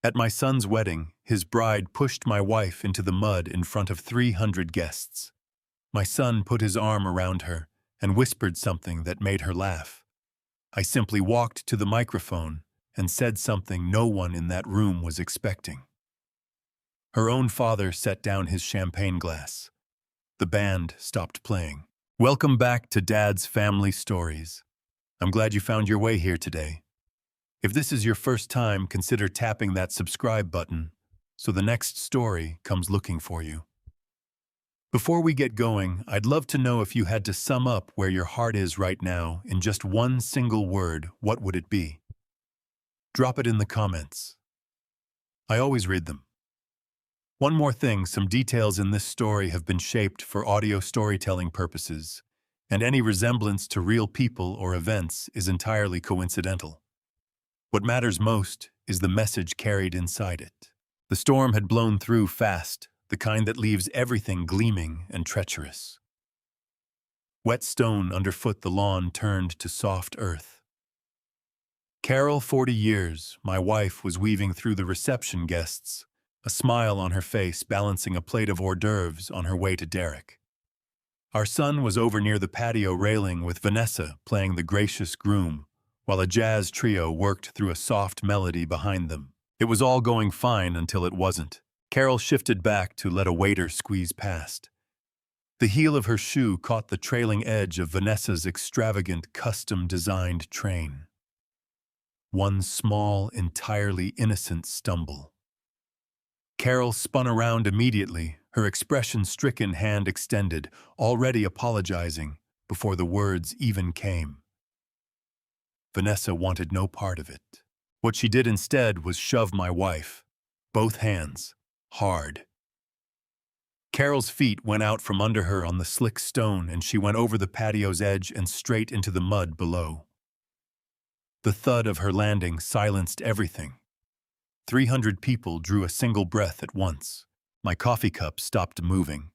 At my son's wedding, his bride pushed my wife into the mud in front of 300 guests. My son put his arm around her and whispered something that made her laugh. I simply walked to the microphone and said something no one in that room was expecting. Her own father set down his champagne glass. The band stopped playing. Welcome back to Dad's Family Stories. I'm glad you found your way here today. If this is your first time, consider tapping that subscribe button so the next story comes looking for you. Before we get going, I'd love to know if you had to sum up where your heart is right now in just one single word, what would it be? Drop it in the comments. I always read them. One more thing, some details in this story have been shaped for audio storytelling purposes, and any resemblance to real people or events is entirely coincidental. What matters most is the message carried inside it. The storm had blown through fast, the kind that leaves everything gleaming and treacherous. Wet stone underfoot, the lawn turned to soft earth. Carol, 40 years, my wife, was weaving through the reception guests, a smile on her face, balancing a plate of hors d'oeuvres on her way to Derek. Our son was over near the patio railing with Vanessa playing the gracious groom, while a jazz trio worked through a soft melody behind them. It was all going fine until it wasn't. Carol shifted back to let a waiter squeeze past. The heel of her shoe caught the trailing edge of Vanessa's extravagant, custom-designed train. One small, entirely innocent stumble. Carol spun around immediately, her expression-stricken hand extended, already apologizing, before the words even came. Vanessa wanted no part of it. What she did instead was shove my wife, both hands, hard. Carol's feet went out from under her on the slick stone, and she went over the patio's edge and straight into the mud below. The thud of her landing silenced everything. 300 people drew a single breath at once. My coffee cup stopped moving.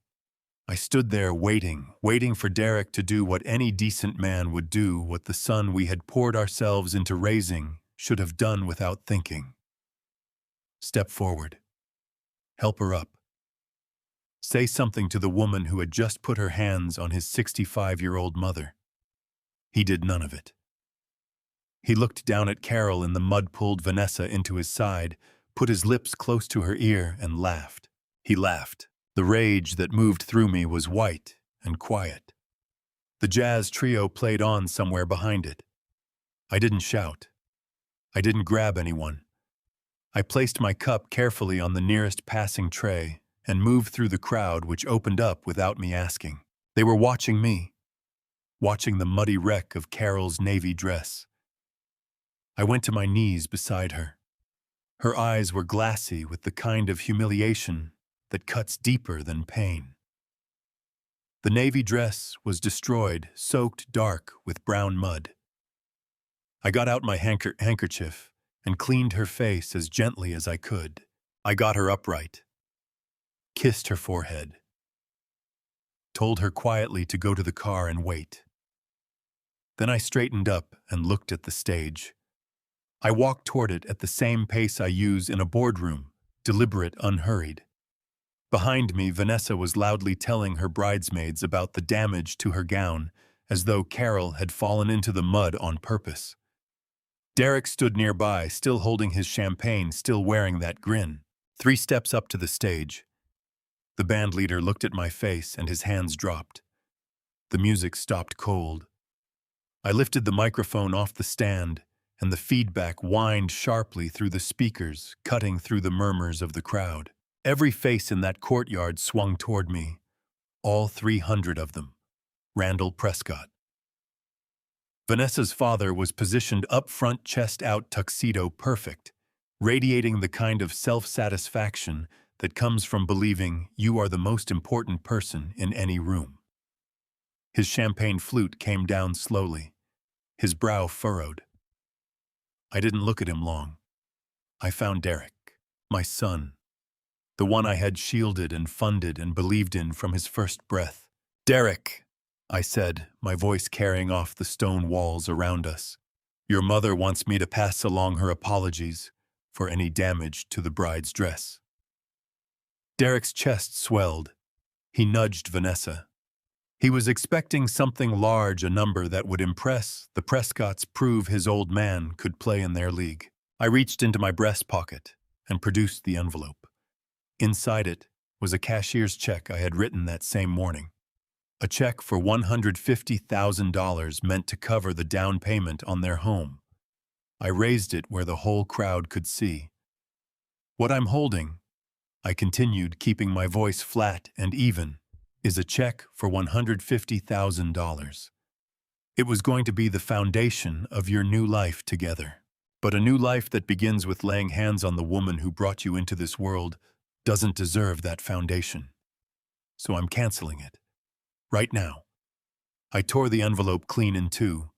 I stood there waiting for Derek to do what any decent man would do, what the son we had poured ourselves into raising should have done without thinking. Step forward. Help her up. Say something to the woman who had just put her hands on his 65-year-old mother. He did none of it. He looked down at Carol, and the mud pulled Vanessa into his side, put his lips close to her ear, and laughed. He laughed. The rage that moved through me was white and quiet. The jazz trio played on somewhere behind it. I didn't shout. I didn't grab anyone. I placed my cup carefully on the nearest passing tray and moved through the crowd, which opened up without me asking. They were watching me, watching the muddy wreck of Carol's navy dress. I went to my knees beside her. Her eyes were glassy with the kind of humiliation that cuts deeper than pain. The navy dress was destroyed, soaked dark with brown mud. I got out my handkerchief and cleaned her face as gently as I could. I got her upright, kissed her forehead, told her quietly to go to the car and wait. Then I straightened up and looked at the stage. I walked toward it at the same pace I use in a boardroom, deliberate, unhurried. Behind me, Vanessa was loudly telling her bridesmaids about the damage to her gown, as though Carol had fallen into the mud on purpose. Derek stood nearby, still holding his champagne, still wearing that grin. 3 steps up to the stage. The band leader looked at my face and his hands dropped. The music stopped cold. I lifted the microphone off the stand, and the feedback whined sharply through the speakers, cutting through the murmurs of the crowd. Every face in that courtyard swung toward me, all 300 of them. Randall Prescott. Vanessa's father was positioned up front, chest out, tuxedo perfect, radiating the kind of self-satisfaction that comes from believing you are the most important person in any room. His champagne flute came down slowly, his brow furrowed. I didn't look at him long. I found Derek, my son, the one I had shielded and funded and believed in from his first breath. "Derek," I said, my voice carrying off the stone walls around us. "Your mother wants me to pass along her apologies for any damage to the bride's dress. Derek's chest swelled. He nudged Vanessa. He was expecting something large, a number that would impress the Prescotts, prove his old man could play in their league. I reached into my breast pocket and produced the envelope. Inside it was a cashier's check I had written that same morning. A check for $150,000 meant to cover the down payment on their home. I raised it where the whole crowd could see. What I'm holding, I continued, keeping my voice flat and even, is a check for $150,000. It was going to be the foundation of your new life together. But a new life that begins with laying hands on the woman who brought you into this world doesn't deserve that foundation. So I'm canceling it. Right now. I tore the envelope clean in two.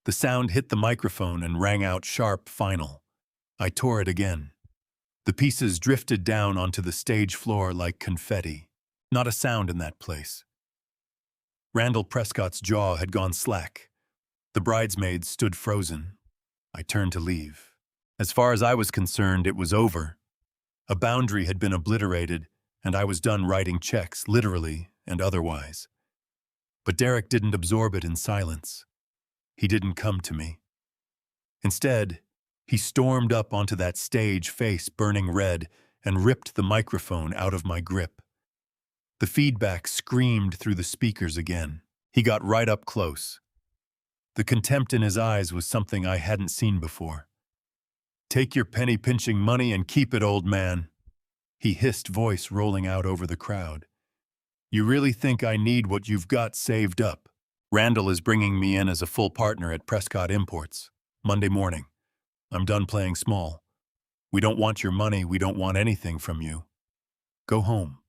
The sound hit the microphone and rang out sharp, final. I tore it again. The pieces drifted down onto the stage floor like confetti. Not a sound in that place. Randall Prescott's jaw had gone slack. The bridesmaids stood frozen. I turned to leave. As far as I was concerned, it was over. A boundary had been obliterated, and I was done writing checks, literally and otherwise. But Derek didn't absorb it in silence. He didn't come to me. Instead, he stormed up onto that stage, face burning red, and ripped the microphone out of my grip. The feedback screamed through the speakers again. He got right up close. The contempt in his eyes was something I hadn't seen before. "Take your penny-pinching money and keep it, old man," he hissed, voice rolling out over the crowd. "You really think I need what you've got saved up?" Randall is bringing me in as a full partner at Prescott Imports. Monday morning. I'm done playing small. We don't want your money, we don't want anything from you. Go home.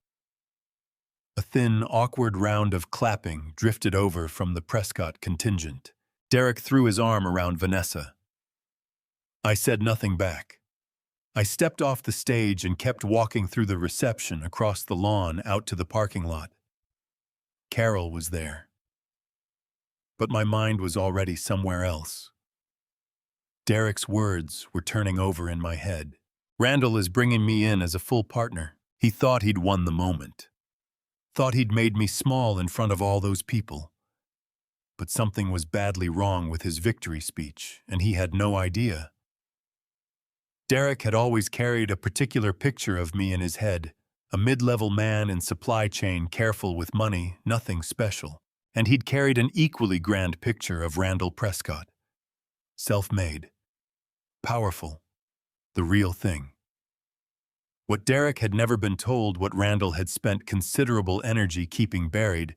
A thin, awkward round of clapping drifted over from the Prescott contingent. Derek threw his arm around Vanessa. I said nothing back. I stepped off the stage and kept walking through the reception, across the lawn, out to the parking lot. Carol was there. But my mind was already somewhere else. Derek's words were turning over in my head. Randall is bringing me in as a full partner. He thought he'd won the moment. Thought he'd made me small in front of all those people. But something was badly wrong with his victory speech, and he had no idea. Derek had always carried a particular picture of me in his head, a mid-level man in supply chain, careful with money, nothing special. And he'd carried an equally grand picture of Randall Prescott. Self-made. Powerful. The real thing. What Derek had never been told, what Randall had spent considerable energy keeping buried,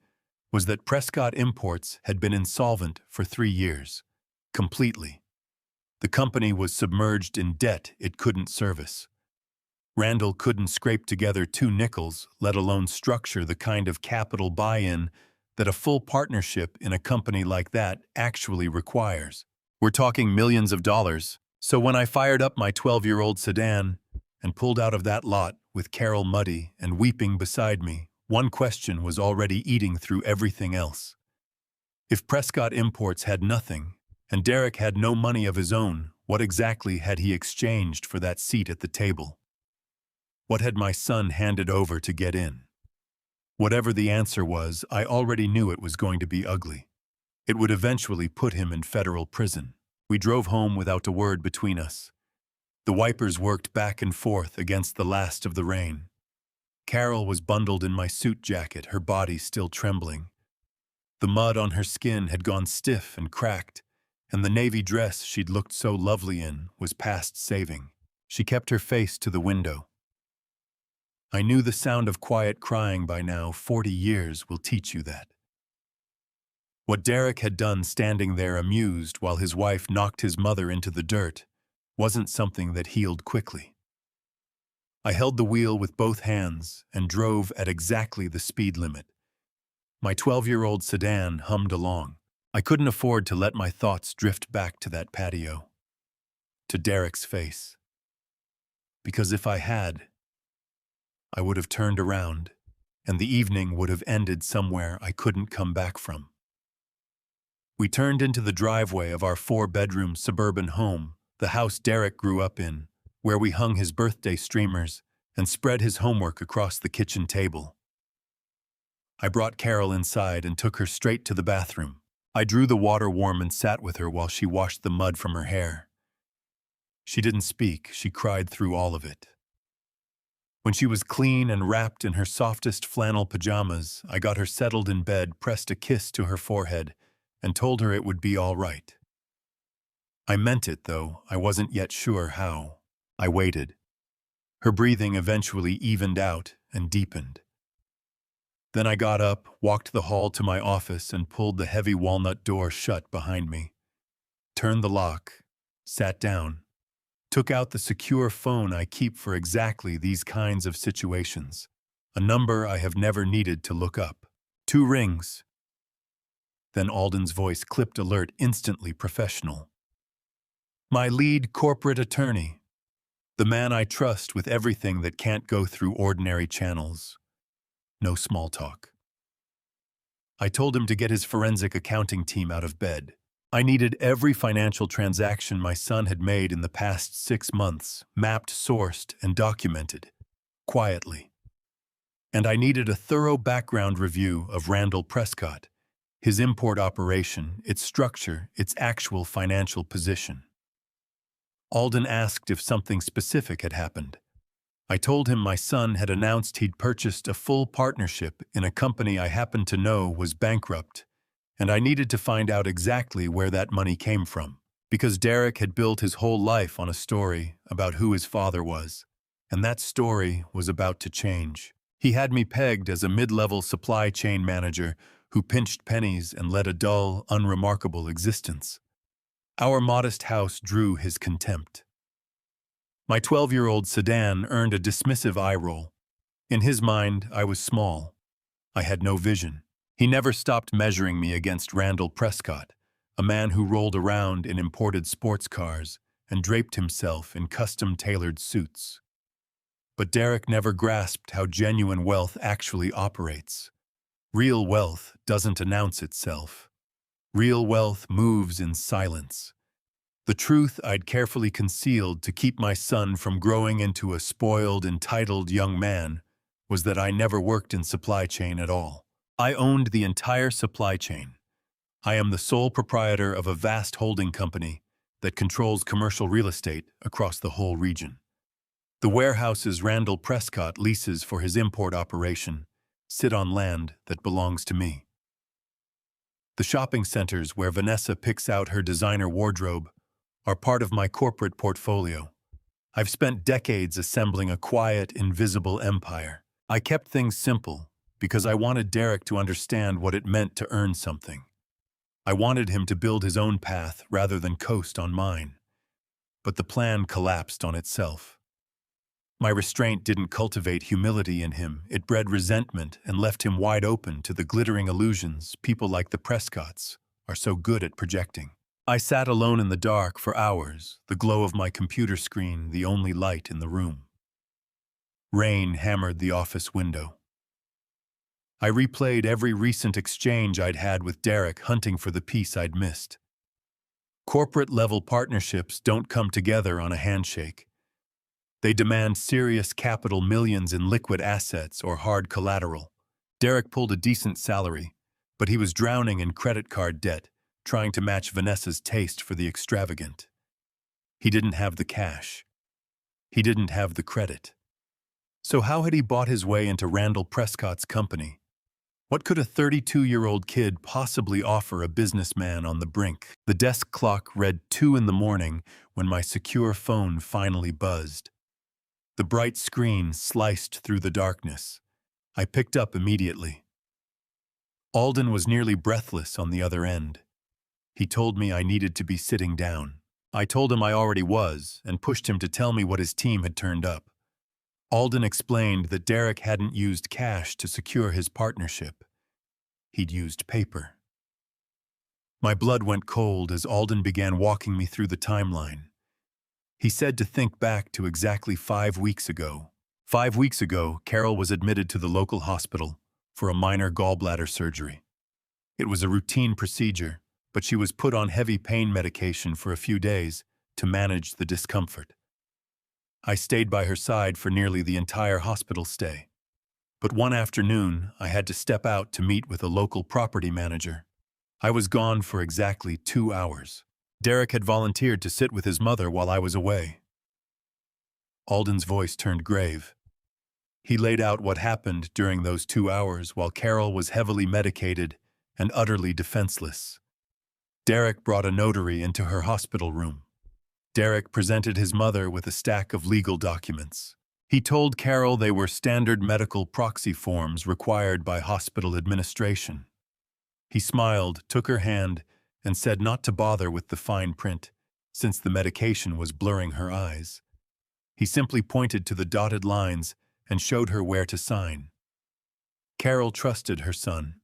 was that Prescott Imports had been insolvent for 3 years. Completely. The company was submerged in debt it couldn't service. Randall couldn't scrape together 2 nickels, let alone structure the kind of capital buy-in that a full partnership in a company like that actually requires. We're talking millions of dollars. So when I fired up my 12-year-old sedan and pulled out of that lot with Carol muddy and weeping beside me, one question was already eating through everything else. If Prescott Imports had nothing, and Derek had no money of his own, what exactly had he exchanged for that seat at the table? What had my son handed over to get in? Whatever the answer was, I already knew it was going to be ugly. It would eventually put him in federal prison. We drove home without a word between us. The wipers worked back and forth against the last of the rain. Carol was bundled in my suit jacket, her body still trembling. The mud on her skin had gone stiff and cracked, and the navy dress she'd looked so lovely in was past saving. She kept her face to the window. I knew the sound of quiet crying by now. 40 years will teach you that. What Derek had done standing there amused while his wife knocked his mother into the dirt wasn't something that healed quickly. I held the wheel with both hands and drove at exactly the speed limit. My 12-year-old sedan hummed along. I couldn't afford to let my thoughts drift back to that patio, to Derek's face. Because if I had, I would have turned around, and the evening would have ended somewhere I couldn't come back from. We turned into the driveway of our 4-bedroom suburban home, the house Derek grew up in, where we hung his birthday streamers and spread his homework across the kitchen table. I brought Carol inside and took her straight to the bathroom. I drew the water warm and sat with her while she washed the mud from her hair. She didn't speak, she cried through all of it. When she was clean and wrapped in her softest flannel pajamas, I got her settled in bed, pressed a kiss to her forehead, and told her it would be all right. I meant it, though I wasn't yet sure how. I waited. Her breathing eventually evened out and deepened. Then I got up, walked the hall to my office, and pulled the heavy walnut door shut behind me. Turned the lock, sat down, took out the secure phone I keep for exactly these kinds of situations, a number I have never needed to look up. 2 rings. Then Alden's voice clipped alert, instantly professional. My lead corporate attorney, the man I trust with everything that can't go through ordinary channels. No small talk. I told him to get his forensic accounting team out of bed. I needed every financial transaction my son had made in the past 6 months, mapped, sourced, and documented, quietly. And I needed a thorough background review of Randall Prescott, his import operation, its structure, its actual financial position. Alden asked if something specific had happened. I told him my son had announced he'd purchased a full partnership in a company I happened to know was bankrupt, and I needed to find out exactly where that money came from, because Derek had built his whole life on a story about who his father was, and that story was about to change. He had me pegged as a mid-level supply chain manager who pinched pennies and led a dull, unremarkable existence. Our modest house drew his contempt. My 12-year-old sedan earned a dismissive eye roll. In his mind, I was small. I had no vision. He never stopped measuring me against Randall Prescott, a man who rolled around in imported sports cars and draped himself in custom-tailored suits. But Derek never grasped how genuine wealth actually operates. Real wealth doesn't announce itself. Real wealth moves in silence. The truth I'd carefully concealed to keep my son from growing into a spoiled, entitled young man was that I never worked in supply chain at all. I owned the entire supply chain. I am the sole proprietor of a vast holding company that controls commercial real estate across the whole region. The warehouses Randall Prescott leases for his import operation sit on land that belongs to me. The shopping centers where Vanessa picks out her designer wardrobe are part of my corporate portfolio. I've spent decades assembling a quiet, invisible empire. I kept things simple because I wanted Derek to understand what it meant to earn something. I wanted him to build his own path rather than coast on mine. But the plan collapsed on itself. My restraint didn't cultivate humility in him. It bred resentment and left him wide open to the glittering illusions people like the Prescotts are so good at projecting. I sat alone in the dark for hours, the glow of my computer screen the only light in the room. Rain hammered the office window. I replayed every recent exchange I'd had with Derek, hunting for the piece I'd missed. Corporate-level partnerships don't come together on a handshake. They demand serious capital, millions in liquid assets or hard collateral. Derek pulled a decent salary, but he was drowning in credit card debt, trying to match Vanessa's taste for the extravagant. He didn't have the cash. He didn't have the credit. So how had he bought his way into Randall Prescott's company? What could a 32-year-old kid possibly offer a businessman on the brink? The desk clock read 2 a.m. when my secure phone finally buzzed. The bright screen sliced through the darkness. I picked up immediately. Alden was nearly breathless on the other end. He told me I needed to be sitting down. I told him I already was and pushed him to tell me what his team had turned up. Alden explained that Derek hadn't used cash to secure his partnership. He'd used paper. My blood went cold as Alden began walking me through the timeline. He said to think back to exactly 5 weeks ago. 5 weeks ago, Carol was admitted to the local hospital for a minor gallbladder surgery. It was a routine procedure, but she was put on heavy pain medication for a few days to manage the discomfort. I stayed by her side for nearly the entire hospital stay. But one afternoon, I had to step out to meet with a local property manager. I was gone for exactly 2 hours. Derek had volunteered to sit with his mother while I was away. Alden's voice turned grave. He laid out what happened during those 2 hours while Carol was heavily medicated and utterly defenseless. Derek brought a notary into her hospital room. Derek presented his mother with a stack of legal documents. He told Carol they were standard medical proxy forms required by hospital administration. He smiled, took her hand, and said not to bother with the fine print, since the medication was blurring her eyes. He simply pointed to the dotted lines and showed her where to sign. Carol trusted her son.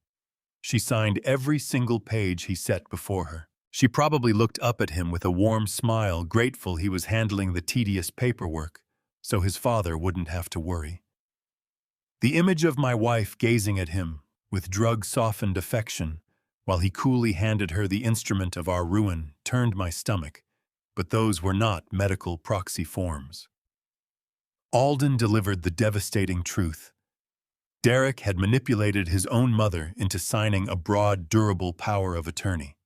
She signed every single page he set before her. She probably looked up at him with a warm smile, grateful he was handling the tedious paperwork, so his father wouldn't have to worry. The image of my wife gazing at him with drug-softened affection while he coolly handed her the instrument of our ruin turned my stomach, but those were not medical proxy forms. Alden delivered the devastating truth. Derek had manipulated his own mother into signing a broad, durable power of attorney.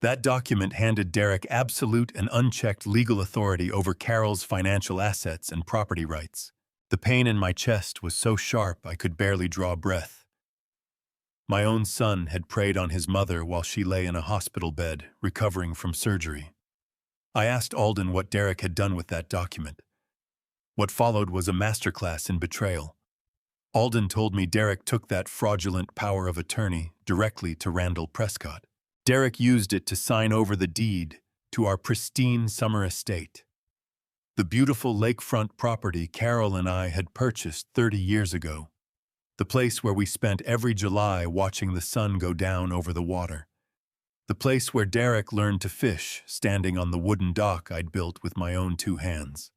That document handed Derek absolute and unchecked legal authority over Carol's financial assets and property rights. The pain in my chest was so sharp I could barely draw breath. My own son had preyed on his mother while she lay in a hospital bed, recovering from surgery. I asked Alden what Derek had done with that document. What followed was a masterclass in betrayal. Alden told me Derek took that fraudulent power of attorney directly to Randall Prescott. Derek used it to sign over the deed to our pristine summer estate. The beautiful lakefront property Carol and I had purchased 30 years ago. The place where we spent every July watching the sun go down over the water. The place where Derek learned to fish, standing on the wooden dock I'd built with my own 2 hands.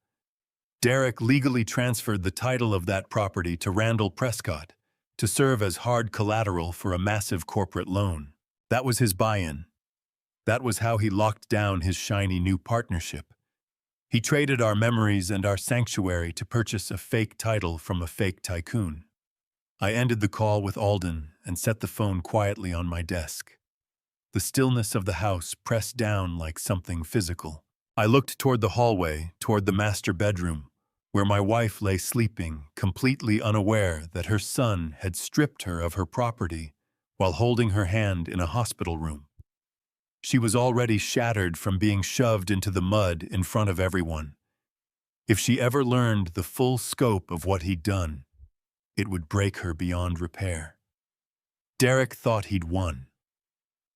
Derek legally transferred the title of that property to Randall Prescott to serve as hard collateral for a massive corporate loan. That was his buy-in. That was how he locked down his shiny new partnership. He traded our memories and our sanctuary to purchase a fake title from a fake tycoon. I ended the call with Alden and set the phone quietly on my desk. The stillness of the house pressed down like something physical. I looked toward the hallway, toward the master bedroom, where my wife lay sleeping, completely unaware that her son had stripped her of her property while holding her hand in a hospital room. She was already shattered from being shoved into the mud in front of everyone. If she ever learned the full scope of what he'd done, it would break her beyond repair. Derek thought he'd won.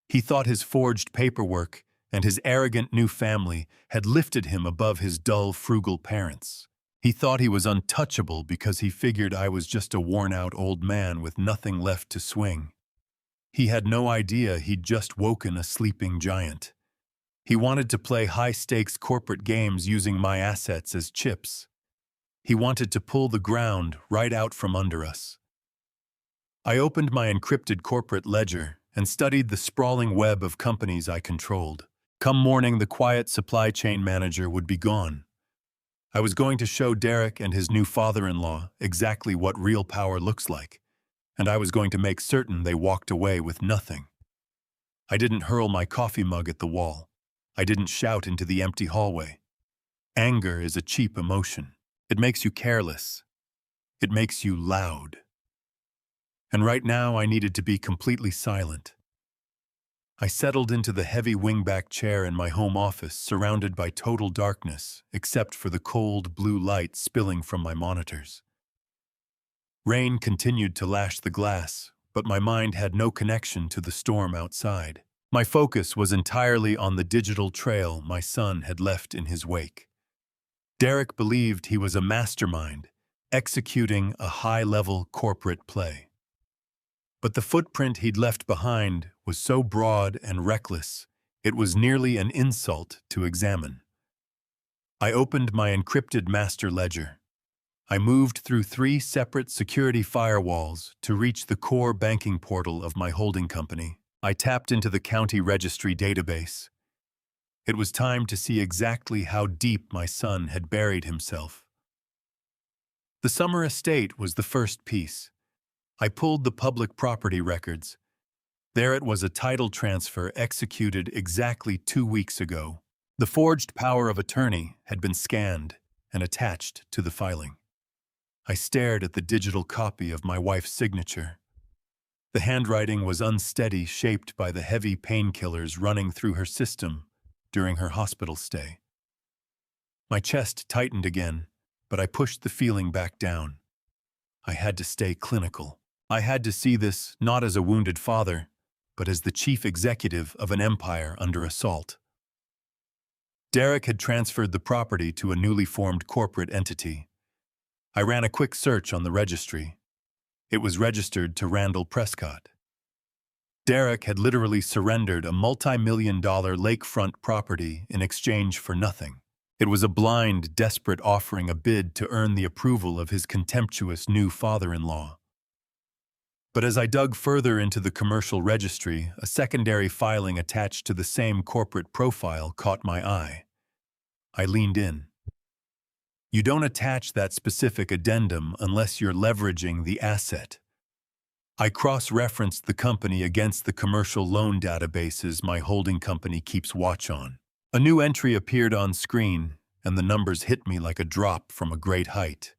He thought his forged paperwork and his arrogant new family had lifted him above his dull, frugal parents. He thought he was untouchable because he figured I was just a worn-out old man with nothing left to swing. He had no idea he'd just woken a sleeping giant. He wanted to play high-stakes corporate games using my assets as chips. He wanted to pull the ground right out from under us. I opened my encrypted corporate ledger and studied the sprawling web of companies I controlled. Come morning, the quiet supply chain manager would be gone. I was going to show Derek and his new father-in-law exactly what real power looks like, and I was going to make certain they walked away with nothing. I didn't hurl my coffee mug at the wall. I didn't shout into the empty hallway. Anger is a cheap emotion. It makes you careless. It makes you loud. And right now I needed to be completely silent. I settled into the heavy wingback chair in my home office, surrounded by total darkness, except for the cold blue light spilling from my monitors. Rain continued to lash the glass, but my mind had no connection to the storm outside. My focus was entirely on the digital trail my son had left in his wake. Derek believed he was a mastermind, executing a high-level corporate play. But the footprint he'd left behind was so broad and reckless, it was nearly an insult to examine. I opened my encrypted master ledger. I moved through 3 separate security firewalls to reach the core banking portal of my holding company. I tapped into the county registry database. It was time to see exactly how deep my son had buried himself. The summer estate was the first piece. I pulled the public property records. There it was, a title transfer executed exactly 2 weeks ago. The forged power of attorney had been scanned and attached to the filing. I stared at the digital copy of my wife's signature. The handwriting was unsteady, shaped by the heavy painkillers running through her system during her hospital stay. My chest tightened again, but I pushed the feeling back down. I had to stay clinical. I had to see this not as a wounded father, but as the chief executive of an empire under assault. Derek had transferred the property to a newly formed corporate entity. I ran a quick search on the registry. It was registered to Randall Prescott. Derek had literally surrendered a multi-million-dollar lakefront property in exchange for nothing. It was a blind, desperate offering, a bid to earn the approval of his contemptuous new father-in-law. But as I dug further into the commercial registry, a secondary filing attached to the same corporate profile caught my eye. I leaned in. You don't attach that specific addendum unless you're leveraging the asset. I cross-referenced the company against the commercial loan databases my holding company keeps watch on. A new entry appeared on screen, and the numbers hit me like a drop from a great height.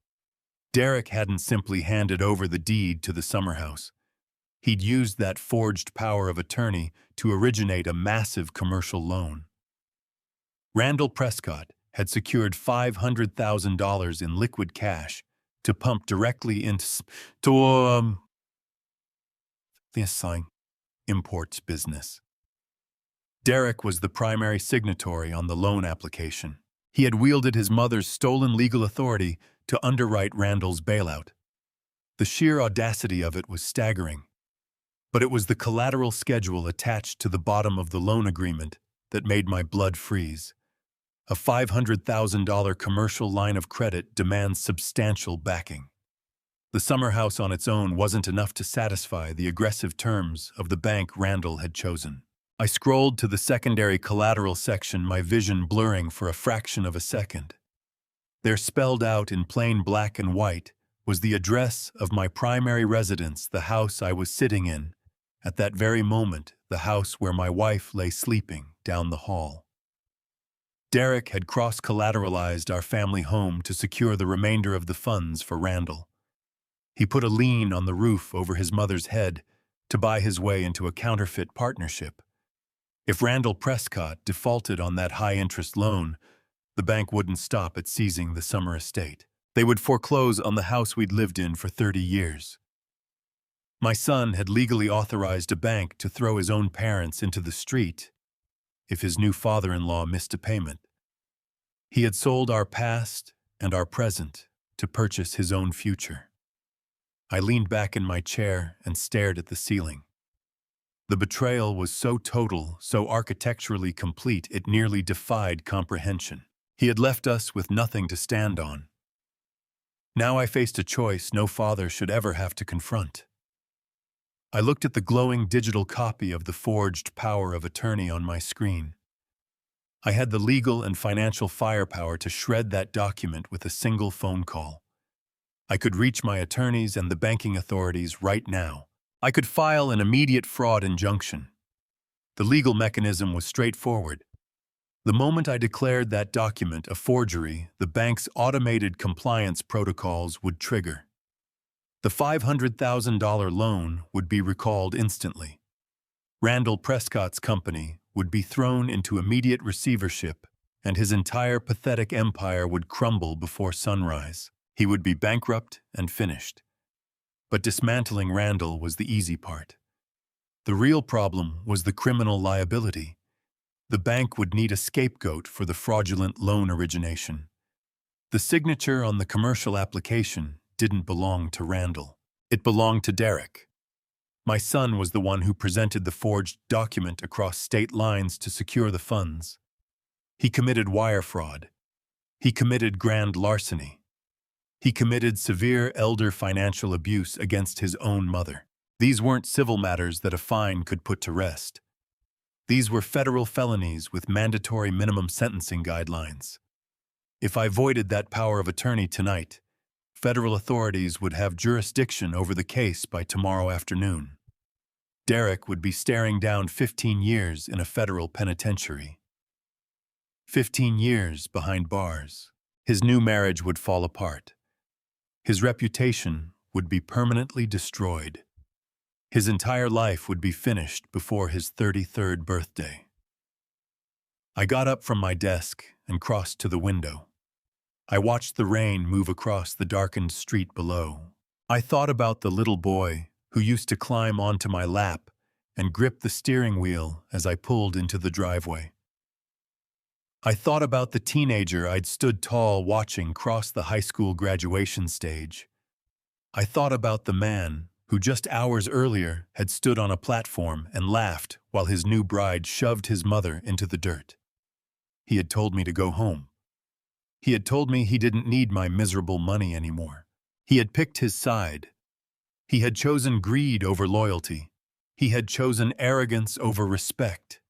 Derek hadn't simply handed over the deed to the summer house. He'd used that forged power of attorney to originate a massive commercial loan. Randall Prescott had secured $500,000 in liquid cash to pump directly into the imports business. Derek was the primary signatory on the loan application. He had wielded his mother's stolen legal authority to underwrite Randall's bailout. The sheer audacity of it was staggering. But it was the collateral schedule attached to the bottom of the loan agreement that made my blood freeze. A $500,000 commercial line of credit demands substantial backing. The summer house on its own wasn't enough to satisfy the aggressive terms of the bank Randall had chosen. I scrolled to the secondary collateral section, my vision blurring for a fraction of a second. There, spelled out in plain black and white, was the address of my primary residence, the house I was sitting in, at that very moment, the house where my wife lay sleeping down the hall. Derek had cross-collateralized our family home to secure the remainder of the funds for Randall. He put a lien on the roof over his mother's head to buy his way into a counterfeit partnership. If Randall Prescott defaulted on that high-interest loan, the bank wouldn't stop at seizing the summer estate. They would foreclose on the house we'd lived in for 30 years. My son had legally authorized a bank to throw his own parents into the street if his new father-in-law missed a payment. He had sold our past and our present to purchase his own future. I leaned back in my chair and stared at the ceiling. The betrayal was so total, so architecturally complete, it nearly defied comprehension. He had left us with nothing to stand on. Now I faced a choice no father should ever have to confront. I looked at the glowing digital copy of the forged power of attorney on my screen. I had the legal and financial firepower to shred that document with a single phone call. I could reach my attorneys and the banking authorities right now. I could file an immediate fraud injunction. The legal mechanism was straightforward. The moment I declared that document a forgery, the bank's automated compliance protocols would trigger. The $500,000 loan would be recalled instantly. Randall Prescott's company would be thrown into immediate receivership, and his entire pathetic empire would crumble before sunrise. He would be bankrupt and finished. But dismantling Randall was the easy part. The real problem was the criminal liability. The bank would need a scapegoat for the fraudulent loan origination. The signature on the commercial application didn't belong to Randall. It belonged to Derek. My son was the one who presented the forged document across state lines to secure the funds. He committed wire fraud. He committed grand larceny. He committed severe elder financial abuse against his own mother. These weren't civil matters that a fine could put to rest. These were federal felonies with mandatory minimum sentencing guidelines. If I voided that power of attorney tonight, federal authorities would have jurisdiction over the case by tomorrow afternoon. Derek would be staring down 15 years in a federal penitentiary. 15 years behind bars. His new marriage would fall apart. His reputation would be permanently destroyed. His entire life would be finished before his 33rd birthday. I got up from my desk and crossed to the window. I watched the rain move across the darkened street below. I thought about the little boy who used to climb onto my lap and grip the steering wheel as I pulled into the driveway. I thought about the teenager I'd stood tall watching cross the high school graduation stage. I thought about the man who just hours earlier had stood on a platform and laughed while his new bride shoved his mother into the dirt. He had told me to go home. He had told me he didn't need my miserable money anymore. He had picked his side. He had chosen greed over loyalty. He had chosen arrogance over respect.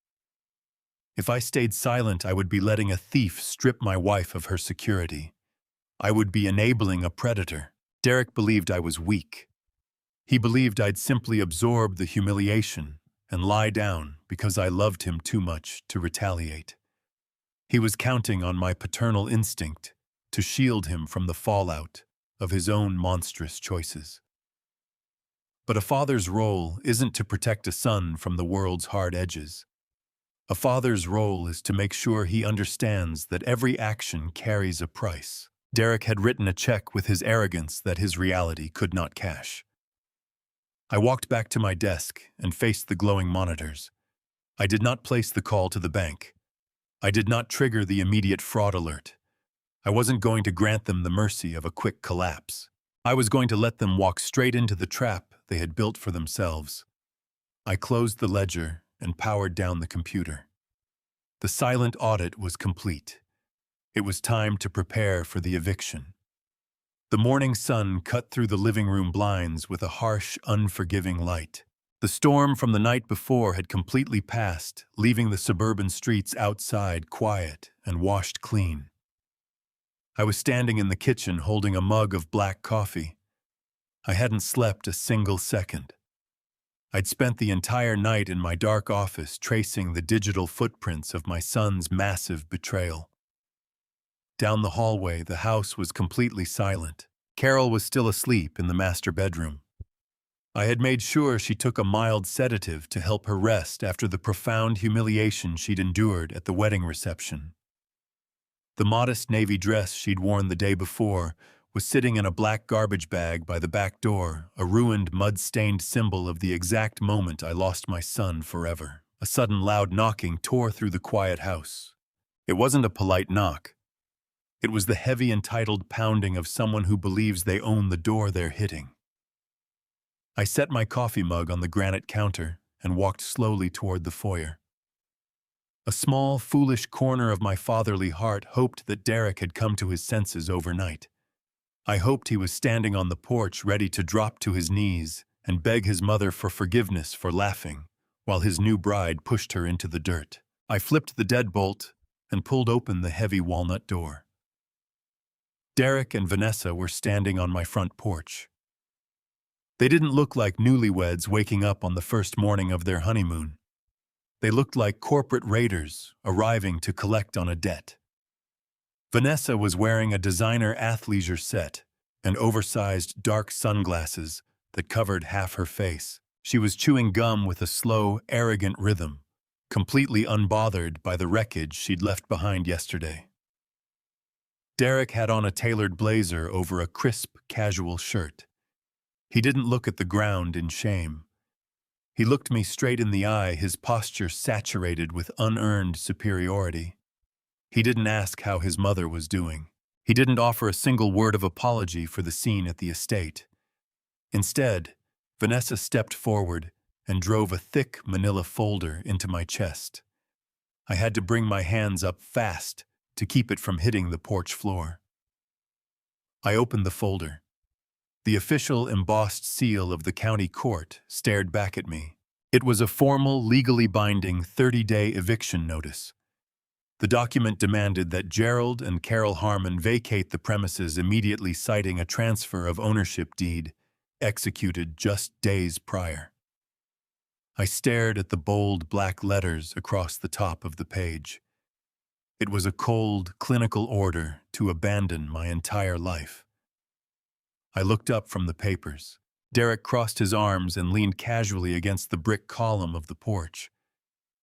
If I stayed silent, I would be letting a thief strip my wife of her security. I would be enabling a predator. Derek believed I was weak. He believed I'd simply absorb the humiliation and lie down because I loved him too much to retaliate. He was counting on my paternal instinct to shield him from the fallout of his own monstrous choices. But a father's role isn't to protect a son from the world's hard edges. A father's role is to make sure he understands that every action carries a price. Derek had written a check with his arrogance that his reality could not cash. I walked back to my desk and faced the glowing monitors. I did not place the call to the bank. I did not trigger the immediate fraud alert. I wasn't going to grant them the mercy of a quick collapse. I was going to let them walk straight into the trap they had built for themselves. I closed the ledger and powered down the computer. The silent audit was complete. It was time to prepare for the eviction. The morning sun cut through the living room blinds with a harsh, unforgiving light. The storm from the night before had completely passed, leaving the suburban streets outside quiet and washed clean. I was standing in the kitchen holding a mug of black coffee. I hadn't slept a single second. I'd spent the entire night in my dark office tracing the digital footprints of my son's massive betrayal. Down the hallway, the house was completely silent. Carol was still asleep in the master bedroom. I had made sure she took a mild sedative to help her rest after the profound humiliation she'd endured at the wedding reception. The modest navy dress she'd worn the day before was sitting in a black garbage bag by the back door, a ruined, mud-stained symbol of the exact moment I lost my son forever. A sudden loud knocking tore through the quiet house. It wasn't a polite knock. It was the heavy, entitled pounding of someone who believes they own the door they're hitting. I set my coffee mug on the granite counter and walked slowly toward the foyer. A small, foolish corner of my fatherly heart hoped that Derek had come to his senses overnight. I hoped he was standing on the porch ready to drop to his knees and beg his mother for forgiveness for laughing, while his new bride pushed her into the dirt. I flipped the deadbolt and pulled open the heavy walnut door. Derek and Vanessa were standing on my front porch. They didn't look like newlyweds waking up on the first morning of their honeymoon. They looked like corporate raiders arriving to collect on a debt. Vanessa was wearing a designer athleisure set and oversized dark sunglasses that covered half her face. She was chewing gum with a slow, arrogant rhythm, completely unbothered by the wreckage she'd left behind yesterday. Derek had on a tailored blazer over a crisp, casual shirt. He didn't look at the ground in shame. He looked me straight in the eye, his posture saturated with unearned superiority. He didn't ask how his mother was doing. He didn't offer a single word of apology for the scene at the estate. Instead, Vanessa stepped forward and drove a thick manila folder into my chest. I had to bring my hands up fast to keep it from hitting the porch floor. I opened the folder. The official embossed seal of the county court stared back at me, It was a formal, legally binding 30-day eviction notice. The document demanded that Gerald and Carol Harmon vacate the premises immediately, citing a transfer of ownership deed executed just days prior. I stared at the bold black letters across the top of the page. It was a cold, clinical order to abandon my entire life. I looked up from the papers. Derek crossed his arms and leaned casually against the brick column of the porch.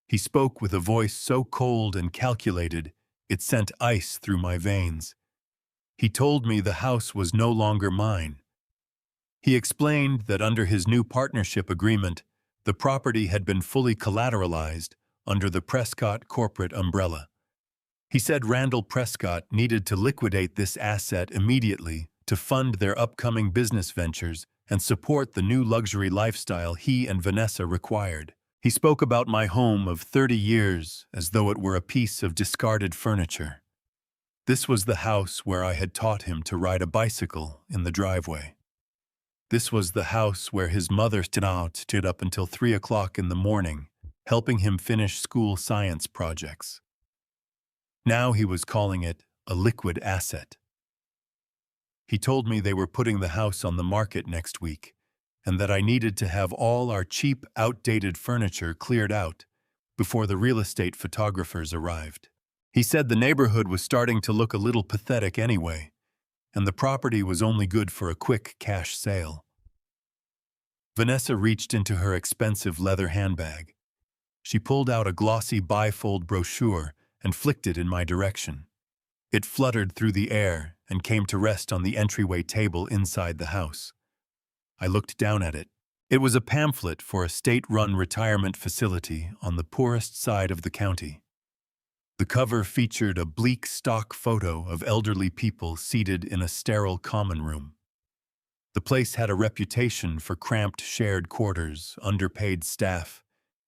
He spoke with a voice so cold and calculated, it sent ice through my veins. He told me the house was no longer mine. He explained that under his new partnership agreement, the property had been fully collateralized under the Prescott corporate umbrella. He said Randall Prescott needed to liquidate this asset immediately to fund their upcoming business ventures and support the new luxury lifestyle he and Vanessa required. He spoke about my home of 30 years as though it were a piece of discarded furniture. This was the house where I had taught him to ride a bicycle in the driveway. This was the house where his mother stood up until 3 o'clock in the morning, helping him finish school science projects. Now he was calling it a liquid asset. He told me they were putting the house on the market next week, and that I needed to have all our cheap, outdated furniture cleared out before the real estate photographers arrived. He said the neighborhood was starting to look a little pathetic anyway, and the property was only good for a quick cash sale. Vanessa reached into her expensive leather handbag. She pulled out a glossy bifold brochure and flicked it in my direction. It fluttered through the air and came to rest on the entryway table inside the house. I looked down at it. It was a pamphlet for a state-run retirement facility on the poorest side of the county. The cover featured a bleak stock photo of elderly people seated in a sterile common room. The place had a reputation for cramped shared quarters, underpaid staff,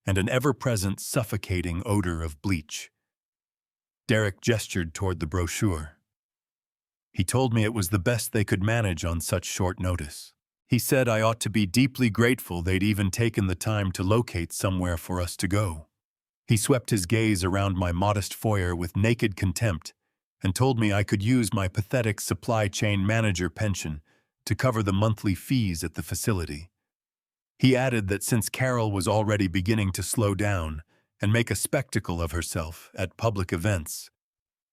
and an ever-present suffocating odor of bleach. Derek gestured toward the brochure. He told me it was the best they could manage on such short notice. He said I ought to be deeply grateful they'd even taken the time to locate somewhere for us to go. He swept his gaze around my modest foyer with naked contempt and told me I could use my pathetic supply chain manager pension to cover the monthly fees at the facility. He added that since Carol was already beginning to slow down and make a spectacle of herself at public events,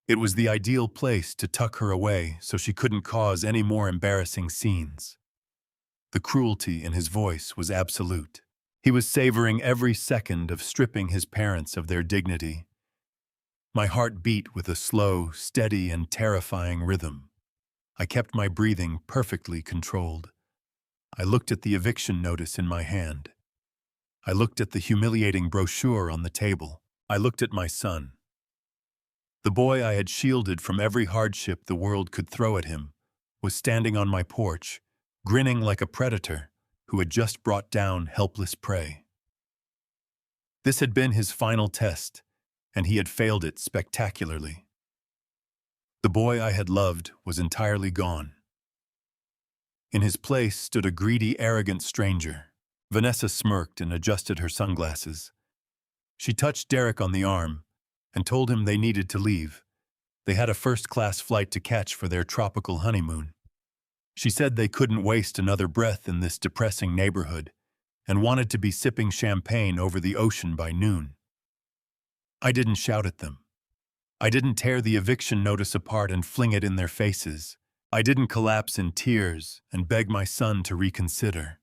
it was the ideal place to tuck her away so she couldn't cause any more embarrassing scenes. The cruelty in his voice was absolute. He was savoring every second of stripping his parents of their dignity. My heart beat with a slow, steady, and terrifying rhythm. I kept my breathing perfectly controlled. I looked at the eviction notice in my hand. I looked at the humiliating brochure on the table. I looked at my son. The boy I had shielded from every hardship the world could throw at him was standing on my porch, grinning like a predator who had just brought down helpless prey. This had been his final test, and he had failed it spectacularly. The boy I had loved was entirely gone. In his place stood a greedy, arrogant stranger. Vanessa smirked and adjusted her sunglasses. She touched Derek on the arm and told him they needed to leave. They had a first-class flight to catch for their tropical honeymoon. She said they couldn't waste another breath in this depressing neighborhood and wanted to be sipping champagne over the ocean by noon. I didn't shout at them. I didn't tear the eviction notice apart and fling it in their faces. I didn't collapse in tears and beg my son to reconsider.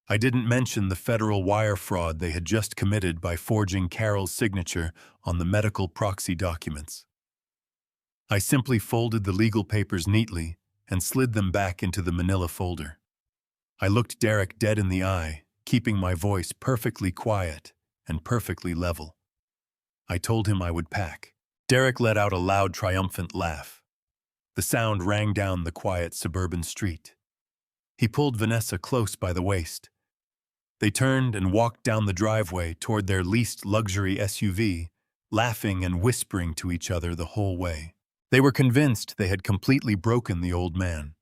I didn't mention the federal wire fraud they had just committed by forging Carol's signature on the medical proxy documents. I simply folded the legal papers neatly and slid them back into the manila folder. I looked Derek dead in the eye, keeping my voice perfectly quiet and perfectly level. I told him I would pack. Derek let out a loud, triumphant laugh. The sound rang down the quiet suburban street. He pulled Vanessa close by the waist. They turned and walked down the driveway toward their leased luxury SUV, laughing and whispering to each other the whole way. They were convinced they had completely broken the old man.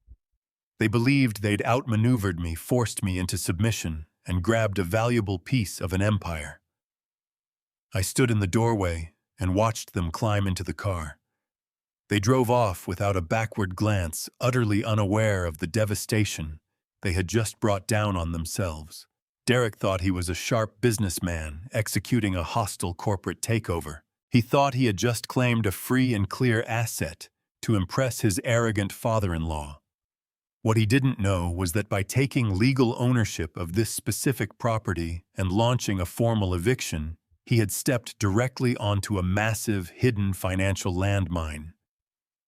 They believed they'd outmaneuvered me, forced me into submission, and grabbed a valuable piece of an empire. I stood in the doorway and watched them climb into the car. They drove off without a backward glance, utterly unaware of the devastation they had just brought down on themselves. Derek thought he was a sharp businessman executing a hostile corporate takeover. He thought he had just claimed a free and clear asset to impress his arrogant father-in-law. What he didn't know was that by taking legal ownership of this specific property and launching a formal eviction, he had stepped directly onto a massive, hidden financial landmine.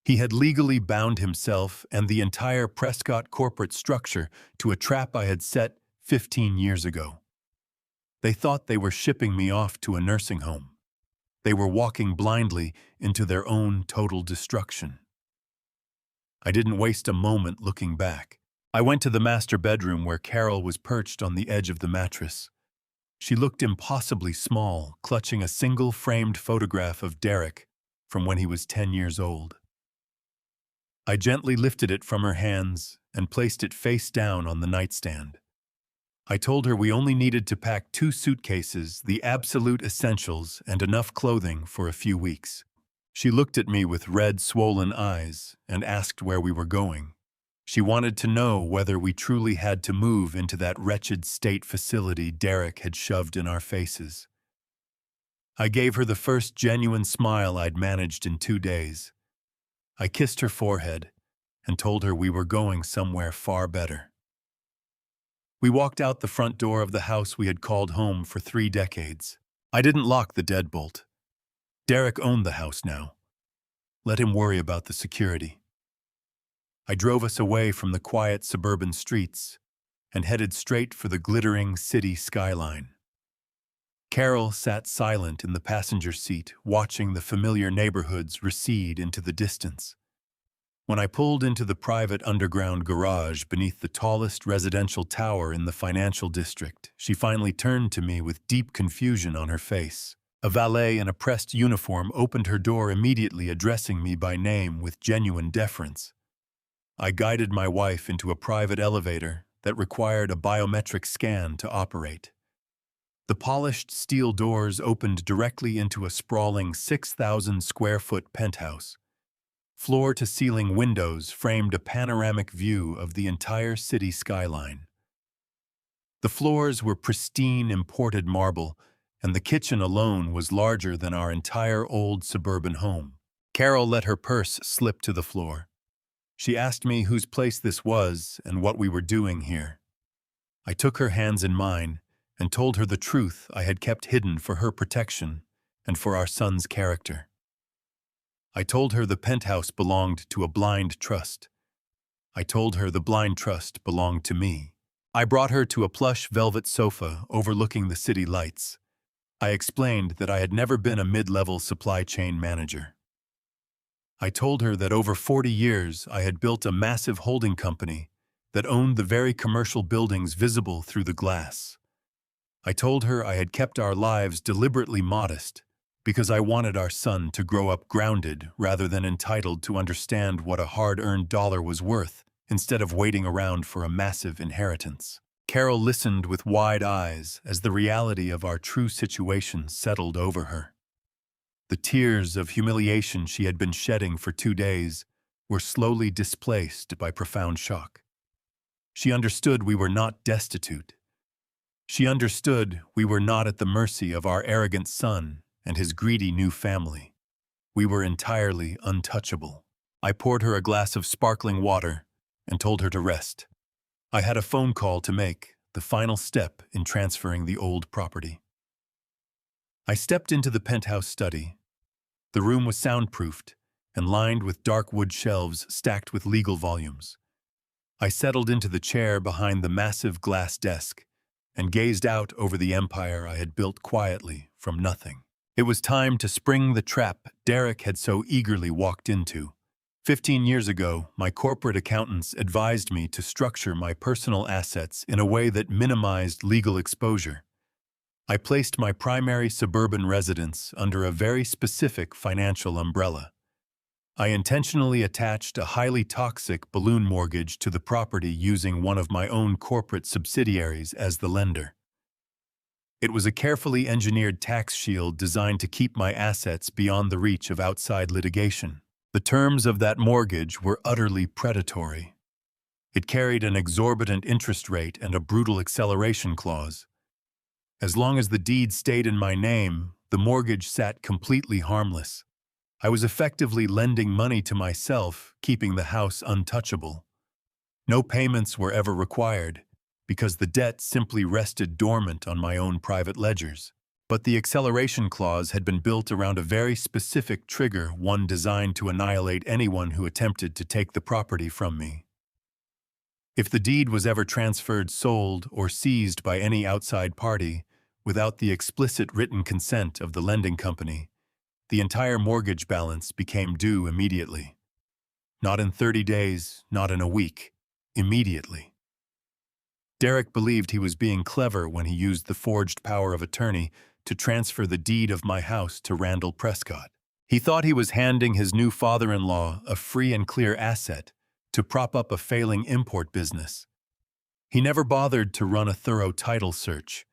He had legally bound himself and the entire Prescott corporate structure to a trap I had set 15 years ago. They thought they were shipping me off to a nursing home. They were walking blindly into their own total destruction. I didn't waste a moment looking back. I went to the master bedroom where Carol was perched on the edge of the mattress. She looked impossibly small, clutching a single framed photograph of Derek from when he was 10 years old. I gently lifted it from her hands and placed it face down on the nightstand. I told her we only needed to pack 2 suitcases, the absolute essentials, and enough clothing for a few weeks. She looked at me with red, swollen eyes and asked where we were going. She wanted to know whether we truly had to move into that wretched state facility Derek had shoved in our faces. I gave her the first genuine smile I'd managed in 2 days. I kissed her forehead and told her we were going somewhere far better. We walked out the front door of the house we had called home for 3 decades. I didn't lock the deadbolt. Derek owned the house now. Let him worry about the security. I drove us away from the quiet suburban streets and headed straight for the glittering city skyline. Carol sat silent in the passenger seat, watching the familiar neighborhoods recede into the distance. When I pulled into the private underground garage beneath the tallest residential tower in the financial district, she finally turned to me with deep confusion on her face. A valet in a pressed uniform opened her door immediately, addressing me by name with genuine deference. I guided my wife into a private elevator that required a biometric scan to operate. The polished steel doors opened directly into a sprawling 6,000-square-foot penthouse. Floor-to-ceiling windows framed a panoramic view of the entire city skyline. The floors were pristine imported marble, and the kitchen alone was larger than our entire old suburban home. Carol let her purse slip to the floor. She asked me whose place this was and what we were doing here. I took her hands in mine and told her the truth I had kept hidden for her protection and for our son's character. I told her the penthouse belonged to a blind trust. I told her the blind trust belonged to me. I brought her to a plush velvet sofa overlooking the city lights. I explained that I had never been a mid-level supply chain manager. I told her that over 40 years I had built a massive holding company that owned the very commercial buildings visible through the glass. I told her I had kept our lives deliberately modest because I wanted our son to grow up grounded rather than entitled to understand what a hard-earned dollar was worth instead of waiting around for a massive inheritance. Carol listened with wide eyes as the reality of our true situation settled over her. The tears of humiliation she had been shedding for 2 days were slowly displaced by profound shock. She understood we were not destitute. She understood we were not at the mercy of our arrogant son and his greedy new family. We were entirely untouchable. I poured her a glass of sparkling water and told her to rest. I had a phone call to make, the final step in transferring the old property. I stepped into the penthouse study. The room was soundproofed and lined with dark wood shelves stacked with legal volumes. I settled into the chair behind the massive glass desk and gazed out over the empire I had built quietly from nothing. It was time to spring the trap Derek had so eagerly walked into. 15 years ago, my corporate accountants advised me to structure my personal assets in a way that minimized legal exposure. I placed my primary suburban residence under a very specific financial umbrella. I intentionally attached a highly toxic balloon mortgage to the property using one of my own corporate subsidiaries as the lender. It was a carefully engineered tax shield designed to keep my assets beyond the reach of outside litigation. The terms of that mortgage were utterly predatory. It carried an exorbitant interest rate and a brutal acceleration clause. As long as the deed stayed in my name, the mortgage sat completely harmless. I was effectively lending money to myself, keeping the house untouchable. No payments were ever required, because the debt simply rested dormant on my own private ledgers. But the acceleration clause had been built around a very specific trigger, one designed to annihilate anyone who attempted to take the property from me. If the deed was ever transferred, sold, or seized by any outside party, without the explicit written consent of the lending company, the entire mortgage balance became due immediately. Not in 30 days, not in a week, immediately. Derek believed he was being clever when he used the forged power of attorney to transfer the deed of my house to Randall Prescott. He thought he was handing his new father-in-law a free and clear asset to prop up a failing import business. He never bothered to run a thorough title search.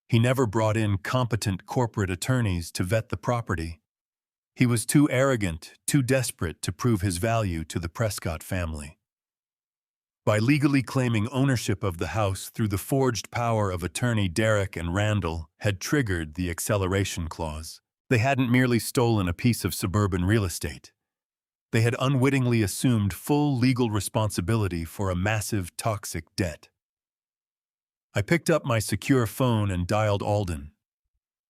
He never brought in competent corporate attorneys to vet the property. He was too arrogant, too desperate to prove his value to the Prescott family. By legally claiming ownership of the house through the forged power of attorney, Derek and Randall had triggered the acceleration clause. They hadn't merely stolen a piece of suburban real estate. They had unwittingly assumed full legal responsibility for a massive, toxic debt. I picked up my secure phone and dialed Alden.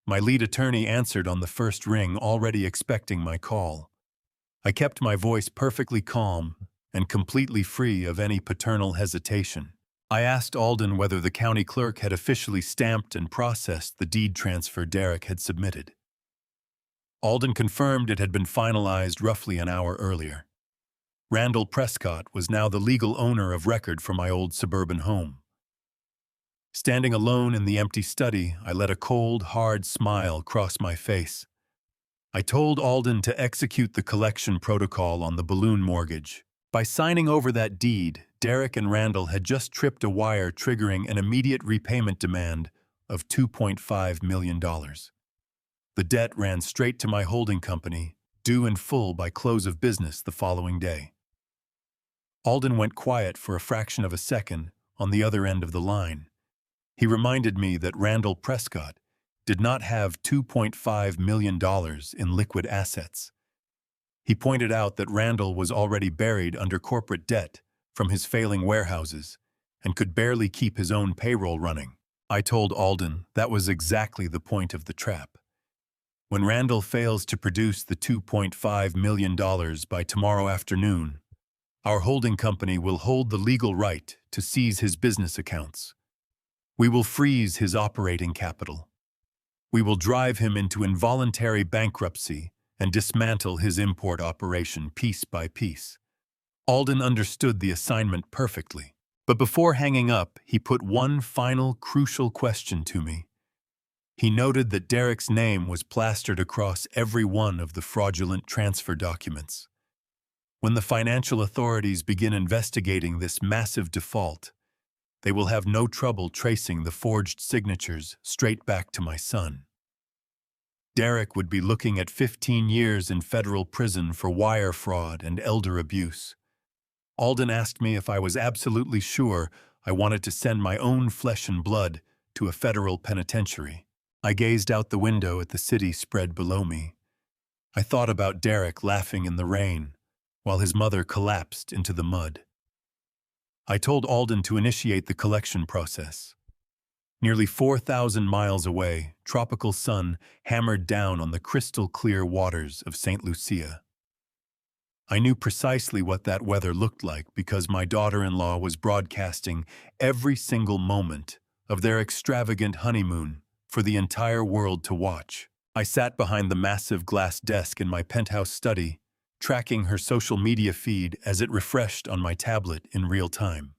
My lead attorney answered on the first ring, already expecting my call. I kept my voice perfectly calm and completely free of any paternal hesitation. I asked Alden whether the county clerk had officially stamped and processed the deed transfer Derek had submitted. Alden confirmed it had been finalized roughly an hour earlier. Randall Prescott was now the legal owner of record for my old suburban home. Standing alone in the empty study, I let a cold, hard smile cross my face. I told Alden to execute the collection protocol on the balloon mortgage. By signing over that deed, Derek and Randall had just tripped a wire triggering an immediate repayment demand of $2.5 million. The debt ran straight to my holding company, due in full by close of business the following day. Alden went quiet for a fraction of a second on the other end of the line. He reminded me that Randall Prescott did not have $2.5 million in liquid assets. He pointed out that Randall was already buried under corporate debt from his failing warehouses and could barely keep his own payroll running. I told Alden that was exactly the point of the trap. When Randall fails to produce the $2.5 million by tomorrow afternoon, our holding company will hold the legal right to seize his business accounts. We will freeze his operating capital. We will drive him into involuntary bankruptcy and dismantle his import operation piece by piece. Alden understood the assignment perfectly, but before hanging up, he put one final crucial question to me. He noted that Derek's name was plastered across every one of the fraudulent transfer documents. When the financial authorities begin investigating this massive default, they will have no trouble tracing the forged signatures straight back to my son. Derek would be looking at 15 years in federal prison for wire fraud and elder abuse. Alden asked me if I was absolutely sure I wanted to send my own flesh and blood to a federal penitentiary. I gazed out the window at the city spread below me. I thought about Derek laughing in the rain while his mother collapsed into the mud. I told Alden to initiate the collection process. Nearly 4,000 miles away, tropical sun hammered down on the crystal-clear waters of St. Lucia. I knew precisely what that weather looked like because my daughter-in-law was broadcasting every single moment of their extravagant honeymoon for the entire world to watch. I sat behind the massive glass desk in my penthouse study, tracking her social media feed as it refreshed on my tablet in real time.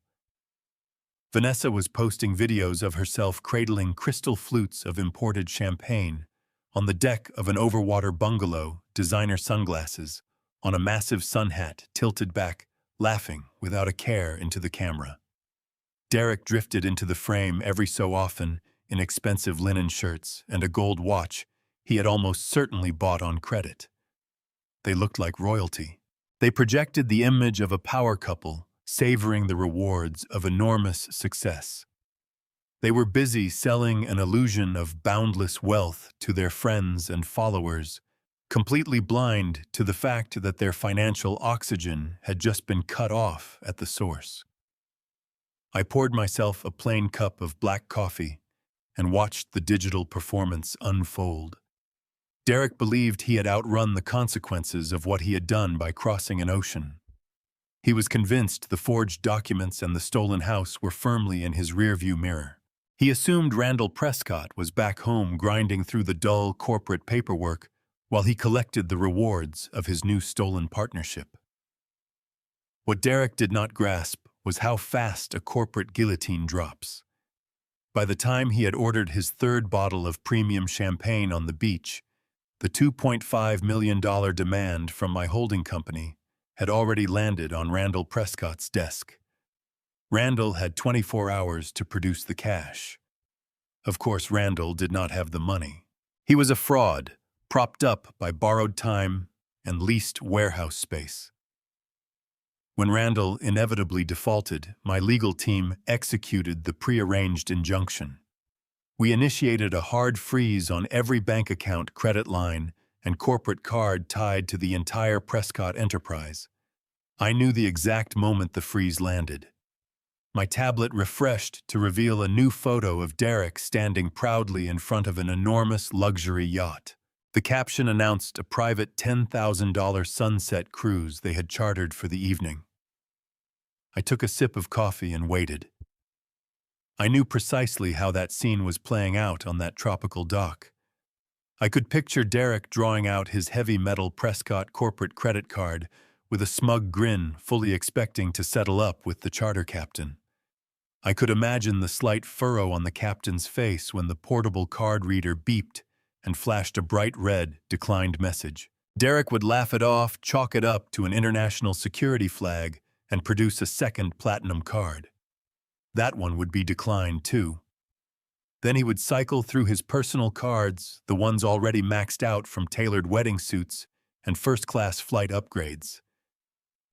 Vanessa was posting videos of herself cradling crystal flutes of imported champagne on the deck of an overwater bungalow, designer sunglasses, on a massive sun hat tilted back, laughing without a care into the camera. Derek drifted into the frame every so often in expensive linen shirts and a gold watch he had almost certainly bought on credit. They looked like royalty. They projected the image of a power couple savoring the rewards of enormous success. They were busy selling an illusion of boundless wealth to their friends and followers, completely blind to the fact that their financial oxygen had just been cut off at the source. I poured myself a plain cup of black coffee and watched the digital performance unfold. Derek believed he had outrun the consequences of what he had done by crossing an ocean. He was convinced the forged documents and the stolen house were firmly in his rearview mirror. He assumed Randall Prescott was back home grinding through the dull corporate paperwork while he collected the rewards of his new stolen partnership. What Derek did not grasp was how fast a corporate guillotine drops. By the time he had ordered his third bottle of premium champagne on the beach, the $2.5 million demand from my holding company had already landed on Randall Prescott's desk. Randall had 24 hours to produce the cash. Of course, Randall did not have the money. He was a fraud, propped up by borrowed time and leased warehouse space. When Randall inevitably defaulted, my legal team executed the prearranged injunction. We initiated a hard freeze on every bank account, credit line, and corporate card tied to the entire Prescott enterprise. I knew the exact moment the freeze landed. My tablet refreshed to reveal a new photo of Derek standing proudly in front of an enormous luxury yacht. The caption announced a private $10,000 sunset cruise they had chartered for the evening. I took a sip of coffee and waited. I knew precisely how that scene was playing out on that tropical dock. I could picture Derek drawing out his heavy metal Prescott corporate credit card with a smug grin, fully expecting to settle up with the charter captain. I could imagine the slight furrow on the captain's face when the portable card reader beeped and flashed a bright red, declined message. Derek would laugh it off, chalk it up to an international security flag, and produce a second platinum card. That one would be declined too. Then he would cycle through his personal cards, the ones already maxed out from tailored wedding suits and first-class flight upgrades.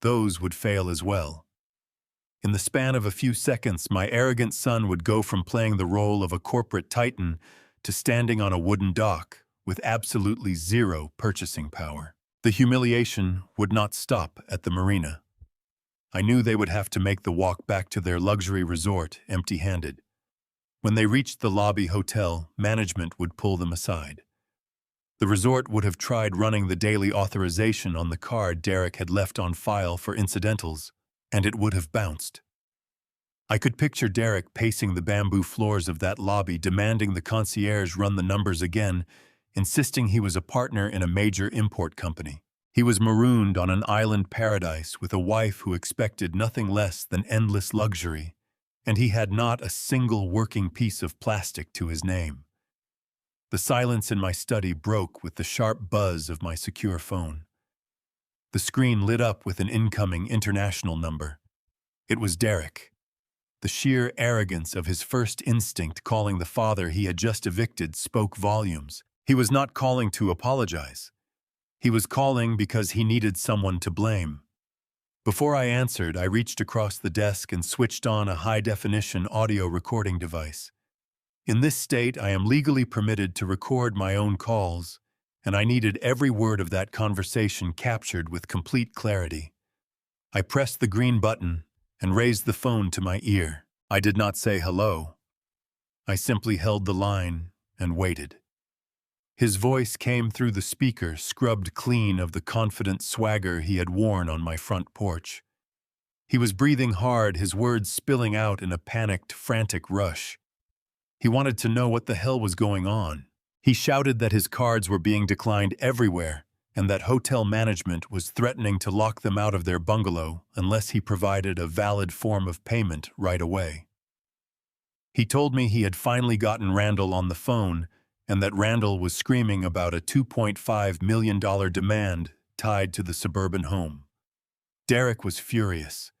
Those would fail as well. In the span of a few seconds, my arrogant son would go from playing the role of a corporate titan to standing on a wooden dock with absolutely zero purchasing power. The humiliation would not stop at the marina. I knew they would have to make the walk back to their luxury resort empty-handed. When they reached the lobby hotel, management would pull them aside. The resort would have tried running the daily authorization on the card Derek had left on file for incidentals, and it would have bounced. I could picture Derek pacing the bamboo floors of that lobby, demanding the concierge run the numbers again, insisting he was a partner in a major import company. He was marooned on an island paradise with a wife who expected nothing less than endless luxury, and he had not a single working piece of plastic to his name. The silence in my study broke with the sharp buzz of my secure phone. The screen lit up with an incoming international number. It was Derek. The sheer arrogance of his first instinct calling the father he had just evicted spoke volumes. He was not calling to apologize. He was calling because he needed someone to blame. Before I answered, I reached across the desk and switched on a high-definition audio recording device. In this state, I am legally permitted to record my own calls, and I needed every word of that conversation captured with complete clarity. I pressed the green button and raised the phone to my ear. I did not say hello. I simply held the line and waited. His voice came through the speaker, scrubbed clean of the confident swagger he had worn on my front porch. He was breathing hard, his words spilling out in a panicked, frantic rush. He wanted to know what the hell was going on. He shouted that his cards were being declined everywhere and that hotel management was threatening to lock them out of their bungalow unless he provided a valid form of payment right away. He told me he had finally gotten Randall on the phone and that Randall was screaming about a $2.5 million demand tied to the suburban home. Derek was furious.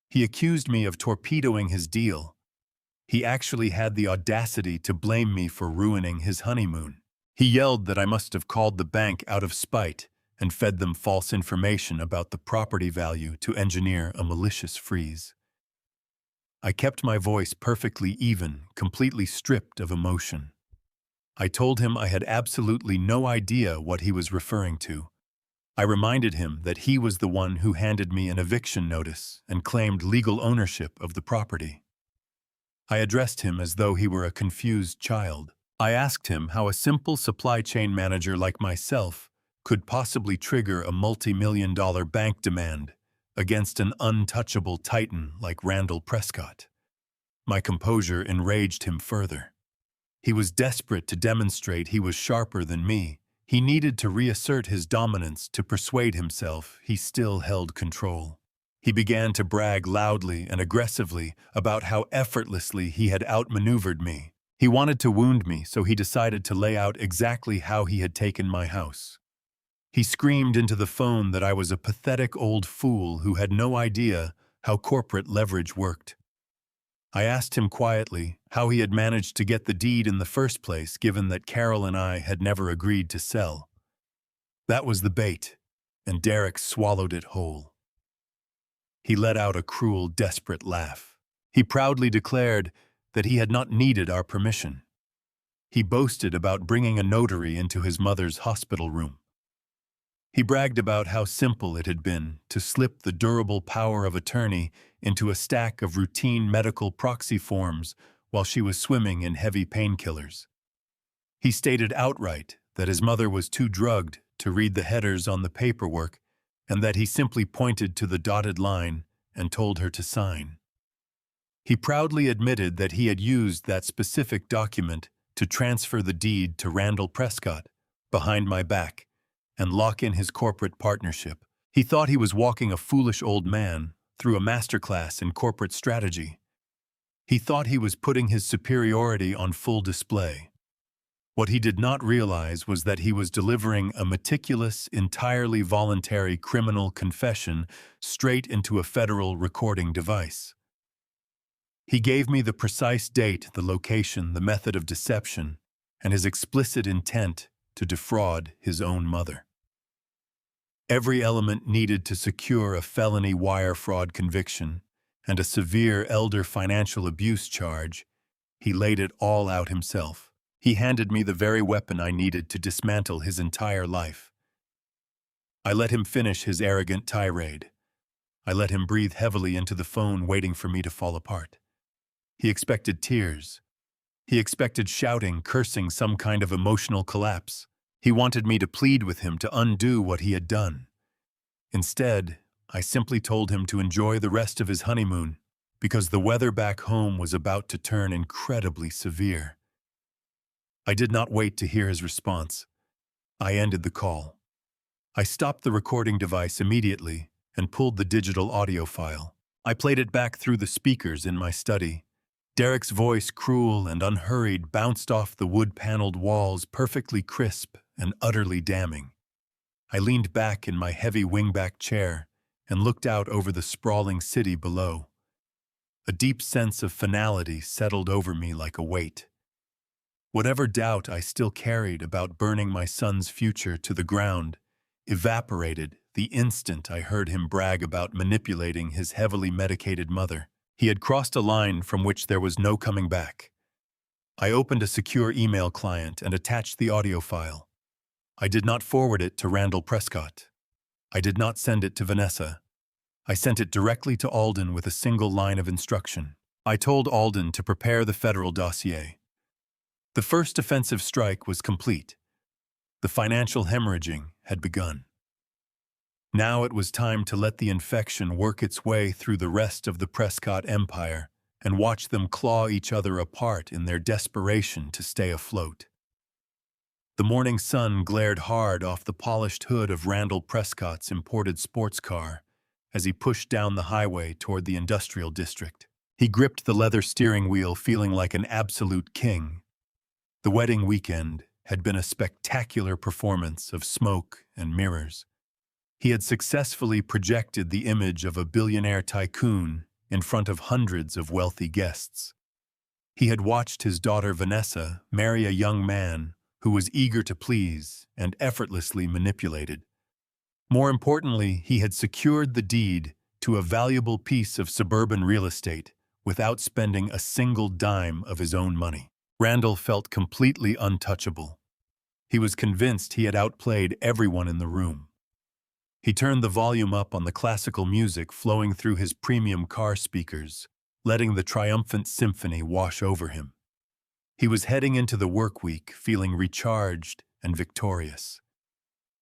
He accused me of torpedoing his deal. He actually had the audacity to blame me for ruining his honeymoon. He yelled that I must have called the bank out of spite and fed them false information about the property value to engineer a malicious freeze. I kept my voice perfectly even, completely stripped of emotion. I told him I had absolutely no idea what he was referring to. I reminded him that he was the one who handed me an eviction notice and claimed legal ownership of the property. I addressed him as though he were a confused child. I asked him how a simple supply chain manager like myself could possibly trigger a multi-million-dollar bank demand against an untouchable titan like Randall Prescott. My composure enraged him further. He was desperate to demonstrate he was sharper than me. He needed to reassert his dominance to persuade himself he still held control. He began to brag loudly and aggressively about how effortlessly he had outmaneuvered me. He wanted to wound me, so he decided to lay out exactly how he had taken my house. He screamed into the phone that I was a pathetic old fool who had no idea how corporate leverage worked. I asked him quietly how he had managed to get the deed in the first place, given that Carol and I had never agreed to sell. That was the bait, and Derek swallowed it whole. He let out a cruel, desperate laugh. He proudly declared that he had not needed our permission. He boasted about bringing a notary into his mother's hospital room. He bragged about how simple it had been to slip the durable power of attorney into a stack of routine medical proxy forms while she was swimming in heavy painkillers. He stated outright that his mother was too drugged to read the headers on the paperwork and that he simply pointed to the dotted line and told her to sign. He proudly admitted that he had used that specific document to transfer the deed to Randall Prescott behind my back and lock in his corporate partnership. He thought he was walking a foolish old man through a masterclass in corporate strategy. He thought he was putting his superiority on full display. What he did not realize was that he was delivering a meticulous, entirely voluntary criminal confession straight into a federal recording device. He gave me the precise date, the location, the method of deception, and his explicit intent to defraud his own mother. Every element needed to secure a felony wire fraud conviction and a severe elder financial abuse charge, he laid it all out himself. He handed me the very weapon I needed to dismantle his entire life. I let him finish his arrogant tirade. I let him breathe heavily into the phone, waiting for me to fall apart. He expected tears. He expected shouting, cursing, some kind of emotional collapse. He wanted me to plead with him to undo what he had done. Instead, I simply told him to enjoy the rest of his honeymoon, because the weather back home was about to turn incredibly severe. I did not wait to hear his response. I ended the call. I stopped the recording device immediately and pulled the digital audio file. I played it back through the speakers in my study. Derek's voice, cruel and unhurried, bounced off the wood-paneled walls, perfectly crisp and utterly damning. I leaned back in my heavy wingback chair and looked out over the sprawling city below. A deep sense of finality settled over me like a weight. Whatever doubt I still carried about burning my son's future to the ground evaporated the instant I heard him brag about manipulating his heavily medicated mother. He had crossed a line from which there was no coming back. I opened a secure email client and attached the audio file. I did not forward it to Randall Prescott. I did not send it to Vanessa. I sent it directly to Alden with a single line of instruction. I told Alden to prepare the federal dossier. The first offensive strike was complete. The financial hemorrhaging had begun. Now it was time to let the infection work its way through the rest of the Prescott empire and watch them claw each other apart in their desperation to stay afloat. The morning sun glared hard off the polished hood of Randall Prescott's imported sports car as he pushed down the highway toward the industrial district. He gripped the leather steering wheel, feeling like an absolute king. The wedding weekend had been a spectacular performance of smoke and mirrors. He had successfully projected the image of a billionaire tycoon in front of hundreds of wealthy guests. He had watched his daughter Vanessa marry a young man who was eager to please and effortlessly manipulated. More importantly, he had secured the deed to a valuable piece of suburban real estate without spending a single dime of his own money. Randall felt completely untouchable. He was convinced he had outplayed everyone in the room. He turned the volume up on the classical music flowing through his premium car speakers, letting the triumphant symphony wash over him. He was heading into the work week feeling recharged and victorious.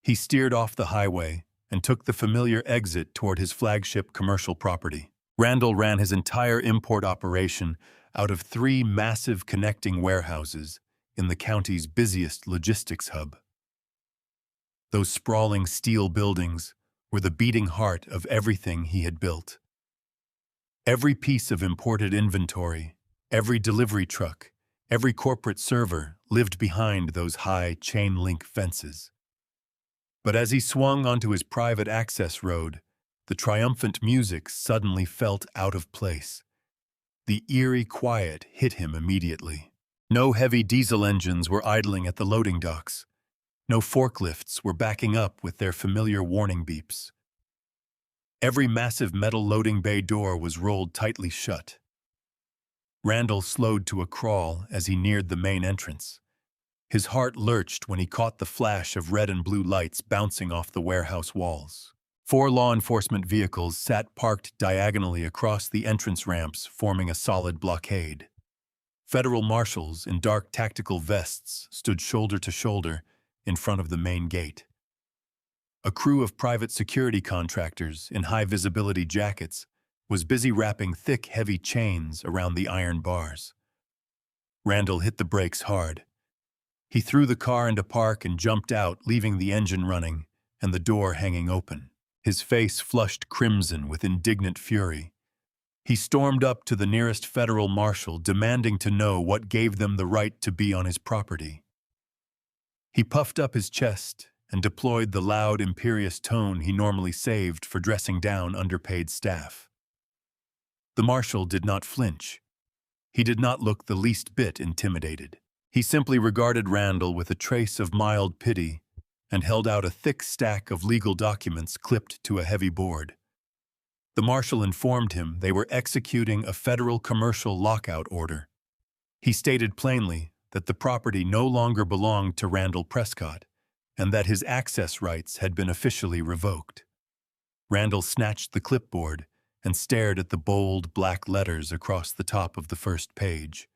He steered off the highway and took the familiar exit toward his flagship commercial property. Randall ran his entire import operation out of 3 massive connecting warehouses in the county's busiest logistics hub. Those sprawling steel buildings were the beating heart of everything he had built. Every piece of imported inventory, every delivery truck, every corporate server lived behind those high chain-link fences. But as he swung onto his private access road, the triumphant music suddenly felt out of place. The eerie quiet hit him immediately. No heavy diesel engines were idling at the loading docks. No forklifts were backing up with their familiar warning beeps. Every massive metal loading bay door was rolled tightly shut. Randall slowed to a crawl as he neared the main entrance. His heart lurched when he caught the flash of red and blue lights bouncing off the warehouse walls. 4 law enforcement vehicles sat parked diagonally across the entrance ramps, forming a solid blockade. Federal marshals in dark tactical vests stood shoulder to shoulder in front of the main gate. A crew of private security contractors in high-visibility jackets was busy wrapping thick, heavy chains around the iron bars. Randall hit the brakes hard. He threw the car into park and jumped out, leaving the engine running and the door hanging open. His face flushed crimson with indignant fury. He stormed up to the nearest federal marshal, demanding to know what gave them the right to be on his property. He puffed up his chest and deployed the loud, imperious tone he normally saved for dressing down underpaid staff. The marshal did not flinch. He did not look the least bit intimidated. He simply regarded Randall with a trace of mild pity and held out a thick stack of legal documents clipped to a heavy board. The marshal informed him they were executing a federal commercial lockout order. He stated plainly that the property no longer belonged to Randall Prescott and that his access rights had been officially revoked. Randall snatched the clipboard and stared at the bold black letters across the top of the first page.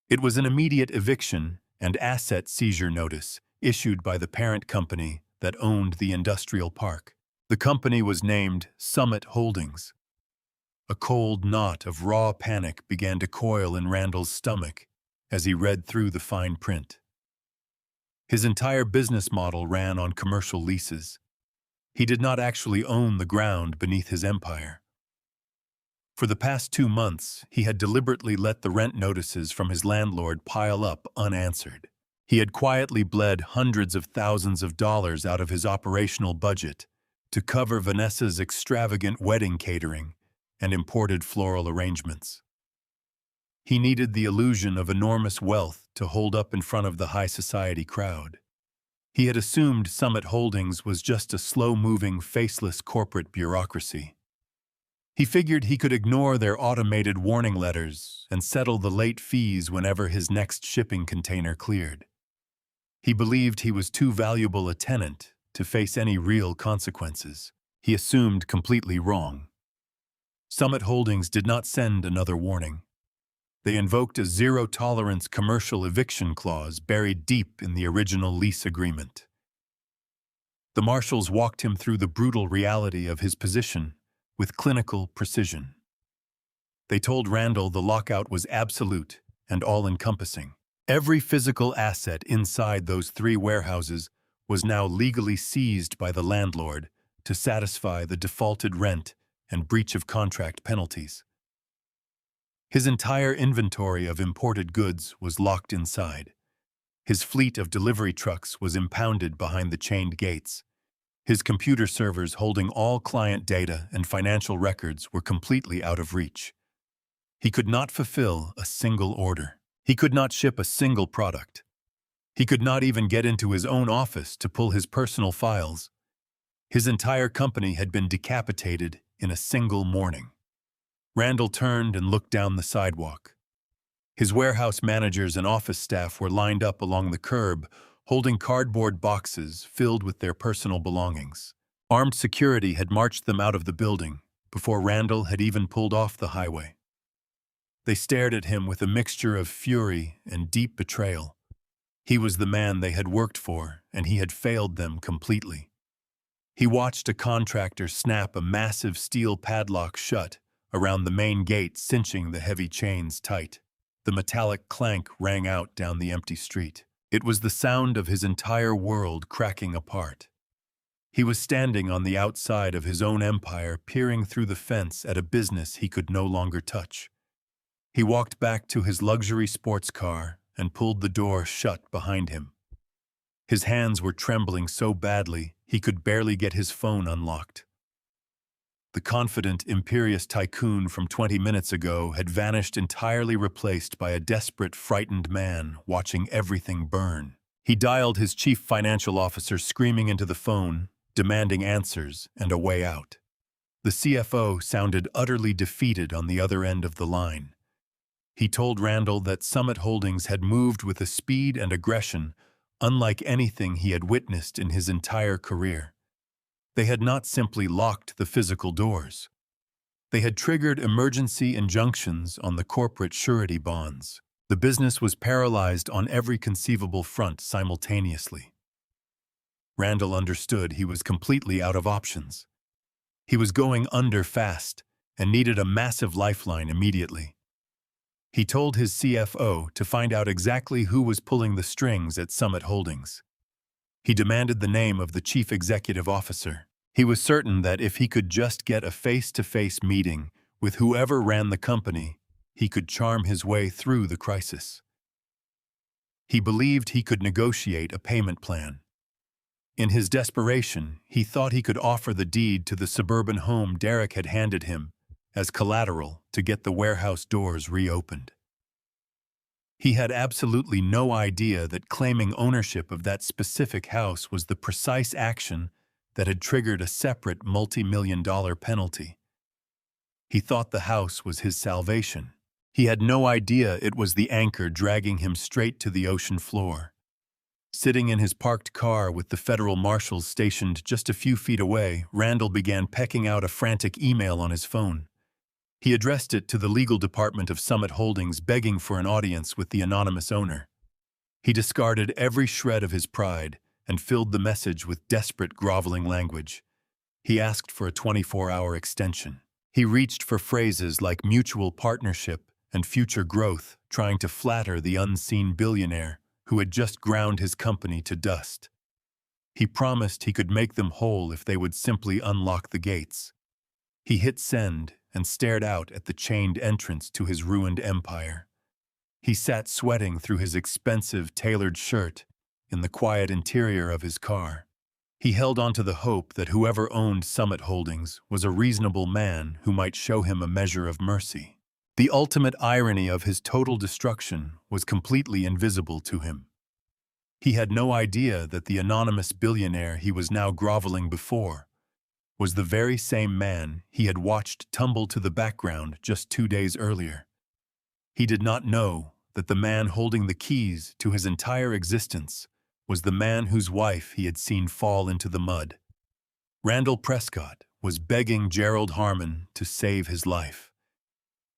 It was an immediate eviction and asset seizure notice issued by the parent company that owned the industrial park. The company was named Summit Holdings. A cold knot of raw panic began to coil in Randall's stomach as he read through the fine print. His entire business model ran on commercial leases. He did not actually own the ground beneath his empire. For the past 2 months, he had deliberately let the rent notices from his landlord pile up unanswered. He had quietly bled hundreds of thousands of dollars out of his operational budget to cover Vanessa's extravagant wedding catering and imported floral arrangements. He needed the illusion of enormous wealth to hold up in front of the high society crowd. He had assumed Summit Holdings was just a slow-moving, faceless corporate bureaucracy. He figured he could ignore their automated warning letters and settle the late fees whenever his next shipping container cleared. He believed he was too valuable a tenant to face any real consequences. He assumed completely wrong. Summit Holdings did not send another warning. They invoked a zero-tolerance commercial eviction clause buried deep in the original lease agreement. The marshals walked him through the brutal reality of his position with clinical precision. They told Randall the lockout was absolute and all-encompassing. Every physical asset inside those 3 warehouses was now legally seized by the landlord to satisfy the defaulted rent and breach of contract penalties. His entire inventory of imported goods was locked inside. His fleet of delivery trucks was impounded behind the chained gates. His computer servers holding all client data and financial records were completely out of reach. He could not fulfill a single order. He could not ship a single product. He could not even get into his own office to pull his personal files. His entire company had been decapitated in a single morning. Randall turned and looked down the sidewalk. His warehouse managers and office staff were lined up along the curb, holding cardboard boxes filled with their personal belongings. Armed security had marched them out of the building before Randall had even pulled off the highway. They stared at him with a mixture of fury and deep betrayal. He was the man they had worked for, and he had failed them completely. He watched a contractor snap a massive steel padlock shut around the main gate, cinching the heavy chains tight. The metallic clank rang out down the empty street. It was the sound of his entire world cracking apart. He was standing on the outside of his own empire, peering through the fence at a business he could no longer touch. He walked back to his luxury sports car and pulled the door shut behind him. His hands were trembling so badly he could barely get his phone unlocked. The confident, imperious tycoon from 20 minutes ago had vanished, entirely replaced by a desperate, frightened man watching everything burn. He dialed his chief financial officer, screaming into the phone, demanding answers and a way out. The CFO sounded utterly defeated on the other end of the line. He told Randall that Summit Holdings had moved with a speed and aggression unlike anything he had witnessed in his entire career. They had not simply locked the physical doors. They had triggered emergency injunctions on the corporate surety bonds. The business was paralyzed on every conceivable front simultaneously. Randall understood he was completely out of options. He was going under fast and needed a massive lifeline immediately. He told his CFO to find out exactly who was pulling the strings at Summit Holdings. He demanded the name of the chief executive officer. He was certain that if he could just get a face-to-face meeting with whoever ran the company, he could charm his way through the crisis. He believed he could negotiate a payment plan. In his desperation, he thought he could offer the deed to the suburban home Derek had handed him as collateral to get the warehouse doors reopened. He had absolutely no idea that claiming ownership of that specific house was the precise action that had triggered a separate multi-million-dollar penalty. He thought the house was his salvation. He had no idea it was the anchor dragging him straight to the ocean floor. Sitting in his parked car with the federal marshals stationed just a few feet away, Randall began pecking out a frantic email on his phone. He addressed it to the legal department of Summit Holdings, begging for an audience with the anonymous owner. He discarded every shred of his pride and filled the message with desperate, groveling language. He asked for a 24-hour extension. He reached for phrases like mutual partnership and future growth, trying to flatter the unseen billionaire who had just ground his company to dust. He promised he could make them whole if they would simply unlock the gates. He hit send and stared out at the chained entrance to his ruined empire. He sat sweating through his expensive, tailored shirt in the quiet interior of his car. He held on to the hope that whoever owned Summit Holdings was a reasonable man who might show him a measure of mercy. The ultimate irony of his total destruction was completely invisible to him. He had no idea that the anonymous billionaire he was now groveling before was the very same man he had watched tumble to the background just 2 days earlier. He did not know that the man holding the keys to his entire existence was the man whose wife he had seen fall into the mud. Randall Prescott was begging Gerald Harmon to save his life.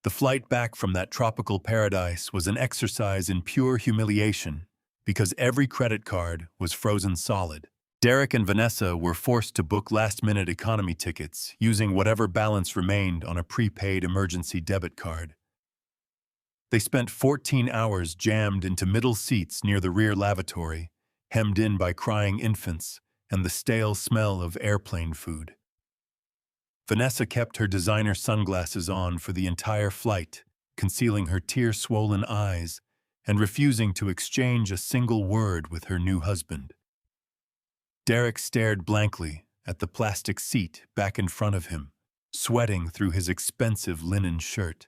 The flight back from that tropical paradise was an exercise in pure humiliation because every credit card was frozen solid. Derek and Vanessa were forced to book last-minute economy tickets using whatever balance remained on a prepaid emergency debit card. They spent 14 hours jammed into middle seats near the rear lavatory, hemmed in by crying infants and the stale smell of airplane food. Vanessa kept her designer sunglasses on for the entire flight, concealing her tear-swollen eyes and refusing to exchange a single word with her new husband. Derek stared blankly at the plastic seat back in front of him, sweating through his expensive linen shirt.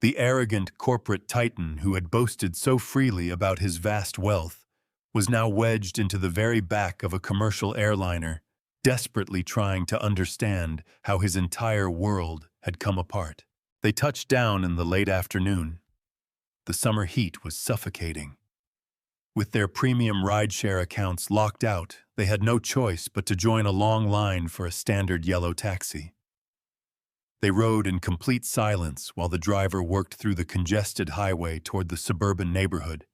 The arrogant corporate titan who had boasted so freely about his vast wealth was now wedged into the very back of a commercial airliner, desperately trying to understand how his entire world had come apart. They touched down in the late afternoon. The summer heat was suffocating. With their premium rideshare accounts locked out, they had no choice but to join a long line for a standard yellow taxi. They rode in complete silence while the driver worked through the congested highway toward the suburban neighborhood.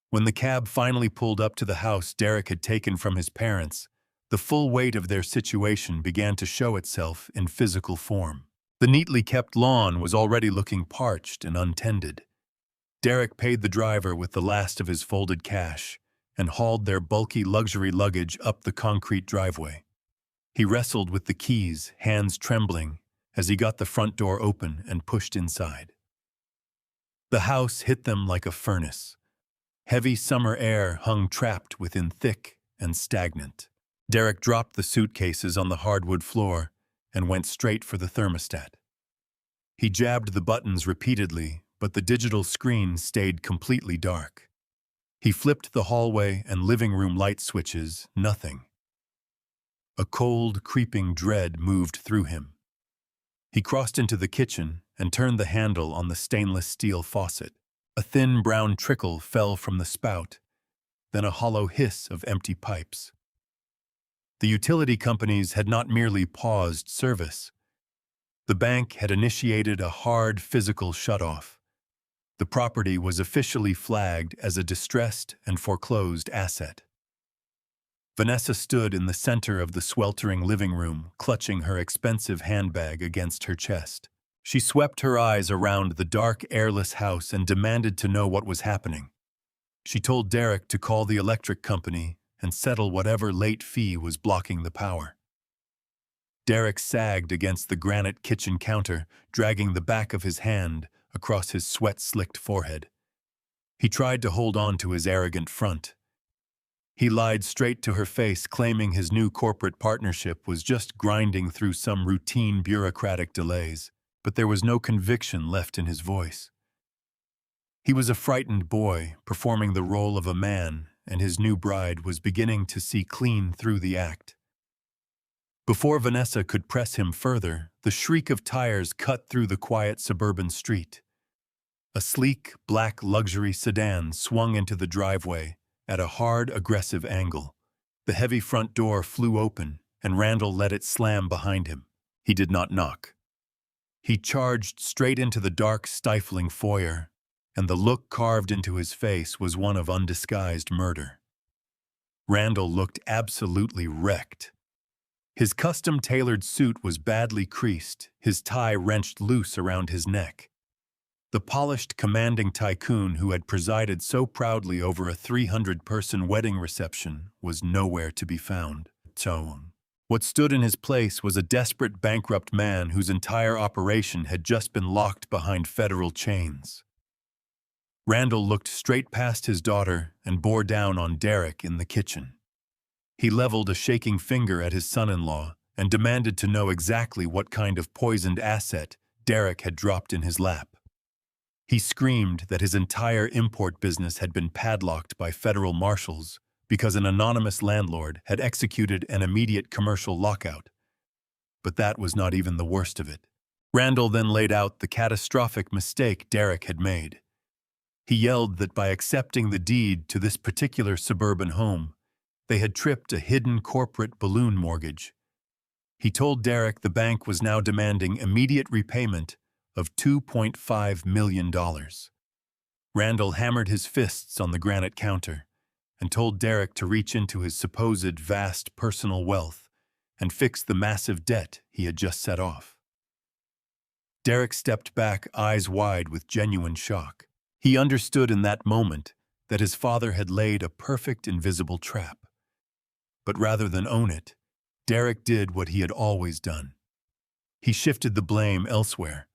When the cab finally pulled up to the house Derek had taken from his parents, the full weight of their situation began to show itself in physical form. The neatly kept lawn was already looking parched and untended. Derek paid the driver with the last of his folded cash and hauled their bulky luxury luggage up the concrete driveway. He wrestled with the keys, hands trembling, as he got the front door open and pushed inside. The house hit them like a furnace. Heavy summer air hung trapped within thick and stagnant. Derek dropped the suitcases on the hardwood floor and went straight for the thermostat. He jabbed the buttons repeatedly, but the digital screen stayed completely dark. He flipped the hallway and living room light switches, nothing. A cold, creeping dread moved through him. He crossed into the kitchen and turned the handle on the stainless steel faucet. A thin brown trickle fell from the spout, then a hollow hiss of empty pipes. The utility companies had not merely paused service. The bank had initiated a hard physical shutoff. The property was officially flagged as a distressed and foreclosed asset. Vanessa stood in the center of the sweltering living room, clutching her expensive handbag against her chest. She swept her eyes around the dark, airless house and demanded to know what was happening. She told Derek to call the electric company and settle whatever late fee was blocking the power. Derek sagged against the granite kitchen counter, dragging the back of his hand across his sweat-slicked forehead. He tried to hold on to his arrogant front. He lied straight to her face, claiming his new corporate partnership was just grinding through some routine bureaucratic delays, but there was no conviction left in his voice. He was a frightened boy, performing the role of a man, and his new bride was beginning to see clean through the act. Before Vanessa could press him further, the shriek of tires cut through the quiet suburban street. A sleek, black luxury sedan swung into the driveway at a hard, aggressive angle. The heavy front door flew open, and Randall let it slam behind him. He did not knock. He charged straight into the dark, stifling foyer, and the look carved into his face was one of undisguised murder. Randall looked absolutely wrecked. His custom-tailored suit was badly creased, his tie wrenched loose around his neck. The polished, commanding tycoon who had presided so proudly over a 300-person wedding reception was nowhere to be found. What stood in his place was a desperate, bankrupt man whose entire operation had just been locked behind federal chains. Randall looked straight past his daughter and bore down on Derek in the kitchen. He leveled a shaking finger at his son-in-law and demanded to know exactly what kind of poisoned asset Derek had dropped in his lap. He screamed that his entire import business had been padlocked by federal marshals because an anonymous landlord had executed an immediate commercial lockout. But that was not even the worst of it. Randall then laid out the catastrophic mistake Derek had made. He yelled that by accepting the deed to this particular suburban home, they had tripped a hidden corporate balloon mortgage. He told Derek the bank was now demanding immediate repayment of $2.5 million. Randall hammered his fists on the granite counter and told Derek to reach into his supposed vast personal wealth and fix the massive debt he had just set off. Derek stepped back, eyes wide with genuine shock. He understood in that moment that his father had laid a perfect invisible trap. But rather than own it, Derek did what he had always done. He shifted the blame elsewhere.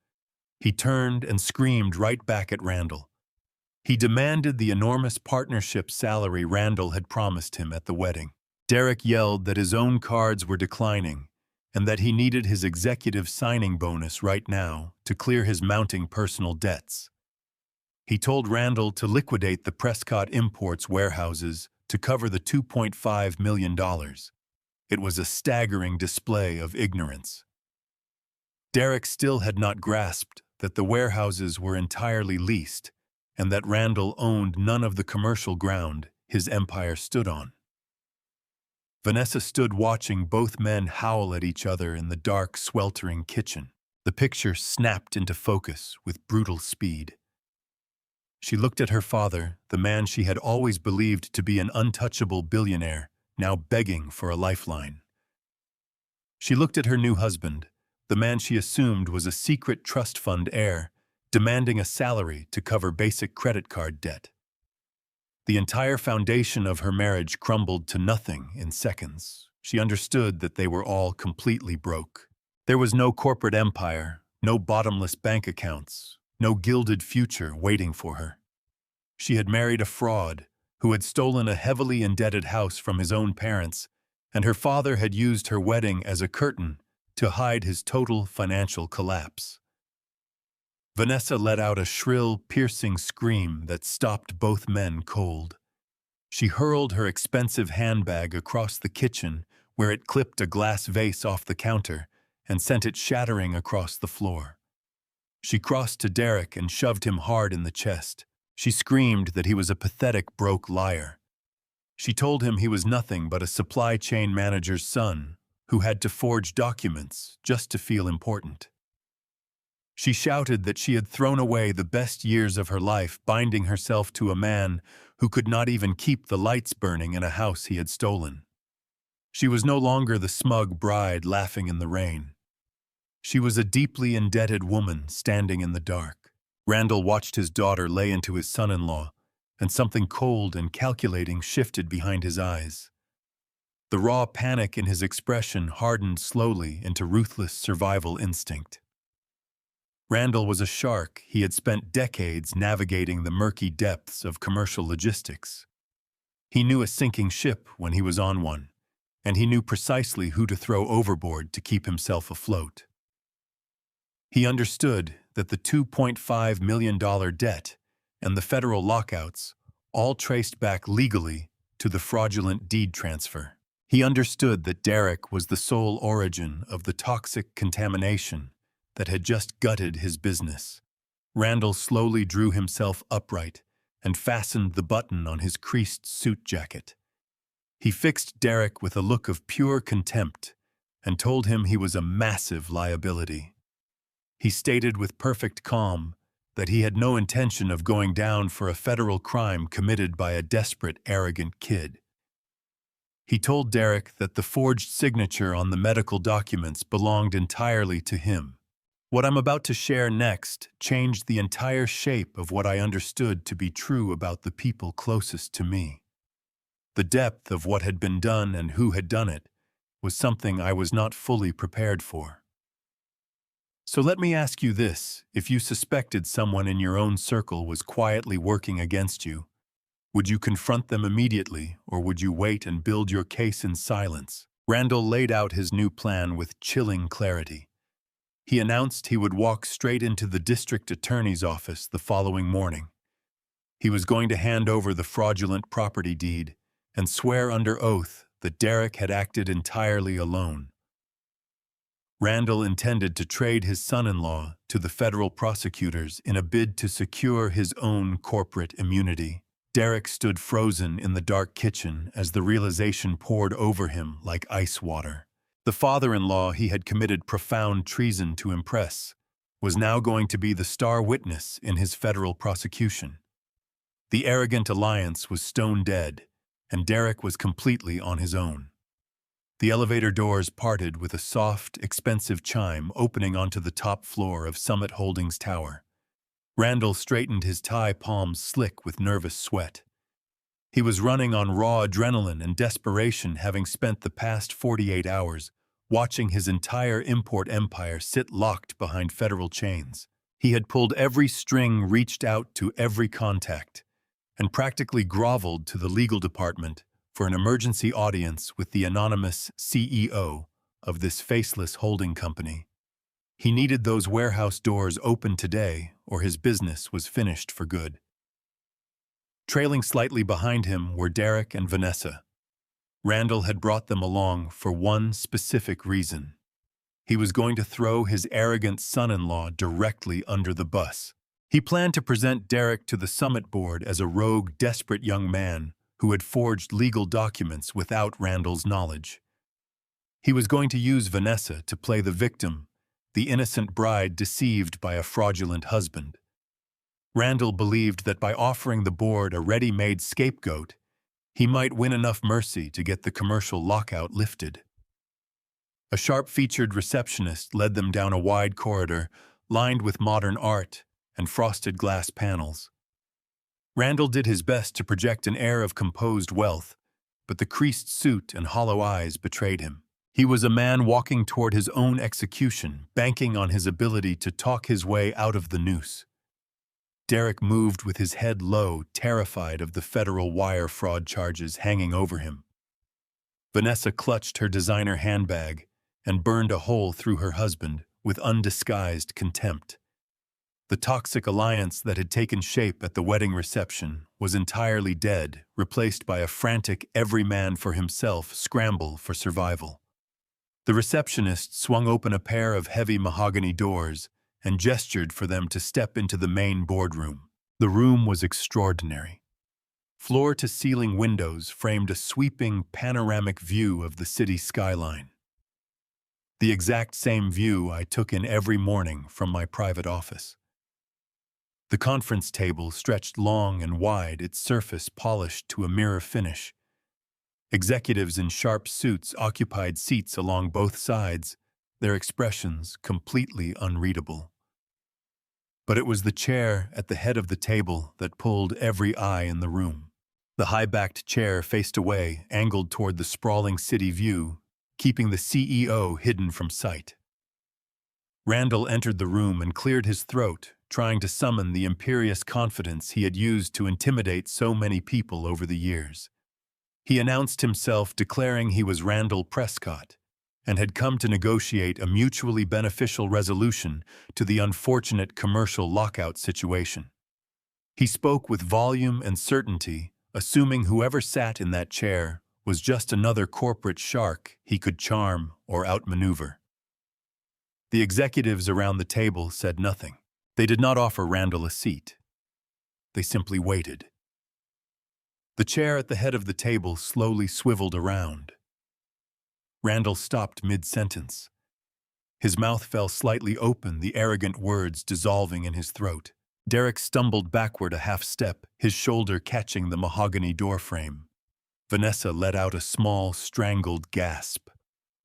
He turned and screamed right back at Randall. He demanded the enormous partnership salary Randall had promised him at the wedding. Derek yelled that his own cards were declining and that he needed his executive signing bonus right now to clear his mounting personal debts. He told Randall to liquidate the Prescott Imports warehouses to cover the $2.5 million. It was a staggering display of ignorance. Derek still had not grasped that the warehouses were entirely leased and that Randall owned none of the commercial ground his empire stood on. Vanessa stood watching both men howl at each other in the dark, sweltering kitchen. The picture snapped into focus with brutal speed. She looked at her father, the man she had always believed to be an untouchable billionaire, now begging for a lifeline. She looked at her new husband, the man she assumed was a secret trust fund heir, demanding a salary to cover basic credit card debt. The entire foundation of her marriage crumbled to nothing in seconds. She understood that they were all completely broke. There was no corporate empire, no bottomless bank accounts, no gilded future waiting for her. She had married a fraud who had stolen a heavily indebted house from his own parents, and her father had used her wedding as a curtain to hide his total financial collapse. Vanessa let out a shrill, piercing scream that stopped both men cold. She hurled her expensive handbag across the kitchen, where it clipped a glass vase off the counter and sent it shattering across the floor. She crossed to Derek and shoved him hard in the chest. She screamed that he was a pathetic, broke liar. She told him he was nothing but a supply chain manager's son who had to forge documents just to feel important. She shouted that she had thrown away the best years of her life binding herself to a man who could not even keep the lights burning in a house he had stolen. She was no longer the smug bride laughing in the rain. She was a deeply indebted woman standing in the dark. Randall watched his daughter lay into his son-in-law, and something cold and calculating shifted behind his eyes. The raw panic in his expression hardened slowly into ruthless survival instinct. Randall was a shark. He had spent decades navigating the murky depths of commercial logistics. He knew a sinking ship when he was on one, and he knew precisely who to throw overboard to keep himself afloat. He understood that the $2.5 million debt and the federal lockouts all traced back legally to the fraudulent deed transfer. He understood that Derek was the sole origin of the toxic contamination that had just gutted his business. Randall slowly drew himself upright and fastened the button on his creased suit jacket. He fixed Derek with a look of pure contempt and told him he was a massive liability. He stated with perfect calm that he had no intention of going down for a federal crime committed by a desperate, arrogant kid. He told Derek that the forged signature on the medical documents belonged entirely to him. What I'm about to share next changed the entire shape of what I understood to be true about the people closest to me. The depth of what had been done and who had done it was something I was not fully prepared for. So let me ask you this: if you suspected someone in your own circle was quietly working against you, would you confront them immediately, or would you wait and build your case in silence? Randall laid out his new plan with chilling clarity. He announced he would walk straight into the district attorney's office the following morning. He was going to hand over the fraudulent property deed and swear under oath that Derek had acted entirely alone. Randall intended to trade his son-in-law to the federal prosecutors in a bid to secure his own corporate immunity. Derek stood frozen in the dark kitchen as the realization poured over him like ice water. The father-in-law he had committed profound treason to impress was now going to be the star witness in his federal prosecution. The arrogant alliance was stone dead, and Derek was completely on his own. The elevator doors parted with a soft, expensive chime opening onto the top floor of Summit Holdings Tower. Randall straightened his tie palms slick with nervous sweat. He was running on raw adrenaline and desperation, having spent the past 48 hours watching his entire import empire sit locked behind federal chains. He had pulled every string, reached out to every contact, and practically groveled to the legal department for an emergency audience with the anonymous CEO of this faceless holding company. He needed those warehouse doors open today, or his business was finished for good. Trailing slightly behind him were Derek and Vanessa. Randall had brought them along for one specific reason. He was going to throw his arrogant son-in-law directly under the bus. He planned to present Derek to the summit board as a rogue, desperate young man who had forged legal documents without Randall's knowledge. He was going to use Vanessa to play the victim, the innocent bride deceived by a fraudulent husband. Randall believed that by offering the board a ready-made scapegoat, he might win enough mercy to get the commercial lockout lifted. A sharp-featured receptionist led them down a wide corridor lined with modern art and frosted glass panels. Randall did his best to project an air of composed wealth, but the creased suit and hollow eyes betrayed him. He was a man walking toward his own execution, banking on his ability to talk his way out of the noose. Derek moved with his head low, terrified of the federal wire fraud charges hanging over him. Vanessa clutched her designer handbag and burned a hole through her husband with undisguised contempt. The toxic alliance that had taken shape at the wedding reception was entirely dead, replaced by a frantic every-man-for-himself scramble for survival. The receptionist swung open a pair of heavy mahogany doors and gestured for them to step into the main boardroom. The room was extraordinary. Floor-to-ceiling windows framed a sweeping, panoramic view of the city skyline. The exact same view I took in every morning from my private office. The conference table stretched long and wide, its surface polished to a mirror finish. Executives in sharp suits occupied seats along both sides, their expressions completely unreadable. But it was the chair at the head of the table that pulled every eye in the room. The high-backed chair faced away, angled toward the sprawling city view, keeping the CEO hidden from sight. Randall entered the room and cleared his throat, trying to summon the imperious confidence he had used to intimidate so many people over the years. He announced himself, declaring he was Randall Prescott, and had come to negotiate a mutually beneficial resolution to the unfortunate commercial lockout situation. He spoke with volume and certainty, assuming whoever sat in that chair was just another corporate shark he could charm or outmaneuver. The executives around the table said nothing. They did not offer Randall a seat. They simply waited. The chair at the head of the table slowly swiveled around. Randall stopped mid-sentence. His mouth fell slightly open, the arrogant words dissolving in his throat. Derek stumbled backward a half-step, his shoulder catching the mahogany doorframe. Vanessa let out a small, strangled gasp,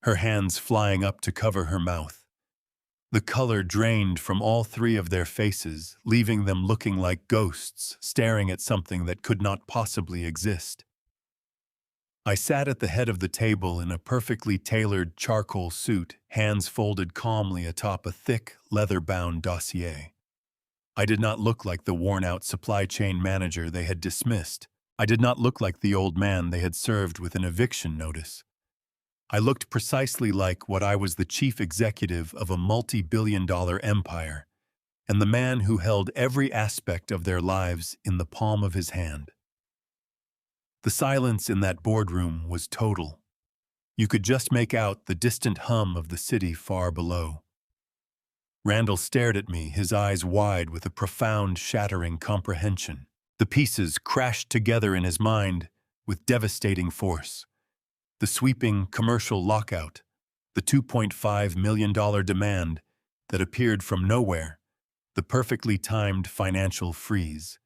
her hands flying up to cover her mouth. The color drained from all three of their faces, leaving them looking like ghosts, staring at something that could not possibly exist. I sat at the head of the table in a perfectly tailored charcoal suit, hands folded calmly atop a thick, leather-bound dossier. I did not look like the worn-out supply chain manager they had dismissed. I did not look like the old man they had served with an eviction notice. I looked precisely like what I was, the chief executive of a multi-billion-dollar empire, and the man who held every aspect of their lives in the palm of his hand. The silence in that boardroom was total. You could just make out the distant hum of the city far below. Randall stared at me, his eyes wide with a profound, shattering comprehension. The pieces crashed together in his mind with devastating force. The sweeping commercial lockout, the $2.5 million demand that appeared from nowhere, the perfectly timed financial freeze.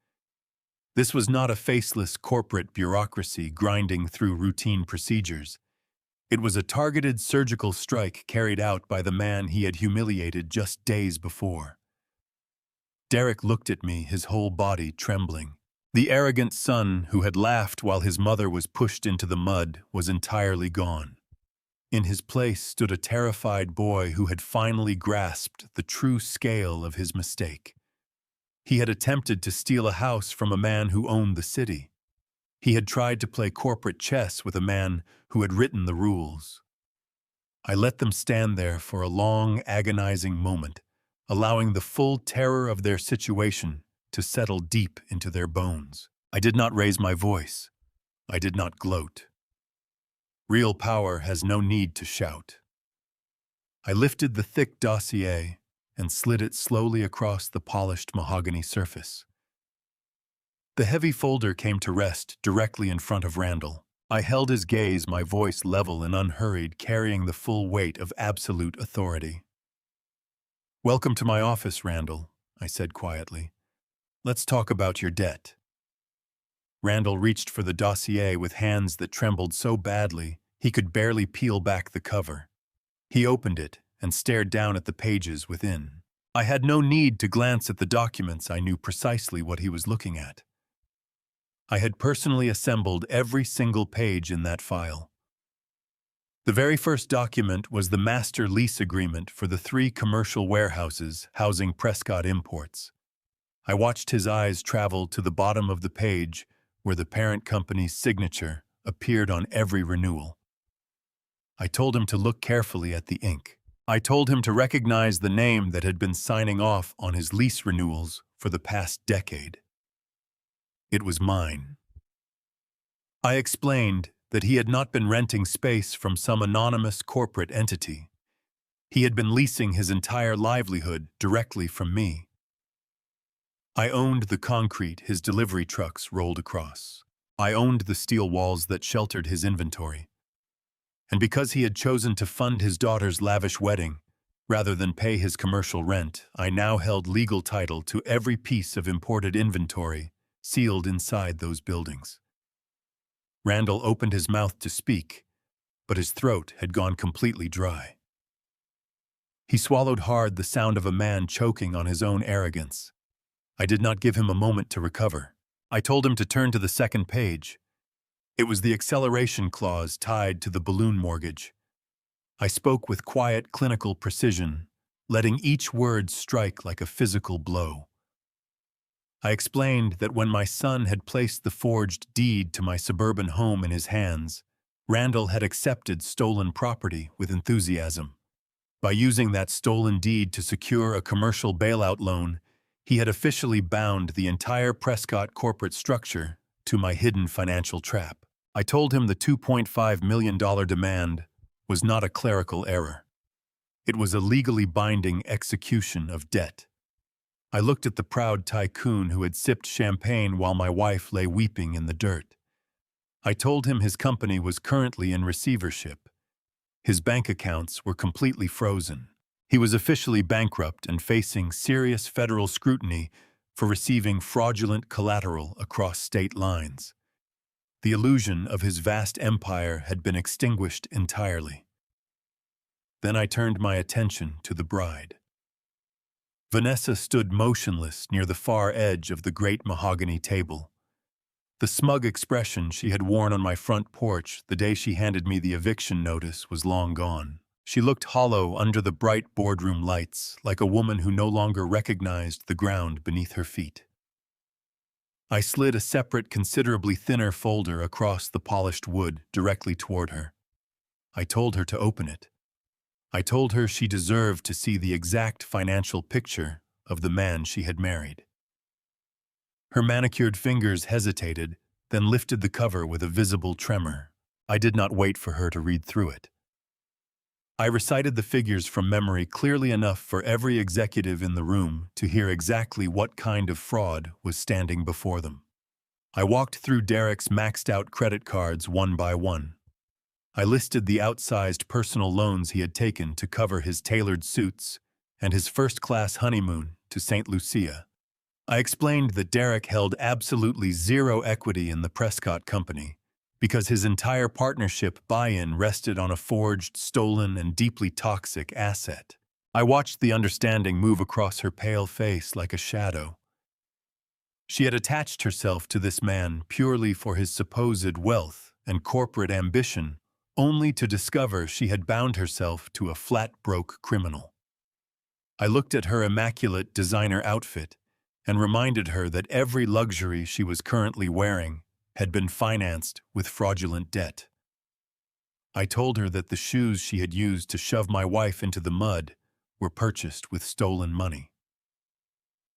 This was not a faceless corporate bureaucracy grinding through routine procedures. It was a targeted surgical strike carried out by the man he had humiliated just days before. Derek looked at me, his whole body trembling. The arrogant son who had laughed while his mother was pushed into the mud was entirely gone. In his place stood a terrified boy who had finally grasped the true scale of his mistake. He had attempted to steal a house from a man who owned the city. He had tried to play corporate chess with a man who had written the rules. I let them stand there for a long, agonizing moment, allowing the full terror of their situation to settle deep into their bones. I did not raise my voice. I did not gloat. Real power has no need to shout. I lifted the thick dossier and slid it slowly across the polished mahogany surface. The heavy folder came to rest directly in front of Randall. I held his gaze, my voice level and unhurried, carrying the full weight of absolute authority. "Welcome to my office, Randall," I said quietly. "Let's talk about your debt." Randall reached for the dossier with hands that trembled so badly he could barely peel back the cover. He opened it and stared down at the pages within. I had no need to glance at the documents. I knew precisely what he was looking at. I had personally assembled every single page in that file. The very first document was the master lease agreement for the 3 commercial warehouses housing Prescott Imports. I watched his eyes travel to the bottom of the page where the parent company's signature appeared on every renewal. I told him to look carefully at the ink. I told him to recognize the name that had been signing off on his lease renewals for the past decade. It was mine. I explained that he had not been renting space from some anonymous corporate entity. He had been leasing his entire livelihood directly from me. I owned the concrete his delivery trucks rolled across. I owned the steel walls that sheltered his inventory. And because he had chosen to fund his daughter's lavish wedding, rather than pay his commercial rent, I now held legal title to every piece of imported inventory sealed inside those buildings. Randall opened his mouth to speak, but his throat had gone completely dry. He swallowed hard, the sound of a man choking on his own arrogance. I did not give him a moment to recover. I told him to turn to the second page. It was the acceleration clause tied to the balloon mortgage. I spoke with quiet, clinical precision, letting each word strike like a physical blow. I explained that when my son had placed the forged deed to my suburban home in his hands, Randall had accepted stolen property with enthusiasm. By using that stolen deed to secure a commercial bailout loan, he had officially bound the entire Prescott corporate structure to my hidden financial trap. I told him the $2.5 million demand was not a clerical error. It was a legally binding execution of debt. I looked at the proud tycoon who had sipped champagne while my wife lay weeping in the dirt. I told him his company was currently in receivership. His bank accounts were completely frozen. He was officially bankrupt and facing serious federal scrutiny for receiving fraudulent collateral across state lines. The illusion of his vast empire had been extinguished entirely. Then I turned my attention to the bride. Vanessa stood motionless near the far edge of the great mahogany table. The smug expression she had worn on my front porch the day she handed me the eviction notice was long gone. She looked hollow under the bright boardroom lights, like a woman who no longer recognized the ground beneath her feet. I slid a separate, considerably thinner folder across the polished wood directly toward her. I told her to open it. I told her she deserved to see the exact financial picture of the man she had married. Her manicured fingers hesitated, then lifted the cover with a visible tremor. I did not wait for her to read through it. I recited the figures from memory clearly enough for every executive in the room to hear exactly what kind of fraud was standing before them. I walked through Derek's maxed-out credit cards one by one. I listed the outsized personal loans he had taken to cover his tailored suits and his first-class honeymoon to St. Lucia. I explained that Derek held absolutely zero equity in the Prescott company because his entire partnership buy-in rested on a forged, stolen, and deeply toxic asset. I watched the understanding move across her pale face like a shadow. She had attached herself to this man purely for his supposed wealth and corporate ambition, only to discover she had bound herself to a flat-broke criminal. I looked at her immaculate designer outfit and reminded her that every luxury she was currently wearing had been financed with fraudulent debt. I told her that the shoes she had used to shove my wife into the mud were purchased with stolen money.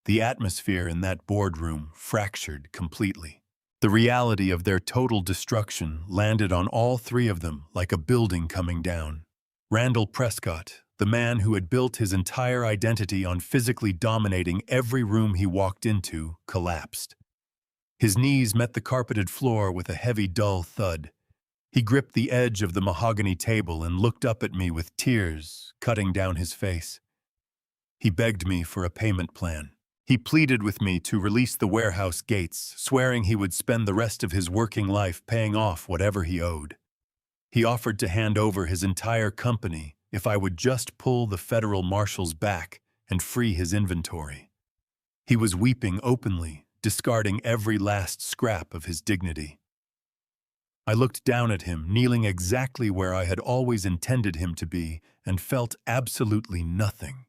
The atmosphere in that boardroom fractured completely. The reality of their total destruction landed on all three of them like a building coming down. Randall Prescott, the man who had built his entire identity on physically dominating every room he walked into, collapsed. His knees met the carpeted floor with a heavy, dull thud. He gripped the edge of the mahogany table and looked up at me with tears cutting down his face. He begged me for a payment plan. He pleaded with me to release the warehouse gates, swearing he would spend the rest of his working life paying off whatever he owed. He offered to hand over his entire company if I would just pull the federal marshals back and free his inventory. He was weeping openly, discarding every last scrap of his dignity. I looked down at him, kneeling exactly where I had always intended him to be, and felt absolutely nothing.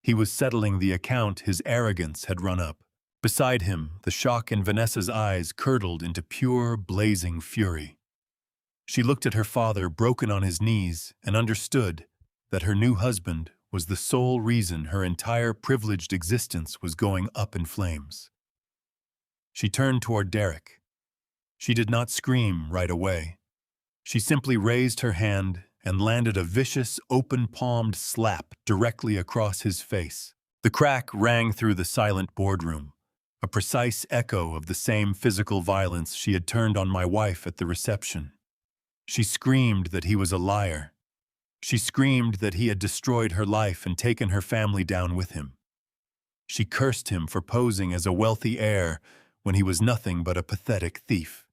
He was settling the account his arrogance had run up. Beside him, the shock in Vanessa's eyes curdled into pure, blazing fury. She looked at her father broken on his knees and understood that her new husband was the sole reason her entire privileged existence was going up in flames. She turned toward Derek. She did not scream right away. She simply raised her hand and landed a vicious, open-palmed slap directly across his face. The crack rang through the silent boardroom, a precise echo of the same physical violence she had turned on my wife at the reception. She screamed that he was a liar. She screamed that he had destroyed her life and taken her family down with him. She cursed him for posing as a wealthy heir when he was nothing but a pathetic thief.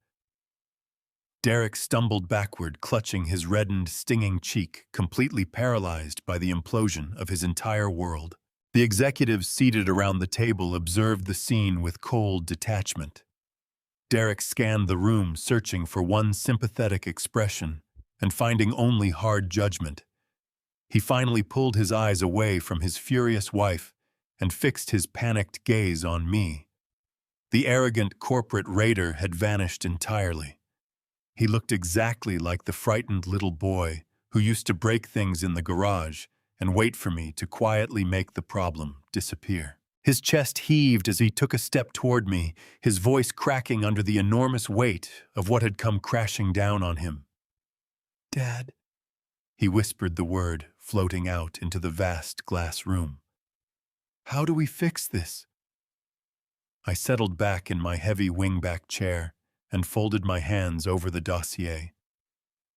Derek stumbled backward, clutching his reddened, stinging cheek, completely paralyzed by the implosion of his entire world. The executives seated around the table observed the scene with cold detachment. Derek scanned the room, searching for one sympathetic expression, and finding only hard judgment. He finally pulled his eyes away from his furious wife and fixed his panicked gaze on me. The arrogant corporate raider had vanished entirely. He looked exactly like the frightened little boy who used to break things in the garage and wait for me to quietly make the problem disappear. His chest heaved as he took a step toward me, his voice cracking under the enormous weight of what had come crashing down on him. "Dad," he whispered the word, floating out into the vast glass room. "How do we fix this?" I settled back in my heavy wingback chair and folded my hands over the dossier.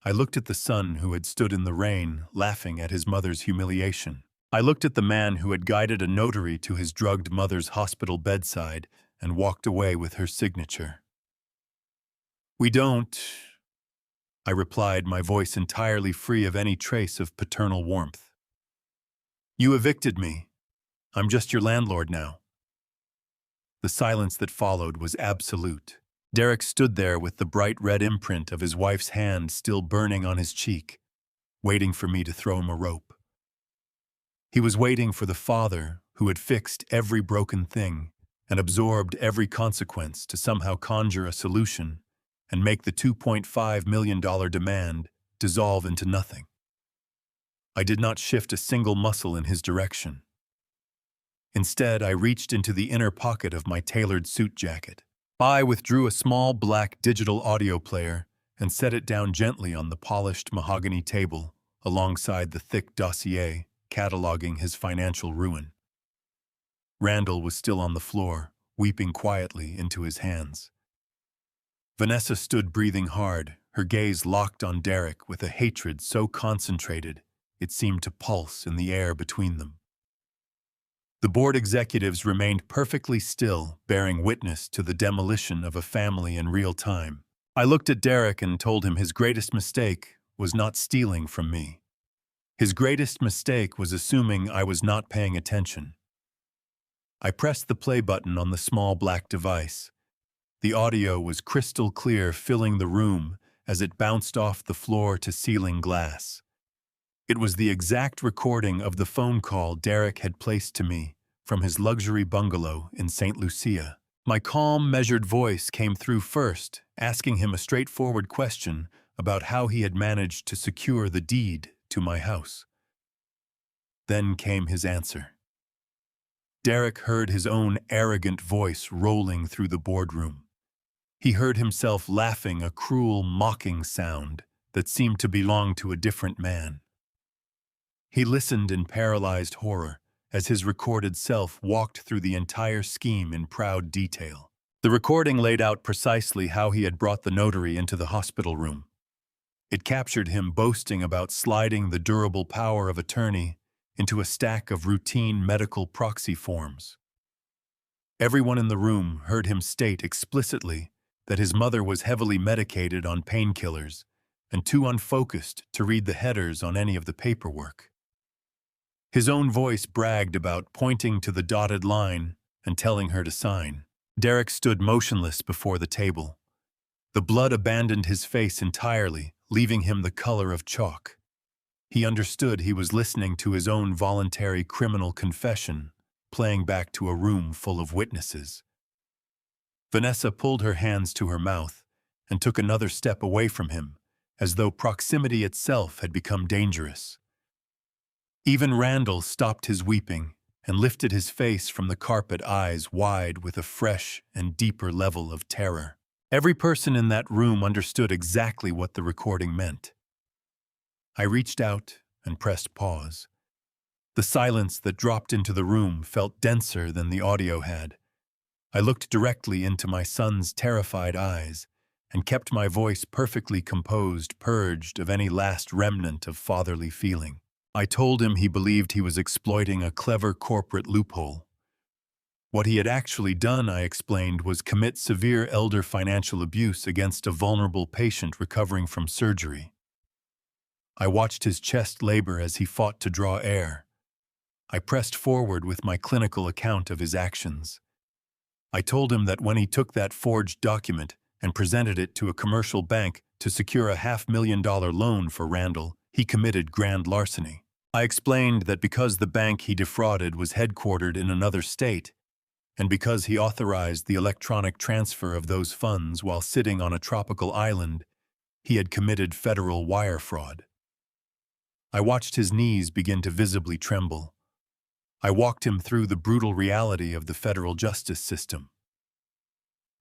I looked at the son who had stood in the rain, laughing at his mother's humiliation. I looked at the man who had guided a notary to his drugged mother's hospital bedside and walked away with her signature. "We don't," I replied, my voice entirely free of any trace of paternal warmth. "You evicted me. I'm just your landlord now." The silence that followed was absolute. Derek stood there with the bright red imprint of his wife's hand still burning on his cheek, waiting for me to throw him a rope. He was waiting for the father who had fixed every broken thing and absorbed every consequence to somehow conjure a solution and make the $2.5 million demand dissolve into nothing. I did not shift a single muscle in his direction. Instead, I reached into the inner pocket of my tailored suit jacket. I withdrew a small black digital audio player and set it down gently on the polished mahogany table alongside the thick dossier cataloging his financial ruin. Randall was still on the floor, weeping quietly into his hands. Vanessa stood breathing hard, her gaze locked on Derek with a hatred so concentrated it seemed to pulse in the air between them. The board executives remained perfectly still, bearing witness to the demolition of a family in real time. I looked at Derek and told him his greatest mistake was not stealing from me. His greatest mistake was assuming I was not paying attention. I pressed the play button on the small black device. The audio was crystal clear, filling the room as it bounced off the floor-to-ceiling glass. It was the exact recording of the phone call Derek had placed to me from his luxury bungalow in St. Lucia. My calm, measured voice came through first, asking him a straightforward question about how he had managed to secure the deed to my house. Then came his answer. Derek heard his own arrogant voice rolling through the boardroom. He heard himself laughing a cruel, mocking sound that seemed to belong to a different man. He listened in paralyzed horror as his recorded self walked through the entire scheme in proud detail. The recording laid out precisely how he had brought the notary into the hospital room. It captured him boasting about sliding the durable power of attorney into a stack of routine medical proxy forms. Everyone in the room heard him state explicitly that his mother was heavily medicated on painkillers and too unfocused to read the headers on any of the paperwork. His own voice bragged about pointing to the dotted line and telling her to sign. Derek stood motionless before the table. The blood abandoned his face entirely, leaving him the color of chalk. He understood he was listening to his own voluntary criminal confession, playing back to a room full of witnesses. Vanessa pulled her hands to her mouth and took another step away from him, as though proximity itself had become dangerous. Even Randall stopped his weeping and lifted his face from the carpet, eyes wide with a fresh and deeper level of terror. Every person in that room understood exactly what the recording meant. I reached out and pressed pause. The silence that dropped into the room felt denser than the audio had. I looked directly into my son's terrified eyes and kept my voice perfectly composed, purged of any last remnant of fatherly feeling. I told him he believed he was exploiting a clever corporate loophole. What he had actually done, I explained, was commit severe elder financial abuse against a vulnerable patient recovering from surgery. I watched his chest labor as he fought to draw air. I pressed forward with my clinical account of his actions. I told him that when he took that forged document and presented it to a commercial bank to secure a $500,000 loan for Randall, he committed grand larceny. I explained that because the bank he defrauded was headquartered in another state, and because he authorized the electronic transfer of those funds while sitting on a tropical island, he had committed federal wire fraud. I watched his knees begin to visibly tremble. I walked him through the brutal reality of the federal justice system.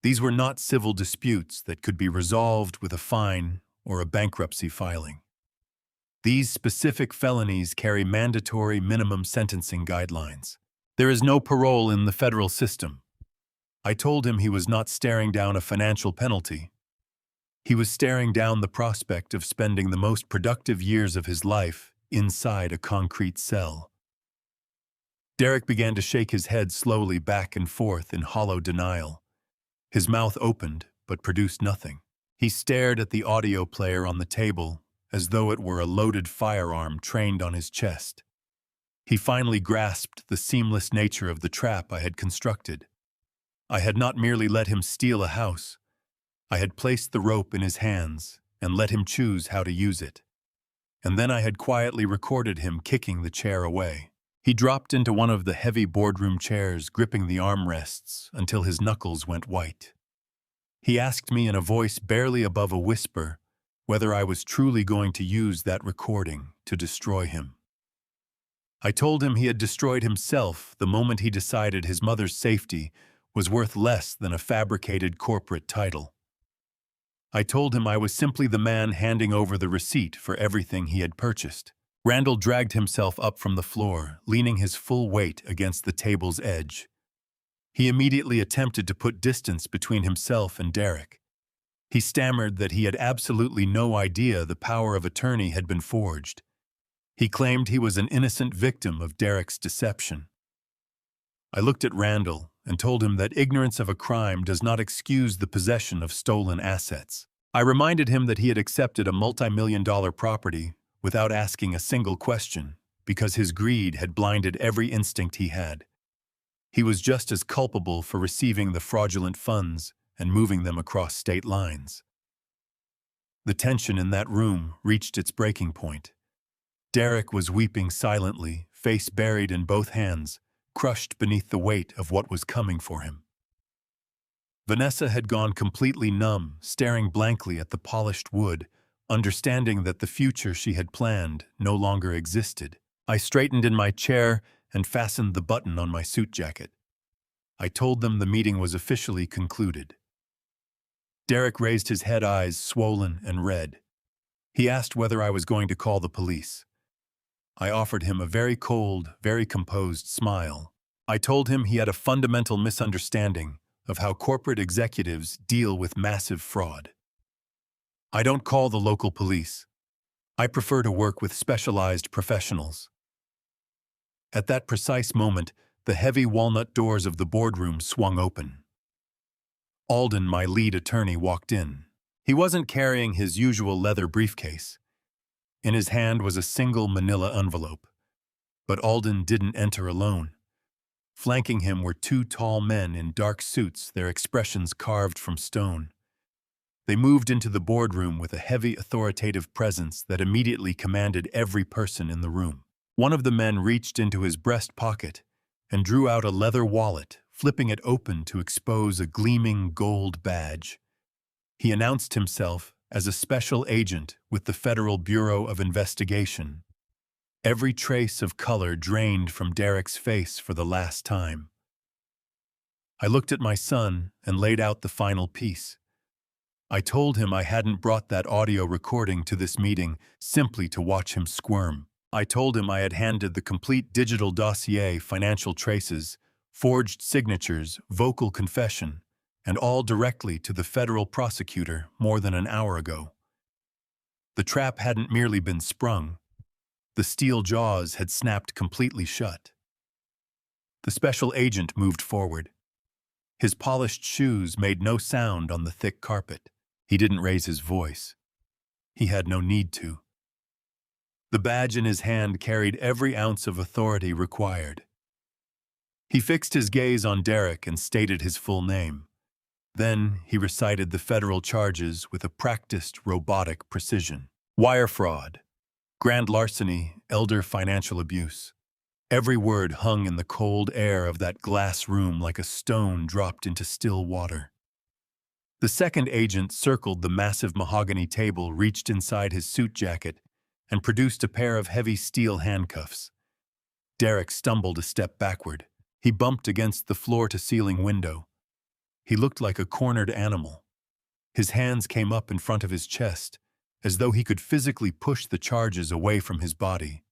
These were not civil disputes that could be resolved with a fine or a bankruptcy filing. These specific felonies carry mandatory minimum sentencing guidelines. There is no parole in the federal system. I told him he was not staring down a financial penalty. He was staring down the prospect of spending the most productive years of his life inside a concrete cell. Derek began to shake his head slowly back and forth in hollow denial. His mouth opened, but produced nothing. He stared at the audio player on the table, as though it were a loaded firearm trained on his chest. He finally grasped the seamless nature of the trap I had constructed. I had not merely let him steal a house. I had placed the rope in his hands and let him choose how to use it. And then I had quietly recorded him kicking the chair away. He dropped into one of the heavy boardroom chairs, gripping the armrests until his knuckles went white. He asked me in a voice barely above a whisper whether I was truly going to use that recording to destroy him. I told him he had destroyed himself the moment he decided his mother's safety was worth less than a fabricated corporate title. I told him I was simply the man handing over the receipt for everything he had purchased. Randall dragged himself up from the floor, leaning his full weight against the table's edge. He immediately attempted to put distance between himself and Derek. He stammered that he had absolutely no idea the power of attorney had been forged. He claimed he was an innocent victim of Derek's deception. I looked at Randall and told him that ignorance of a crime does not excuse the possession of stolen assets. I reminded him that he had accepted a multi-million-dollar property without asking a single question, because his greed had blinded every instinct he had. He was just as culpable for receiving the fraudulent funds and moving them across state lines. The tension in that room reached its breaking point. Derek was weeping silently, face buried in both hands, crushed beneath the weight of what was coming for him. Vanessa had gone completely numb, staring blankly at the polished wood, understanding that the future she had planned no longer existed. I straightened in my chair and fastened the button on my suit jacket. I told them the meeting was officially concluded. Derek raised his head, eyes swollen and red. He asked whether I was going to call the police. I offered him a very cold, very composed smile. I told him he had a fundamental misunderstanding of how corporate executives deal with massive fraud. I don't call the local police. I prefer to work with specialized professionals. At that precise moment, the heavy walnut doors of the boardroom swung open. Alden, my lead attorney, walked in. He wasn't carrying his usual leather briefcase. In his hand was a single manila envelope. But Alden didn't enter alone. Flanking him were two tall men in dark suits, their expressions carved from stone. They moved into the boardroom with a heavy, authoritative presence that immediately commanded every person in the room. One of the men reached into his breast pocket and drew out a leather wallet, flipping it open to expose a gleaming gold badge. He announced himself as a special agent with the Federal Bureau of Investigation. Every trace of color drained from Derek's face for the last time. I looked at my son and laid out the final piece. I told him I hadn't brought that audio recording to this meeting simply to watch him squirm. I told him I had handed the complete digital dossier, financial traces, forged signatures, vocal confession, and all directly to the federal prosecutor more than an hour ago. The trap hadn't merely been sprung. The steel jaws had snapped completely shut. The special agent moved forward. His polished shoes made no sound on the thick carpet. He didn't raise his voice. He had no need to. The badge in his hand carried every ounce of authority required. He fixed his gaze on Derek and stated his full name. Then he recited the federal charges with a practiced, robotic precision. Wire fraud, grand larceny, elder financial abuse. Every word hung in the cold air of that glass room like a stone dropped into still water. The second agent circled the massive mahogany table, reached inside his suit jacket, and produced a pair of heavy steel handcuffs. Derek stumbled a step backward. He bumped against the floor-to-ceiling window. He looked like a cornered animal. His hands came up in front of his chest, as though he could physically push the charges away from his body.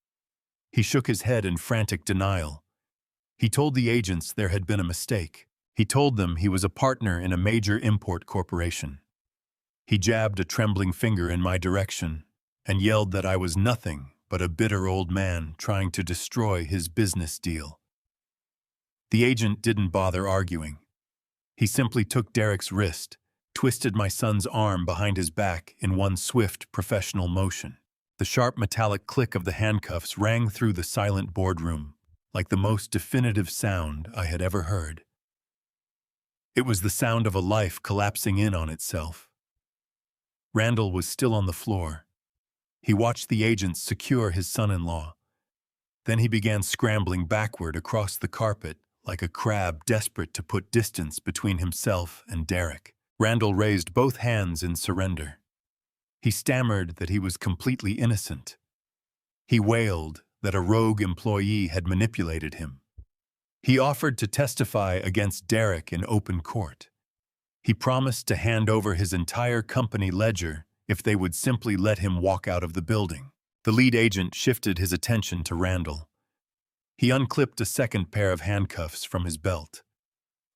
He shook his head in frantic denial. He told the agents there had been a mistake. He told them he was a partner in a major import corporation. He jabbed a trembling finger in my direction and yelled that I was nothing but a bitter old man trying to destroy his business deal. The agent didn't bother arguing. He simply took Derek's wrist, twisted my son's arm behind his back in one swift, professional motion. The sharp metallic click of the handcuffs rang through the silent boardroom, like the most definitive sound I had ever heard. It was the sound of a life collapsing in on itself. Randall was still on the floor. He watched the agents secure his son-in-law. Then he began scrambling backward across the carpet like a crab desperate to put distance between himself and Derek. Randall raised both hands in surrender. He stammered that he was completely innocent. He wailed that a rogue employee had manipulated him. He offered to testify against Derek in open court. He promised to hand over his entire company ledger if they would simply let him walk out of the building. The lead agent shifted his attention to Randall. He unclipped a second pair of handcuffs from his belt.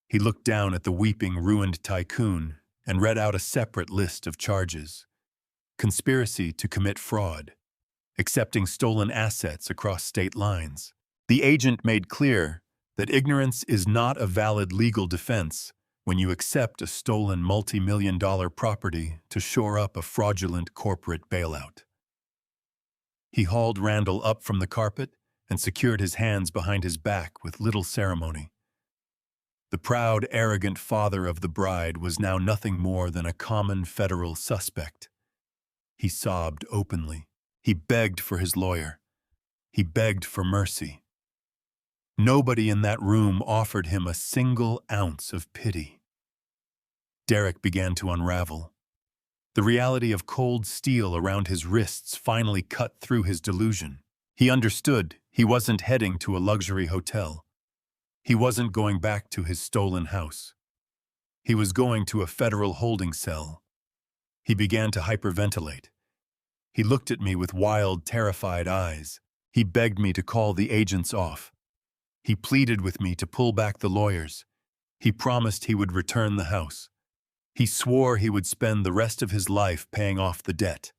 He looked down at the weeping, ruined tycoon and read out a separate list of charges. Conspiracy to commit fraud, accepting stolen assets across state lines. The agent made clear that ignorance is not a valid legal defense when you accept a stolen multi-million-dollar property to shore up a fraudulent corporate bailout. He hauled Randall up from the carpet and secured his hands behind his back with little ceremony. The proud, arrogant father of the bride was now nothing more than a common federal suspect. He sobbed openly. He begged for his lawyer. He begged for mercy. Nobody in that room offered him a single ounce of pity. Derek began to unravel. The reality of cold steel around his wrists finally cut through his delusion. He understood he wasn't heading to a luxury hotel. He wasn't going back to his stolen house. He was going to a federal holding cell. He began to hyperventilate. He looked at me with wild, terrified eyes. He begged me to call the agents off. He pleaded with me to pull back the lawyers. He promised he would return the house. He swore he would spend the rest of his life paying off the debt.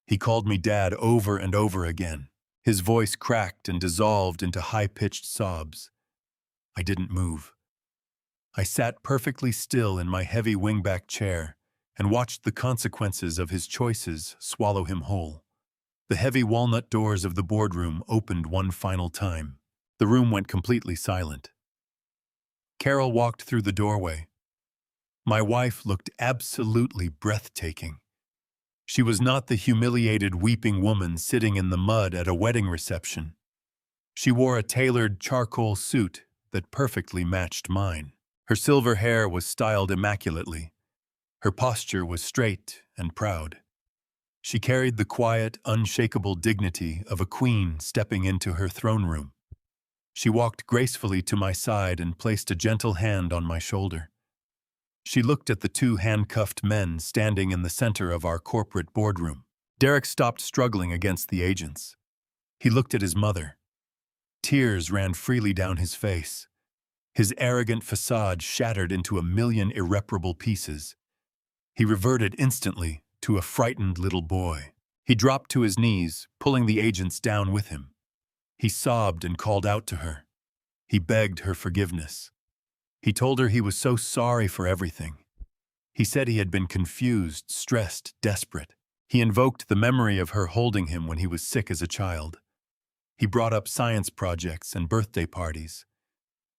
He called me Dad over and over again. His voice cracked and dissolved into high-pitched sobs. I didn't move. I sat perfectly still in my heavy wingback chair and watched the consequences of his choices swallow him whole. The heavy walnut doors of the boardroom opened one final time. The room went completely silent. Carol walked through the doorway. My wife looked absolutely breathtaking. She was not the humiliated, weeping woman sitting in the mud at a wedding reception. She wore a tailored charcoal suit that perfectly matched mine. Her silver hair was styled immaculately. Her posture was straight and proud. She carried the quiet, unshakable dignity of a queen stepping into her throne room. She walked gracefully to my side and placed a gentle hand on my shoulder. She looked at the two handcuffed men standing in the center of our corporate boardroom. Derek stopped struggling against the agents. He looked at his mother. Tears ran freely down his face. His arrogant facade shattered into a million irreparable pieces. He reverted instantly to a frightened little boy. He dropped to his knees, pulling the agents down with him. He sobbed and called out to her. He begged her forgiveness. He told her he was so sorry for everything. He said he had been confused, stressed, desperate. He invoked the memory of her holding him when he was sick as a child. He brought up science projects and birthday parties.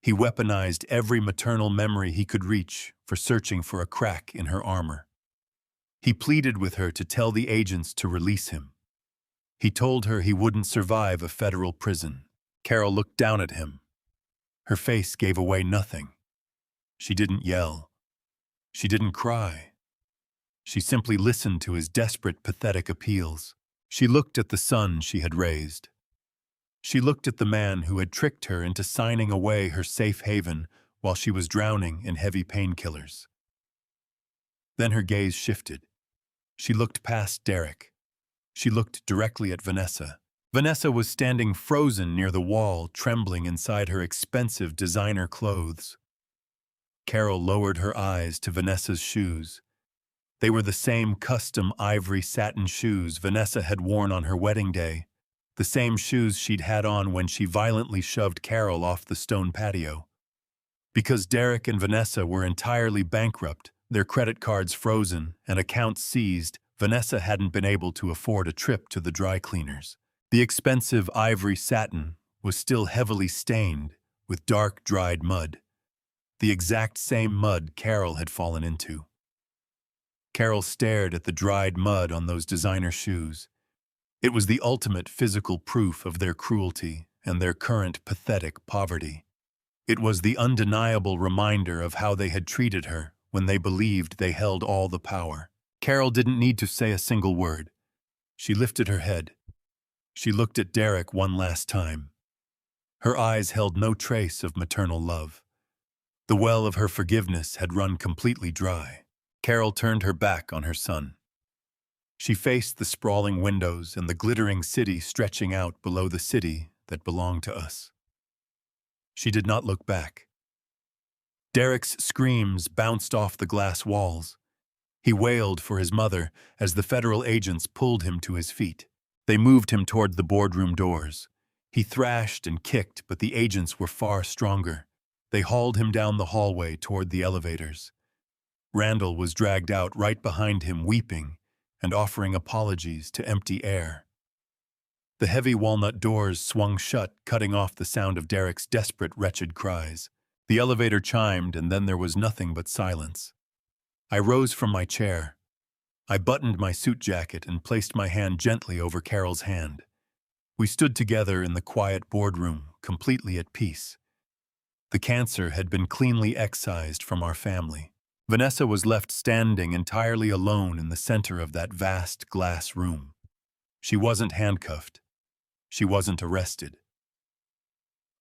He weaponized every maternal memory he could reach for searching for a crack in her armor. He pleaded with her to tell the agents to release him. He told her he wouldn't survive a federal prison. Carol looked down at him. Her face gave away nothing. She didn't yell. She didn't cry. She simply listened to his desperate, pathetic appeals. She looked at the son she had raised. She looked at the man who had tricked her into signing away her safe haven while she was drowning in heavy painkillers. Then her gaze shifted. She looked past Derek. She looked directly at Vanessa. Vanessa was standing frozen near the wall, trembling inside her expensive designer clothes. Carol lowered her eyes to Vanessa's shoes. They were the same custom ivory satin shoes Vanessa had worn on her wedding day, the same shoes she'd had on when she violently shoved Carol off the stone patio. Because Derek and Vanessa were entirely bankrupt, their credit cards frozen, and accounts seized, Vanessa hadn't been able to afford a trip to the dry cleaners. The expensive ivory satin was still heavily stained with dark, dried mud. The exact same mud Carol had fallen into. Carol stared at the dried mud on those designer shoes. It was the ultimate physical proof of their cruelty and their current pathetic poverty. It was the undeniable reminder of how they had treated her when they believed they held all the power. Carol didn't need to say a single word. She lifted her head. She looked at Derek one last time. Her eyes held no trace of maternal love. The well of her forgiveness had run completely dry. Carol turned her back on her son. She faced the sprawling windows and the glittering city stretching out below the city that belonged to us. She did not look back. Derek's screams bounced off the glass walls. He wailed for his mother as the federal agents pulled him to his feet. They moved him toward the boardroom doors. He thrashed and kicked, but the agents were far stronger. They hauled him down the hallway toward the elevators. Randall was dragged out right behind him, weeping and offering apologies to empty air. The heavy walnut doors swung shut, cutting off the sound of Derek's desperate, wretched cries. The elevator chimed, and then there was nothing but silence. I rose from my chair. I buttoned my suit jacket and placed my hand gently over Carol's hand. We stood together in the quiet boardroom, completely at peace. The cancer had been cleanly excised from our family. Vanessa was left standing entirely alone in the center of that vast glass room. She wasn't handcuffed. She wasn't arrested.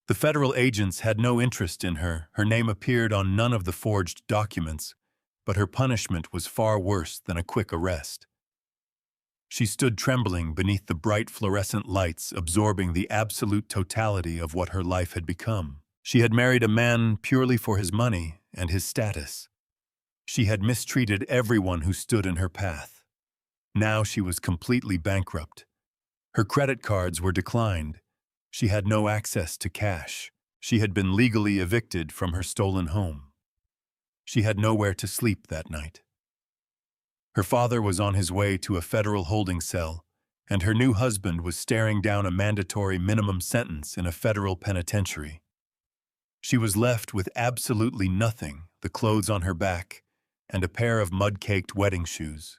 The federal agents had no interest in her. Her name appeared on none of the forged documents, but her punishment was far worse than a quick arrest. She stood trembling beneath the bright fluorescent lights, absorbing the absolute totality of what her life had become. She had married a man purely for his money and his status. She had mistreated everyone who stood in her path. Now she was completely bankrupt. Her credit cards were declined. She had no access to cash. She had been legally evicted from her stolen home. She had nowhere to sleep that night. Her father was on his way to a federal holding cell, and her new husband was staring down a mandatory minimum sentence in a federal penitentiary. She was left with absolutely nothing, the clothes on her back, and a pair of mud-caked wedding shoes.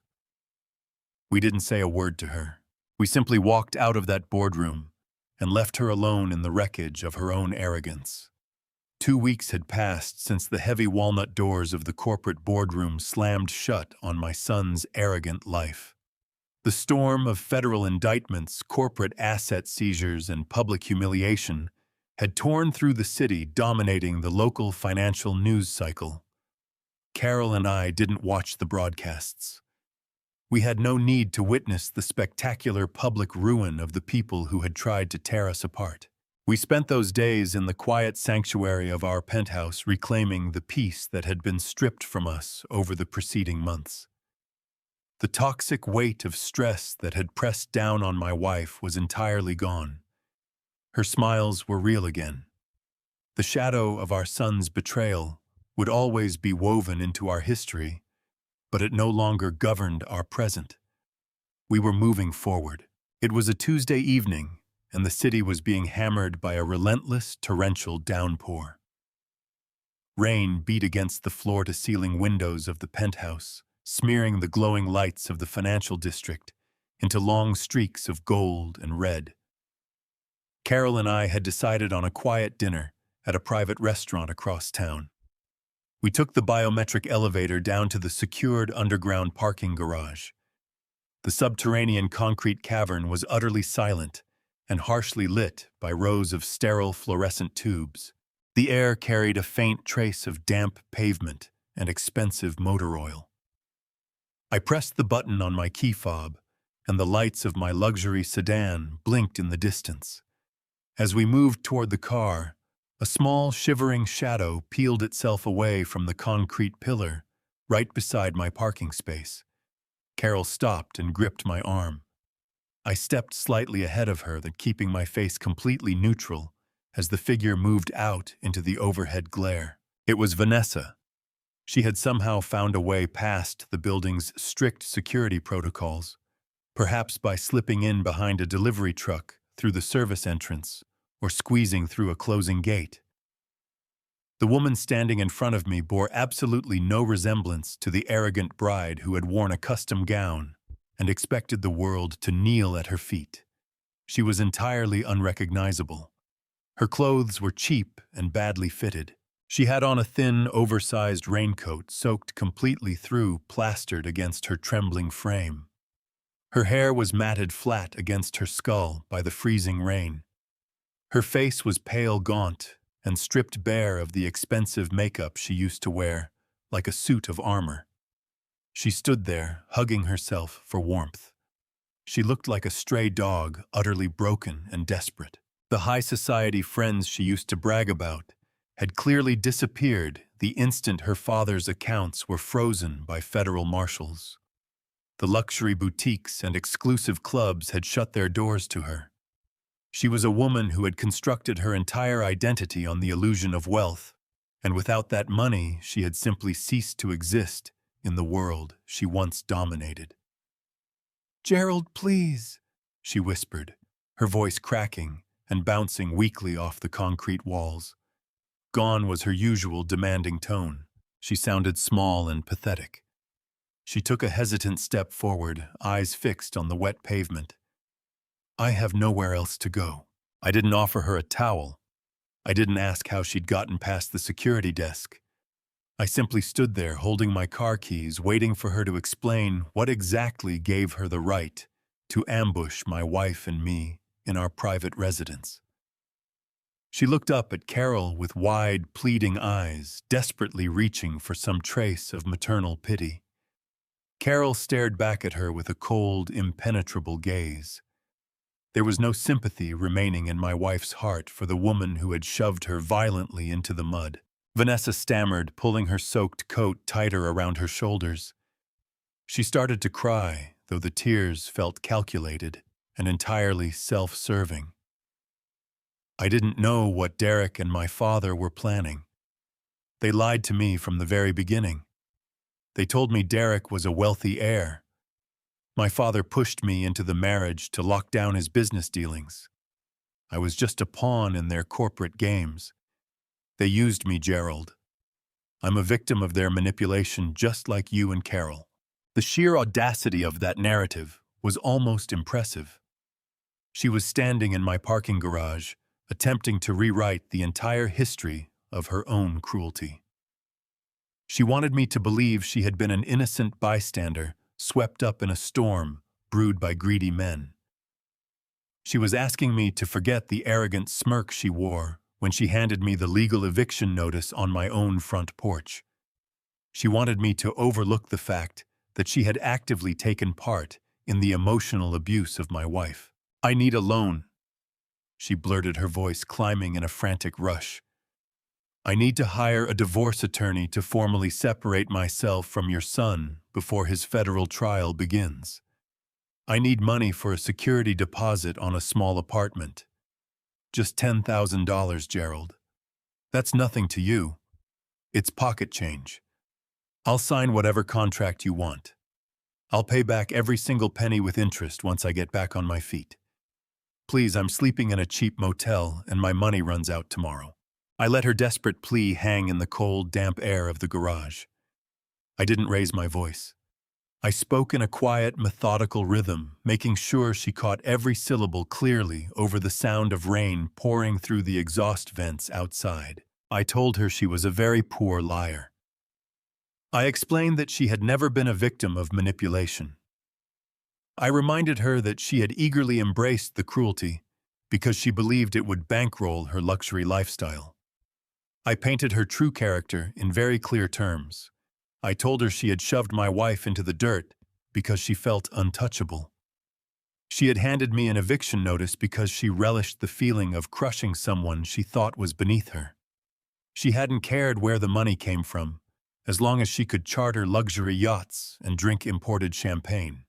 We didn't say a word to her. We simply walked out of that boardroom and left her alone in the wreckage of her own arrogance. 2 weeks had passed since the heavy walnut doors of the corporate boardroom slammed shut on my son's arrogant life. The storm of federal indictments, corporate asset seizures, and public humiliation had torn through the city, dominating the local financial news cycle. Carol and I didn't watch the broadcasts. We had no need to witness the spectacular public ruin of the people who had tried to tear us apart. We spent those days in the quiet sanctuary of our penthouse, reclaiming the peace that had been stripped from us over the preceding months. The toxic weight of stress that had pressed down on my wife was entirely gone. Her smiles were real again. The shadow of our son's betrayal would always be woven into our history, but it no longer governed our present. We were moving forward. It was a Tuesday evening, and the city was being hammered by a relentless, torrential downpour. Rain beat against the floor-to-ceiling windows of the penthouse, smearing the glowing lights of the financial district into long streaks of gold and red. Carol and I had decided on a quiet dinner at a private restaurant across town. We took the biometric elevator down to the secured underground parking garage. The subterranean concrete cavern was utterly silent and harshly lit by rows of sterile fluorescent tubes. The air carried a faint trace of damp pavement and expensive motor oil. I pressed the button on my key fob, and the lights of my luxury sedan blinked in the distance. As we moved toward the car, a small, shivering shadow peeled itself away from the concrete pillar right beside my parking space. Carol stopped and gripped my arm. I stepped slightly ahead of her, keeping my face completely neutral as the figure moved out into the overhead glare. It was Vanessa. She had somehow found a way past the building's strict security protocols, perhaps by slipping in behind a delivery truck through the service entrance or squeezing through a closing gate. The woman standing in front of me bore absolutely no resemblance to the arrogant bride who had worn a custom gown and expected the world to kneel at her feet. She was entirely unrecognizable. Her clothes were cheap and badly fitted. She had on a thin, oversized raincoat soaked completely through, plastered against her trembling frame. Her hair was matted flat against her skull by the freezing rain. Her face was pale, gaunt, and stripped bare of the expensive makeup she used to wear, like a suit of armor. She stood there, hugging herself for warmth. She looked like a stray dog, utterly broken and desperate. The high society friends she used to brag about had clearly disappeared the instant her father's accounts were frozen by federal marshals. The luxury boutiques and exclusive clubs had shut their doors to her. She was a woman who had constructed her entire identity on the illusion of wealth, and without that money, she had simply ceased to exist in the world she once dominated. "Gerald, please," she whispered, her voice cracking and bouncing weakly off the concrete walls. Gone was her usual demanding tone. She sounded small and pathetic. She took a hesitant step forward, eyes fixed on the wet pavement. I have nowhere else to go. I didn't offer her a towel. I didn't ask how she'd gotten past the security desk. I simply stood there holding my car keys, waiting for her to explain what exactly gave her the right to ambush my wife and me in our private residence. She looked up at Carol with wide, pleading eyes, desperately reaching for some trace of maternal pity. Carol stared back at her with a cold, impenetrable gaze. There was no sympathy remaining in my wife's heart for the woman who had shoved her violently into the mud. Vanessa stammered, pulling her soaked coat tighter around her shoulders. She started to cry, though the tears felt calculated and entirely self-serving. I didn't know what Derek and my father were planning. They lied to me from the very beginning. They told me Derek was a wealthy heir. My father pushed me into the marriage to lock down his business dealings. I was just a pawn in their corporate games. They used me, Gerald. I'm a victim of their manipulation, just like you and Carol. The sheer audacity of that narrative was almost impressive. She was standing in my parking garage, attempting to rewrite the entire history of her own cruelty. She wanted me to believe she had been an innocent bystander, swept up in a storm brewed by greedy men. She was asking me to forget the arrogant smirk she wore when she handed me the legal eviction notice on my own front porch. She wanted me to overlook the fact that she had actively taken part in the emotional abuse of my wife. "I need a loan," she blurted, her voice climbing in a frantic rush. "I need to hire a divorce attorney to formally separate myself from your son before his federal trial begins. I need money for a security deposit on a small apartment. Just $10,000, Gerald. That's nothing to you. It's pocket change. I'll sign whatever contract you want. I'll pay back every single penny with interest once I get back on my feet. Please, I'm sleeping in a cheap motel and my money runs out tomorrow." I let her desperate plea hang in the cold, damp air of the garage. I didn't raise my voice. I spoke in a quiet, methodical rhythm, making sure she caught every syllable clearly over the sound of rain pouring through the exhaust vents outside. I told her she was a very poor liar. I explained that she had never been a victim of manipulation. I reminded her that she had eagerly embraced the cruelty because she believed it would bankroll her luxury lifestyle. I painted her true character in very clear terms. I told her she had shoved my wife into the dirt because she felt untouchable. She had handed me an eviction notice because she relished the feeling of crushing someone she thought was beneath her. She hadn't cared where the money came from, as long as she could charter luxury yachts and drink imported champagne.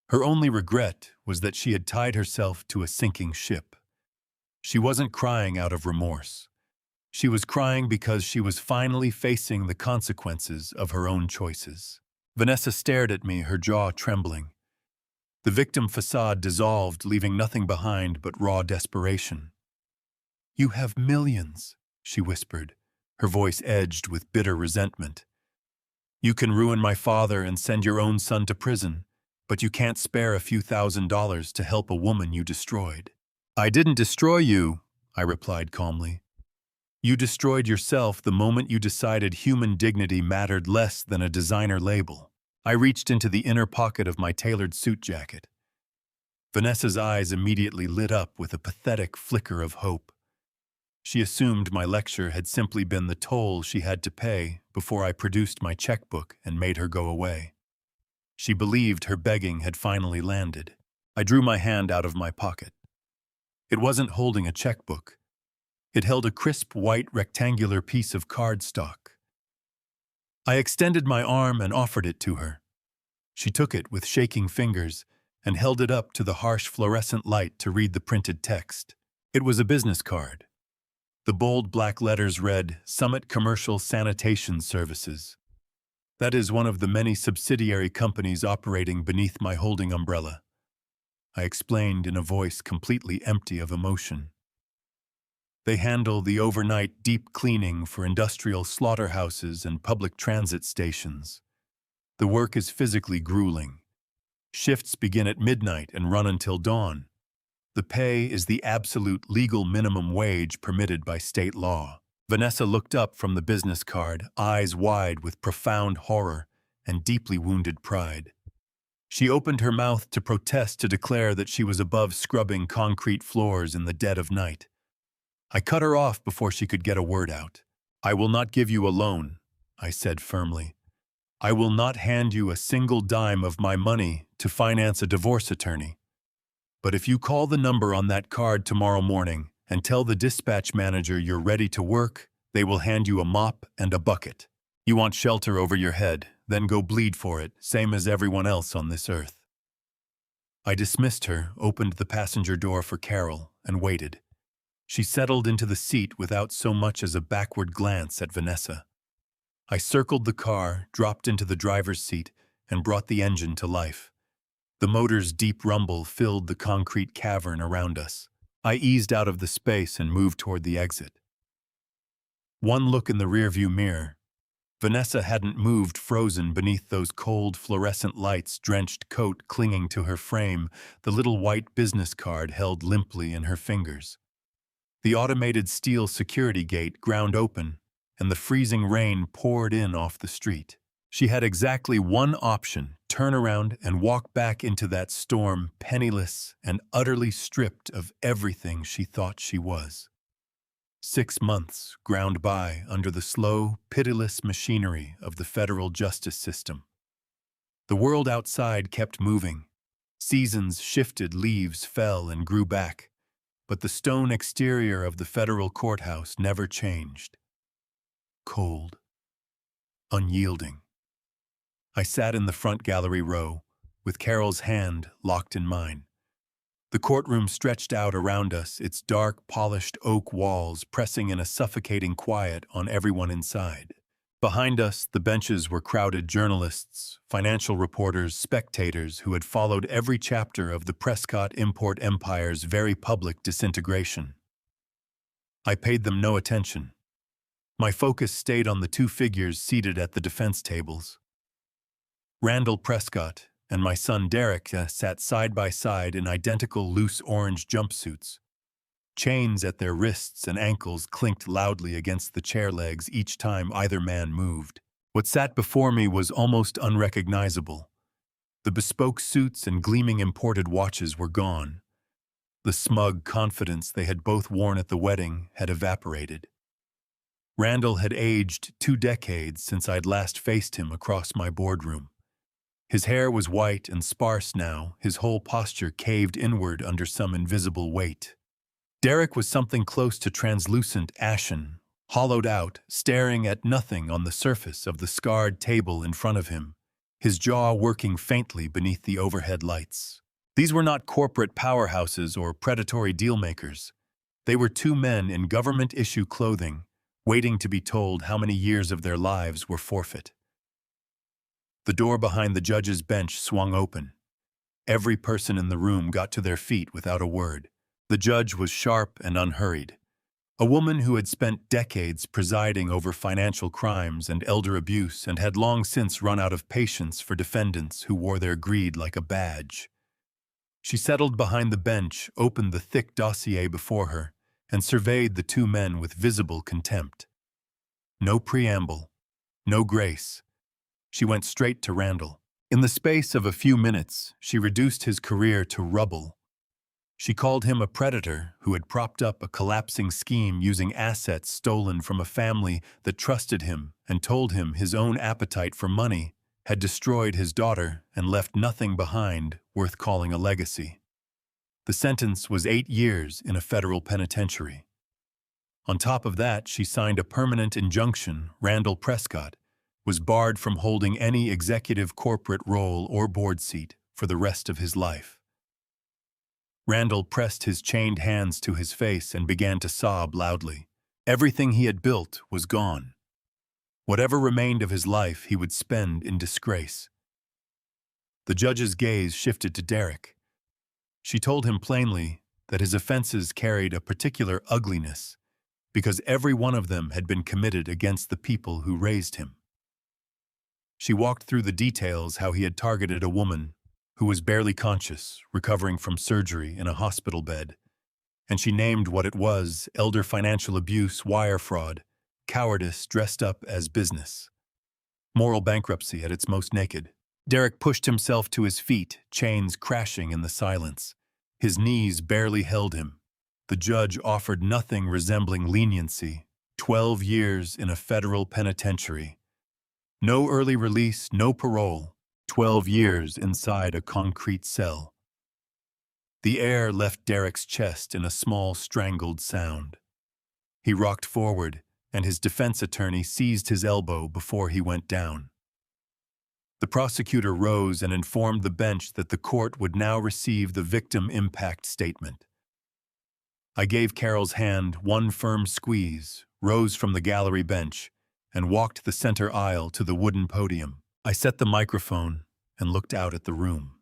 Her only regret was that she had tied herself to a sinking ship. She wasn't crying out of remorse. She was crying because she was finally facing the consequences of her own choices. Vanessa stared at me, her jaw trembling. The victim facade dissolved, leaving nothing behind but raw desperation. "You have millions," she whispered, her voice edged with bitter resentment. "You can ruin my father and send your own son to prison, but you can't spare a few $1,000s to help a woman you destroyed." "I didn't destroy you," I replied calmly. "You destroyed yourself the moment you decided human dignity mattered less than a designer label." I reached into the inner pocket of my tailored suit jacket. Vanessa's eyes immediately lit up with a pathetic flicker of hope. She assumed my lecture had simply been the toll she had to pay before I produced my checkbook and made her go away. She believed her begging had finally landed. I drew my hand out of my pocket. It wasn't holding a checkbook. It held a crisp white rectangular piece of cardstock. I extended my arm and offered it to her. She took it with shaking fingers and held it up to the harsh fluorescent light to read the printed text. It was a business card. The bold black letters read, "Summit Commercial Sanitation Services." That is one of the many subsidiary companies operating beneath my holding umbrella, I explained in a voice completely empty of emotion. They handle the overnight deep cleaning for industrial slaughterhouses and public transit stations. The work is physically grueling. Shifts begin at midnight and run until dawn. The pay is the absolute legal minimum wage permitted by state law. Vanessa looked up from the business card, eyes wide with profound horror and deeply wounded pride. She opened her mouth to protest, to declare that she was above scrubbing concrete floors in the dead of night. I cut her off before she could get a word out. "I will not give you a loan," I said firmly. "I will not hand you a single dime of my money to finance a divorce attorney. But if you call the number on that card tomorrow morning and tell the dispatch manager you're ready to work, they will hand you a mop and a bucket. You want shelter over your head, then go bleed for it, same as everyone else on this earth." I dismissed her, opened the passenger door for Carol, and waited. She settled into the seat without so much as a backward glance at Vanessa. I circled the car, dropped into the driver's seat, and brought the engine to life. The motor's deep rumble filled the concrete cavern around us. I eased out of the space and moved toward the exit. One look in the rearview mirror. Vanessa hadn't moved, frozen beneath those cold fluorescent lights, drenched coat clinging to her frame, the little white business card held limply in her fingers. The automated steel security gate ground open, and the freezing rain poured in off the street. She had exactly one option: turn around and walk back into that storm, penniless and utterly stripped of everything she thought she was. 6 months ground by under the slow, pitiless machinery of the federal justice system. The world outside kept moving. Seasons shifted, leaves fell and grew back, but the stone exterior of the federal courthouse never changed. Cold, unyielding. I sat in the front gallery row, with Carol's hand locked in mine. The courtroom stretched out around us, its dark, polished oak walls pressing in a suffocating quiet on everyone inside. Behind us, the benches were crowded: journalists, financial reporters, spectators who had followed every chapter of the Prescott import empire's very public disintegration. I paid them no attention. My focus stayed on the two figures seated at the defense tables. Randall Prescott and my son Derek sat side by side in identical loose orange jumpsuits. Chains at their wrists and ankles clinked loudly against the chair legs each time either man moved. What sat before me was almost unrecognizable. The bespoke suits and gleaming imported watches were gone. The smug confidence they had both worn at the wedding had evaporated. Randall had aged 2 decades since I'd last faced him across my boardroom. His hair was white and sparse now, his whole posture caved inward under some invisible weight. Derek was something close to translucent, ashen, hollowed out, staring at nothing on the surface of the scarred table in front of him, his jaw working faintly beneath the overhead lights. These were not corporate powerhouses or predatory dealmakers. They were 2 men in government-issue clothing, waiting to be told how many years of their lives were forfeit. The door behind the judge's bench swung open. Every person in the room got to their feet without a word. The judge was sharp and unhurried. A woman who had spent decades presiding over financial crimes and elder abuse and had long since run out of patience for defendants who wore their greed like a badge. She settled behind the bench, opened the thick dossier before her, and surveyed the 2 men with visible contempt. No preamble, no grace. She went straight to Randall. In the space of a few minutes, she reduced his career to rubble. She called him a predator who had propped up a collapsing scheme using assets stolen from a family that trusted him and told him his own appetite for money had destroyed his daughter and left nothing behind worth calling a legacy. The sentence was 8 years in a federal penitentiary. On top of that, she signed a permanent injunction. Randall Prescott was barred from holding any executive corporate role or board seat for the rest of his life. Randall pressed his chained hands to his face and began to sob loudly. Everything he had built was gone. Whatever remained of his life he would spend in disgrace. The judge's gaze shifted to Derek. She told him plainly that his offenses carried a particular ugliness because every one of them had been committed against the people who raised him. She walked through the details: how he had targeted a woman who was barely conscious, recovering from surgery in a hospital bed, and she named what it was: elder financial abuse, wire fraud, cowardice dressed up as business. Moral bankruptcy at its most naked. Derek pushed himself to his feet, chains crashing in the silence. His knees barely held him. The judge offered nothing resembling leniency. 12 years in a federal penitentiary. No early release, no parole. 12 years inside a concrete cell. The air left Derek's chest in a small, strangled sound. He rocked forward, and his defense attorney seized his elbow before he went down. The prosecutor rose and informed the bench that the court would now receive the victim impact statement. I gave Carol's hand one firm squeeze, rose from the gallery bench, and walked the center aisle to the wooden podium. I set the microphone and looked out at the room.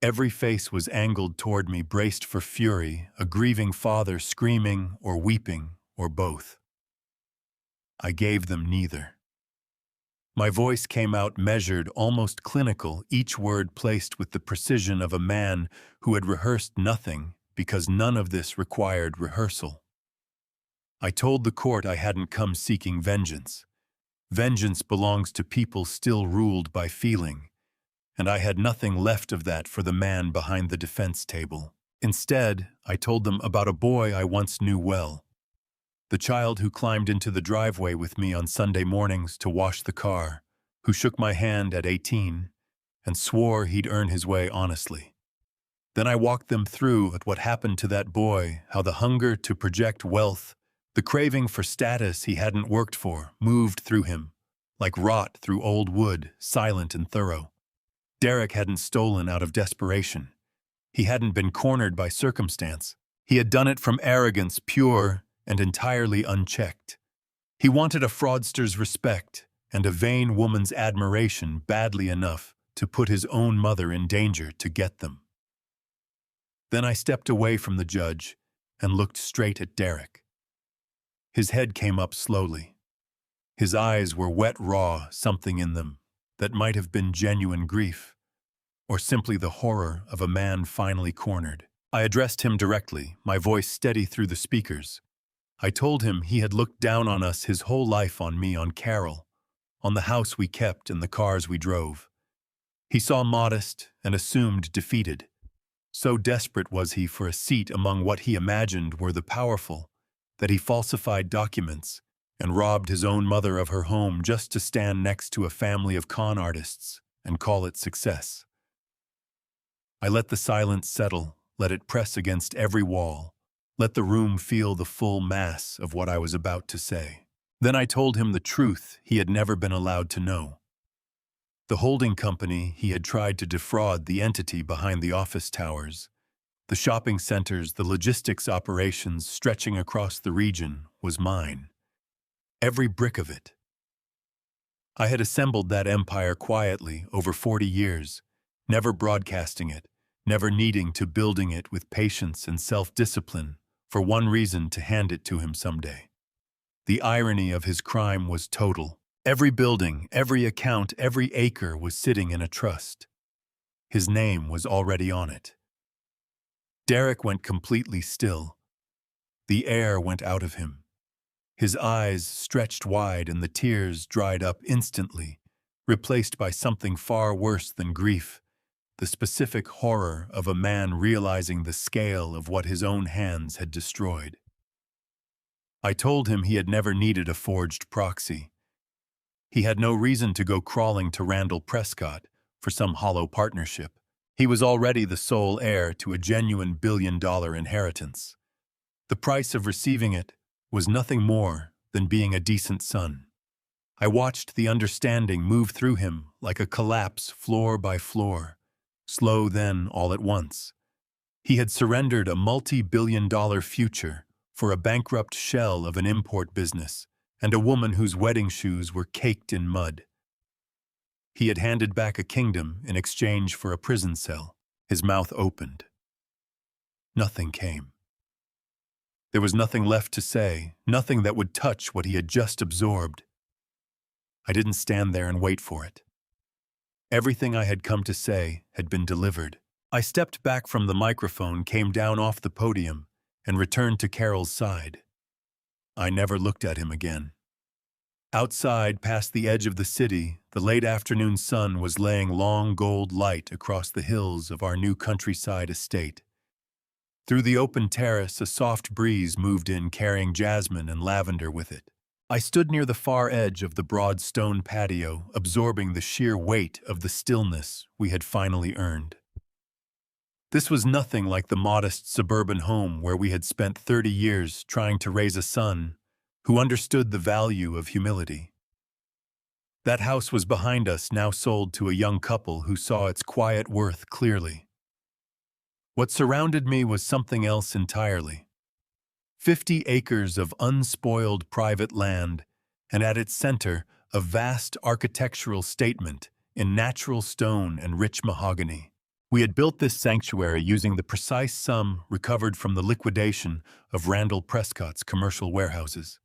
Every face was angled toward me, braced for fury, a grieving father screaming or weeping or both. I gave them neither. My voice came out measured, almost clinical, each word placed with the precision of a man who had rehearsed nothing because none of this required rehearsal. I told the court I hadn't come seeking vengeance. Vengeance belongs to people still ruled by feeling, and I had nothing left of that for the man behind the defense table. Instead, I told them about a boy I once knew well. The child who climbed into the driveway with me on Sunday mornings to wash the car, who shook my hand at 18 and swore he'd earn his way honestly. Then I walked them through at what happened to that boy, how the hunger to project wealth, the craving for status he hadn't worked for, moved through him, like rot through old wood, silent and thorough. Derek hadn't stolen out of desperation. He hadn't been cornered by circumstance. He had done it from arrogance, pure and entirely unchecked. He wanted a fraudster's respect and a vain woman's admiration badly enough to put his own mother in danger to get them. Then I stepped away from the judge and looked straight at Derek. His head came up slowly. His eyes were wet raw, something in them that might have been genuine grief, or simply the horror of a man finally cornered. I addressed him directly, my voice steady through the speakers. I told him he had looked down on us his whole life, on me, on Carol, on the house we kept and the cars we drove. He saw modest and assumed defeated. So desperate was he for a seat among what he imagined were the powerful, that he falsified documents and robbed his own mother of her home just to stand next to a family of con artists and call it success. I let the silence settle, let it press against every wall. Let the room feel the full mass of what I was about to say. Then I told him the truth he had never been allowed to know. The holding company he had tried to defraud, the entity behind the office towers, the shopping centers, the logistics operations stretching across the region, was mine. Every brick of it. I had assembled that empire quietly over 40 years, never broadcasting it, never needing to building it with patience and self-discipline, for one reason: to hand it to him someday. The irony of his crime was total. Every building, every account, every acre was sitting in a trust. His name was already on it. Derek went completely still. The air went out of him. His eyes stretched wide and the tears dried up instantly, replaced by something far worse than grief, the specific horror of a man realizing the scale of what his own hands had destroyed. I told him he had never needed a forged proxy. He had no reason to go crawling to Randall Prescott for some hollow partnership. He was already the sole heir to a genuine billion-dollar inheritance. The price of receiving it was nothing more than being a decent son. I watched the understanding move through him like a collapse, floor by floor. Slow then, all at once. He had surrendered a multi-billion-dollar future for a bankrupt shell of an import business and a woman whose wedding shoes were caked in mud. He had handed back a kingdom in exchange for a prison cell. His mouth opened. Nothing came. There was nothing left to say, nothing that would touch what he had just absorbed. I didn't stand there and wait for it. Everything I had come to say had been delivered. I stepped back from the microphone, came down off the podium, and returned to Carol's side. I never looked at him again. Outside, past the edge of the city, the late afternoon sun was laying long gold light across the hills of our new countryside estate. Through the open terrace, a soft breeze moved in, carrying jasmine and lavender with it. I stood near the far edge of the broad stone patio, absorbing the sheer weight of the stillness we had finally earned. This was nothing like the modest suburban home where we had spent 30 years trying to raise a son who understood the value of humility. That house was behind us, now sold to a young couple who saw its quiet worth clearly. What surrounded me was something else entirely. 50 acres of unspoiled private land, and at its center, a vast architectural statement in natural stone and rich mahogany. We had built this sanctuary using the precise sum recovered from the liquidation of Randall Prescott's commercial warehouses.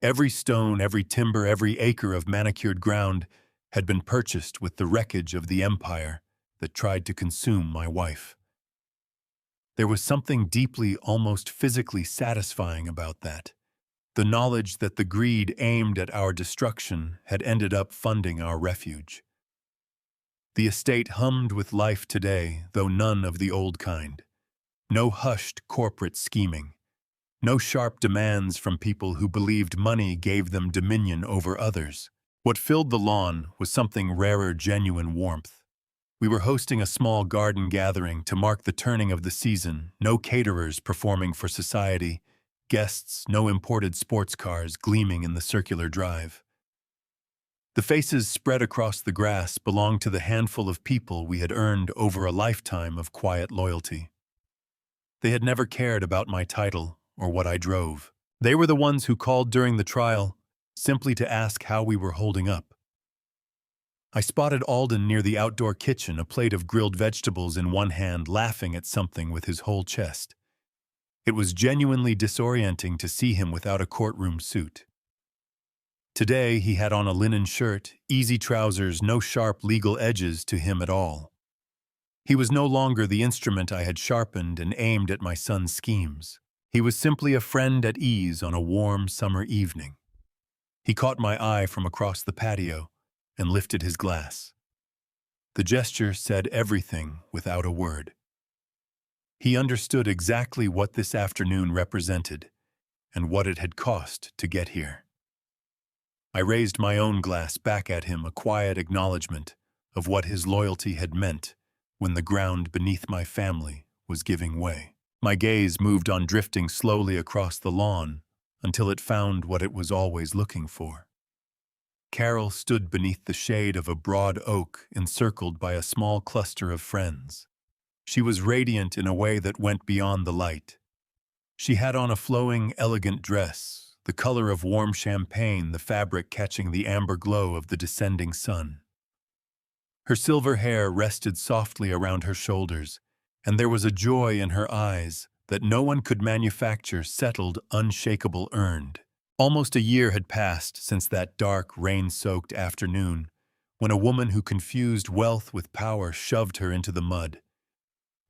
Every stone, every timber, every acre of manicured ground had been purchased with the wreckage of the empire that tried to consume my wife. There was something deeply, almost physically satisfying about that. The knowledge that the greed aimed at our destruction had ended up funding our refuge. The estate hummed with life today, though none of the old kind. No hushed corporate scheming. No sharp demands from people who believed money gave them dominion over others. What filled the lawn was something rarer, genuine warmth. We were hosting a small garden gathering to mark the turning of the season, no caterers performing for society, guests, no imported sports cars gleaming in the circular drive. The faces spread across the grass belonged to the handful of people we had earned over a lifetime of quiet loyalty. They had never cared about my title or what I drove. They were the ones who called during the trial, simply to ask how we were holding up. I spotted Alden near the outdoor kitchen, a plate of grilled vegetables in one hand, laughing at something with his whole chest. It was genuinely disorienting to see him without a courtroom suit. Today he had on a linen shirt, easy trousers, no sharp legal edges to him at all. He was no longer the instrument I had sharpened and aimed at my son's schemes. He was simply a friend at ease on a warm summer evening. He caught my eye from across the patio and lifted his glass. The gesture said everything without a word. He understood exactly what this afternoon represented and what it had cost to get here. I raised my own glass back at him, a quiet acknowledgement of what his loyalty had meant when the ground beneath my family was giving way. My gaze moved on, drifting slowly across the lawn until it found what it was always looking for. Carol stood beneath the shade of a broad oak encircled by a small cluster of friends. She was radiant in a way that went beyond the light. She had on a flowing, elegant dress, the color of warm champagne, the fabric catching the amber glow of the descending sun. Her silver hair rested softly around her shoulders, and there was a joy in her eyes that no one could manufacture, settled, unshakable, earned. Almost a year had passed since that dark, rain-soaked afternoon, when a woman who confused wealth with power shoved her into the mud.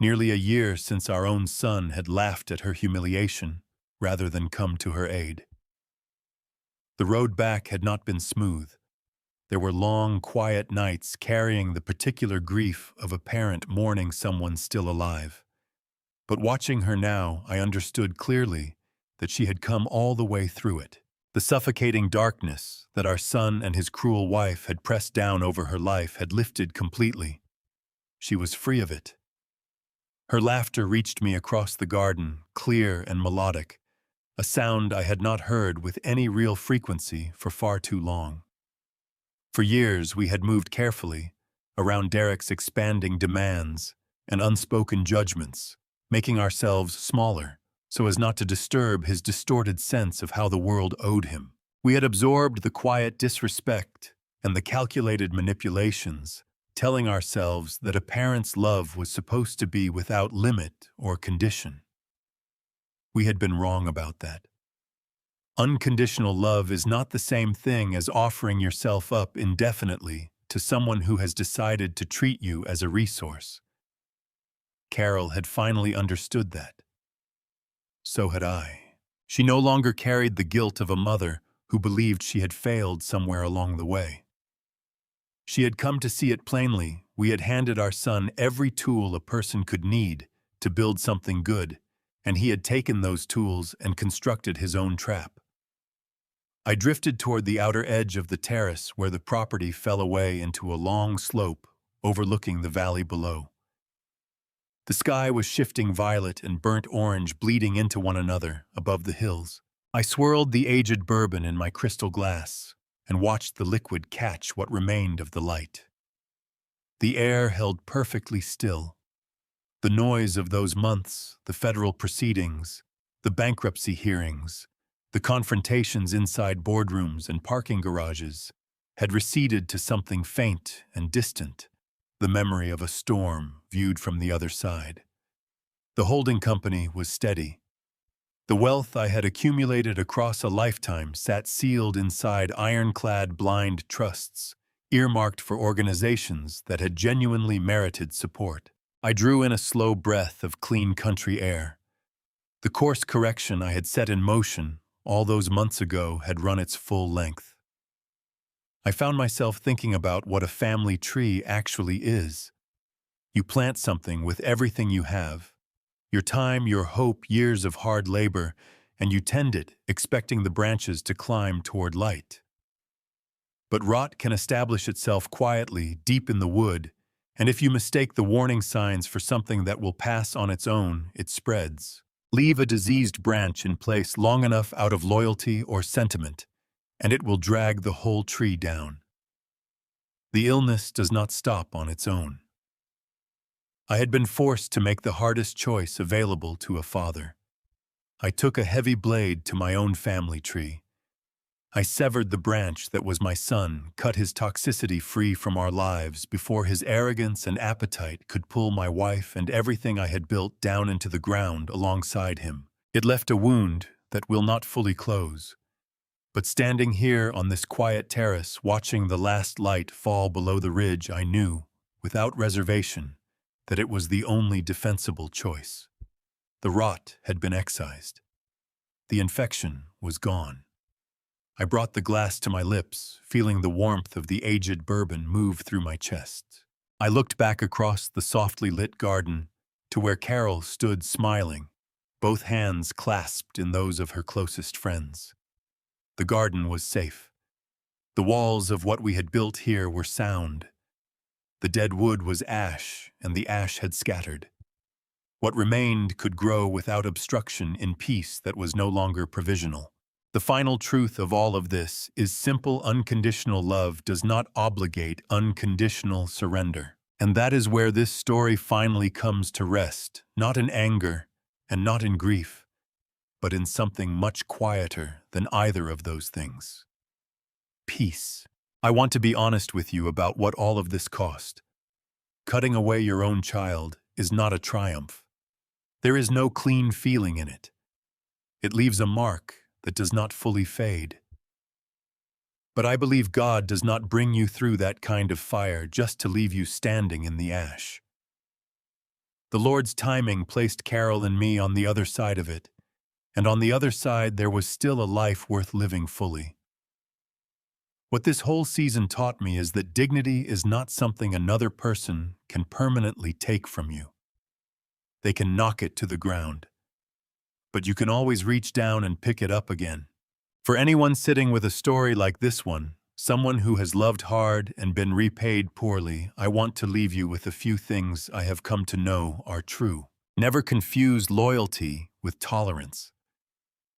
Nearly a year since our own son had laughed at her humiliation rather than come to her aid. The road back had not been smooth. There were long, quiet nights carrying the particular grief of a parent mourning someone still alive. But watching her now, I understood clearly that she had come all the way through it. The suffocating darkness that our son and his cruel wife had pressed down over her life had lifted completely. She was free of it. Her laughter reached me across the garden, clear and melodic, a sound I had not heard with any real frequency for far too long. For years we had moved carefully around Derek's expanding demands and unspoken judgments, making ourselves smaller so as not to disturb his distorted sense of how the world owed him. We had absorbed the quiet disrespect and the calculated manipulations, telling ourselves that a parent's love was supposed to be without limit or condition. We had been wrong about that. Unconditional love is not the same thing as offering yourself up indefinitely to someone who has decided to treat you as a resource. Carol had finally understood that. So had I. She no longer carried the guilt of a mother who believed she had failed somewhere along the way. She had come to see it plainly. We had handed our son every tool a person could need to build something good, and he had taken those tools and constructed his own trap. I drifted toward the outer edge of the terrace where the property fell away into a long slope overlooking the valley below. The sky was shifting violet and burnt orange bleeding into one another above the hills. I swirled the aged bourbon in my crystal glass and watched the liquid catch what remained of the light. The air held perfectly still. The noise of those months, the federal proceedings, the bankruptcy hearings, the confrontations inside boardrooms and parking garages, had receded to something faint and distant, the memory of a storm viewed from the other side. The holding company was steady. The wealth I had accumulated across a lifetime sat sealed inside ironclad blind trusts, earmarked for organizations that had genuinely merited support. I drew in a slow breath of clean country air. The course correction I had set in motion all those months ago had run its full length. I found myself thinking about what a family tree actually is. You plant something with everything you have, your time, your hope, years of hard labor, and you tend it, expecting the branches to climb toward light. But rot can establish itself quietly, deep in the wood, and if you mistake the warning signs for something that will pass on its own, it spreads. Leave a diseased branch in place long enough out of loyalty or sentiment, and it will drag the whole tree down. The illness does not stop on its own. I had been forced to make the hardest choice available to a father. I took a heavy blade to my own family tree. I severed the branch that was my son, cut his toxicity free from our lives before his arrogance and appetite could pull my wife and everything I had built down into the ground alongside him. It left a wound that will not fully close. But standing here on this quiet terrace, watching the last light fall below the ridge, I knew, without reservation, that it was the only defensible choice. The rot had been excised. The infection was gone. I brought the glass to my lips, feeling the warmth of the aged bourbon move through my chest. I looked back across the softly lit garden to where Carol stood smiling, both hands clasped in those of her closest friends. The garden was safe. The walls of what we had built here were sound. The dead wood was ash, and the ash had scattered. What remained could grow without obstruction in peace that was no longer provisional. The final truth of all of this is simple unconditional love does not obligate unconditional surrender. And that is where this story finally comes to rest, not in anger and not in grief, but in something much quieter than either of those things. Peace. I want to be honest with you about what all of this cost. Cutting away your own child is not a triumph. There is no clean feeling in it. It leaves a mark that does not fully fade. But I believe God does not bring you through that kind of fire just to leave you standing in the ash. The Lord's timing placed Carol and me on the other side of it, and on the other side there was still a life worth living fully. What this whole season taught me is that dignity is not something another person can permanently take from you. They can knock it to the ground, but you can always reach down and pick it up again. For anyone sitting with a story like this one, someone who has loved hard and been repaid poorly, I want to leave you with a few things I have come to know are true. Never confuse loyalty with tolerance.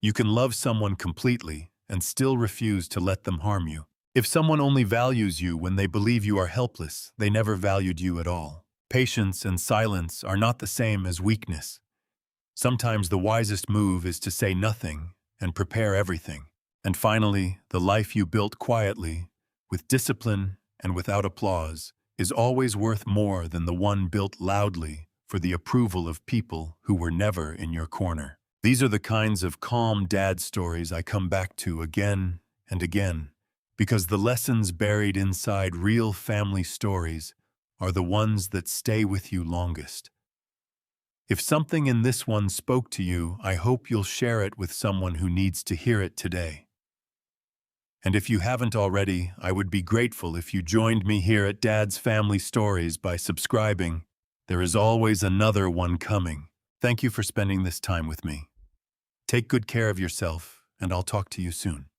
You can love someone completely and still refuse to let them harm you. If someone only values you when they believe you are helpless, they never valued you at all. Patience and silence are not the same as weakness. Sometimes the wisest move is to say nothing and prepare everything. And finally, the life you built quietly, with discipline and without applause, is always worth more than the one built loudly for the approval of people who were never in your corner. These are the kinds of calm dad stories I come back to again and again, because the lessons buried inside real family stories are the ones that stay with you longest. If something in this one spoke to you, I hope you'll share it with someone who needs to hear it today. And if you haven't already, I would be grateful if you joined me here at Dad's Family Stories by subscribing. There is always another one coming. Thank you for spending this time with me. Take good care of yourself, and I'll talk to you soon.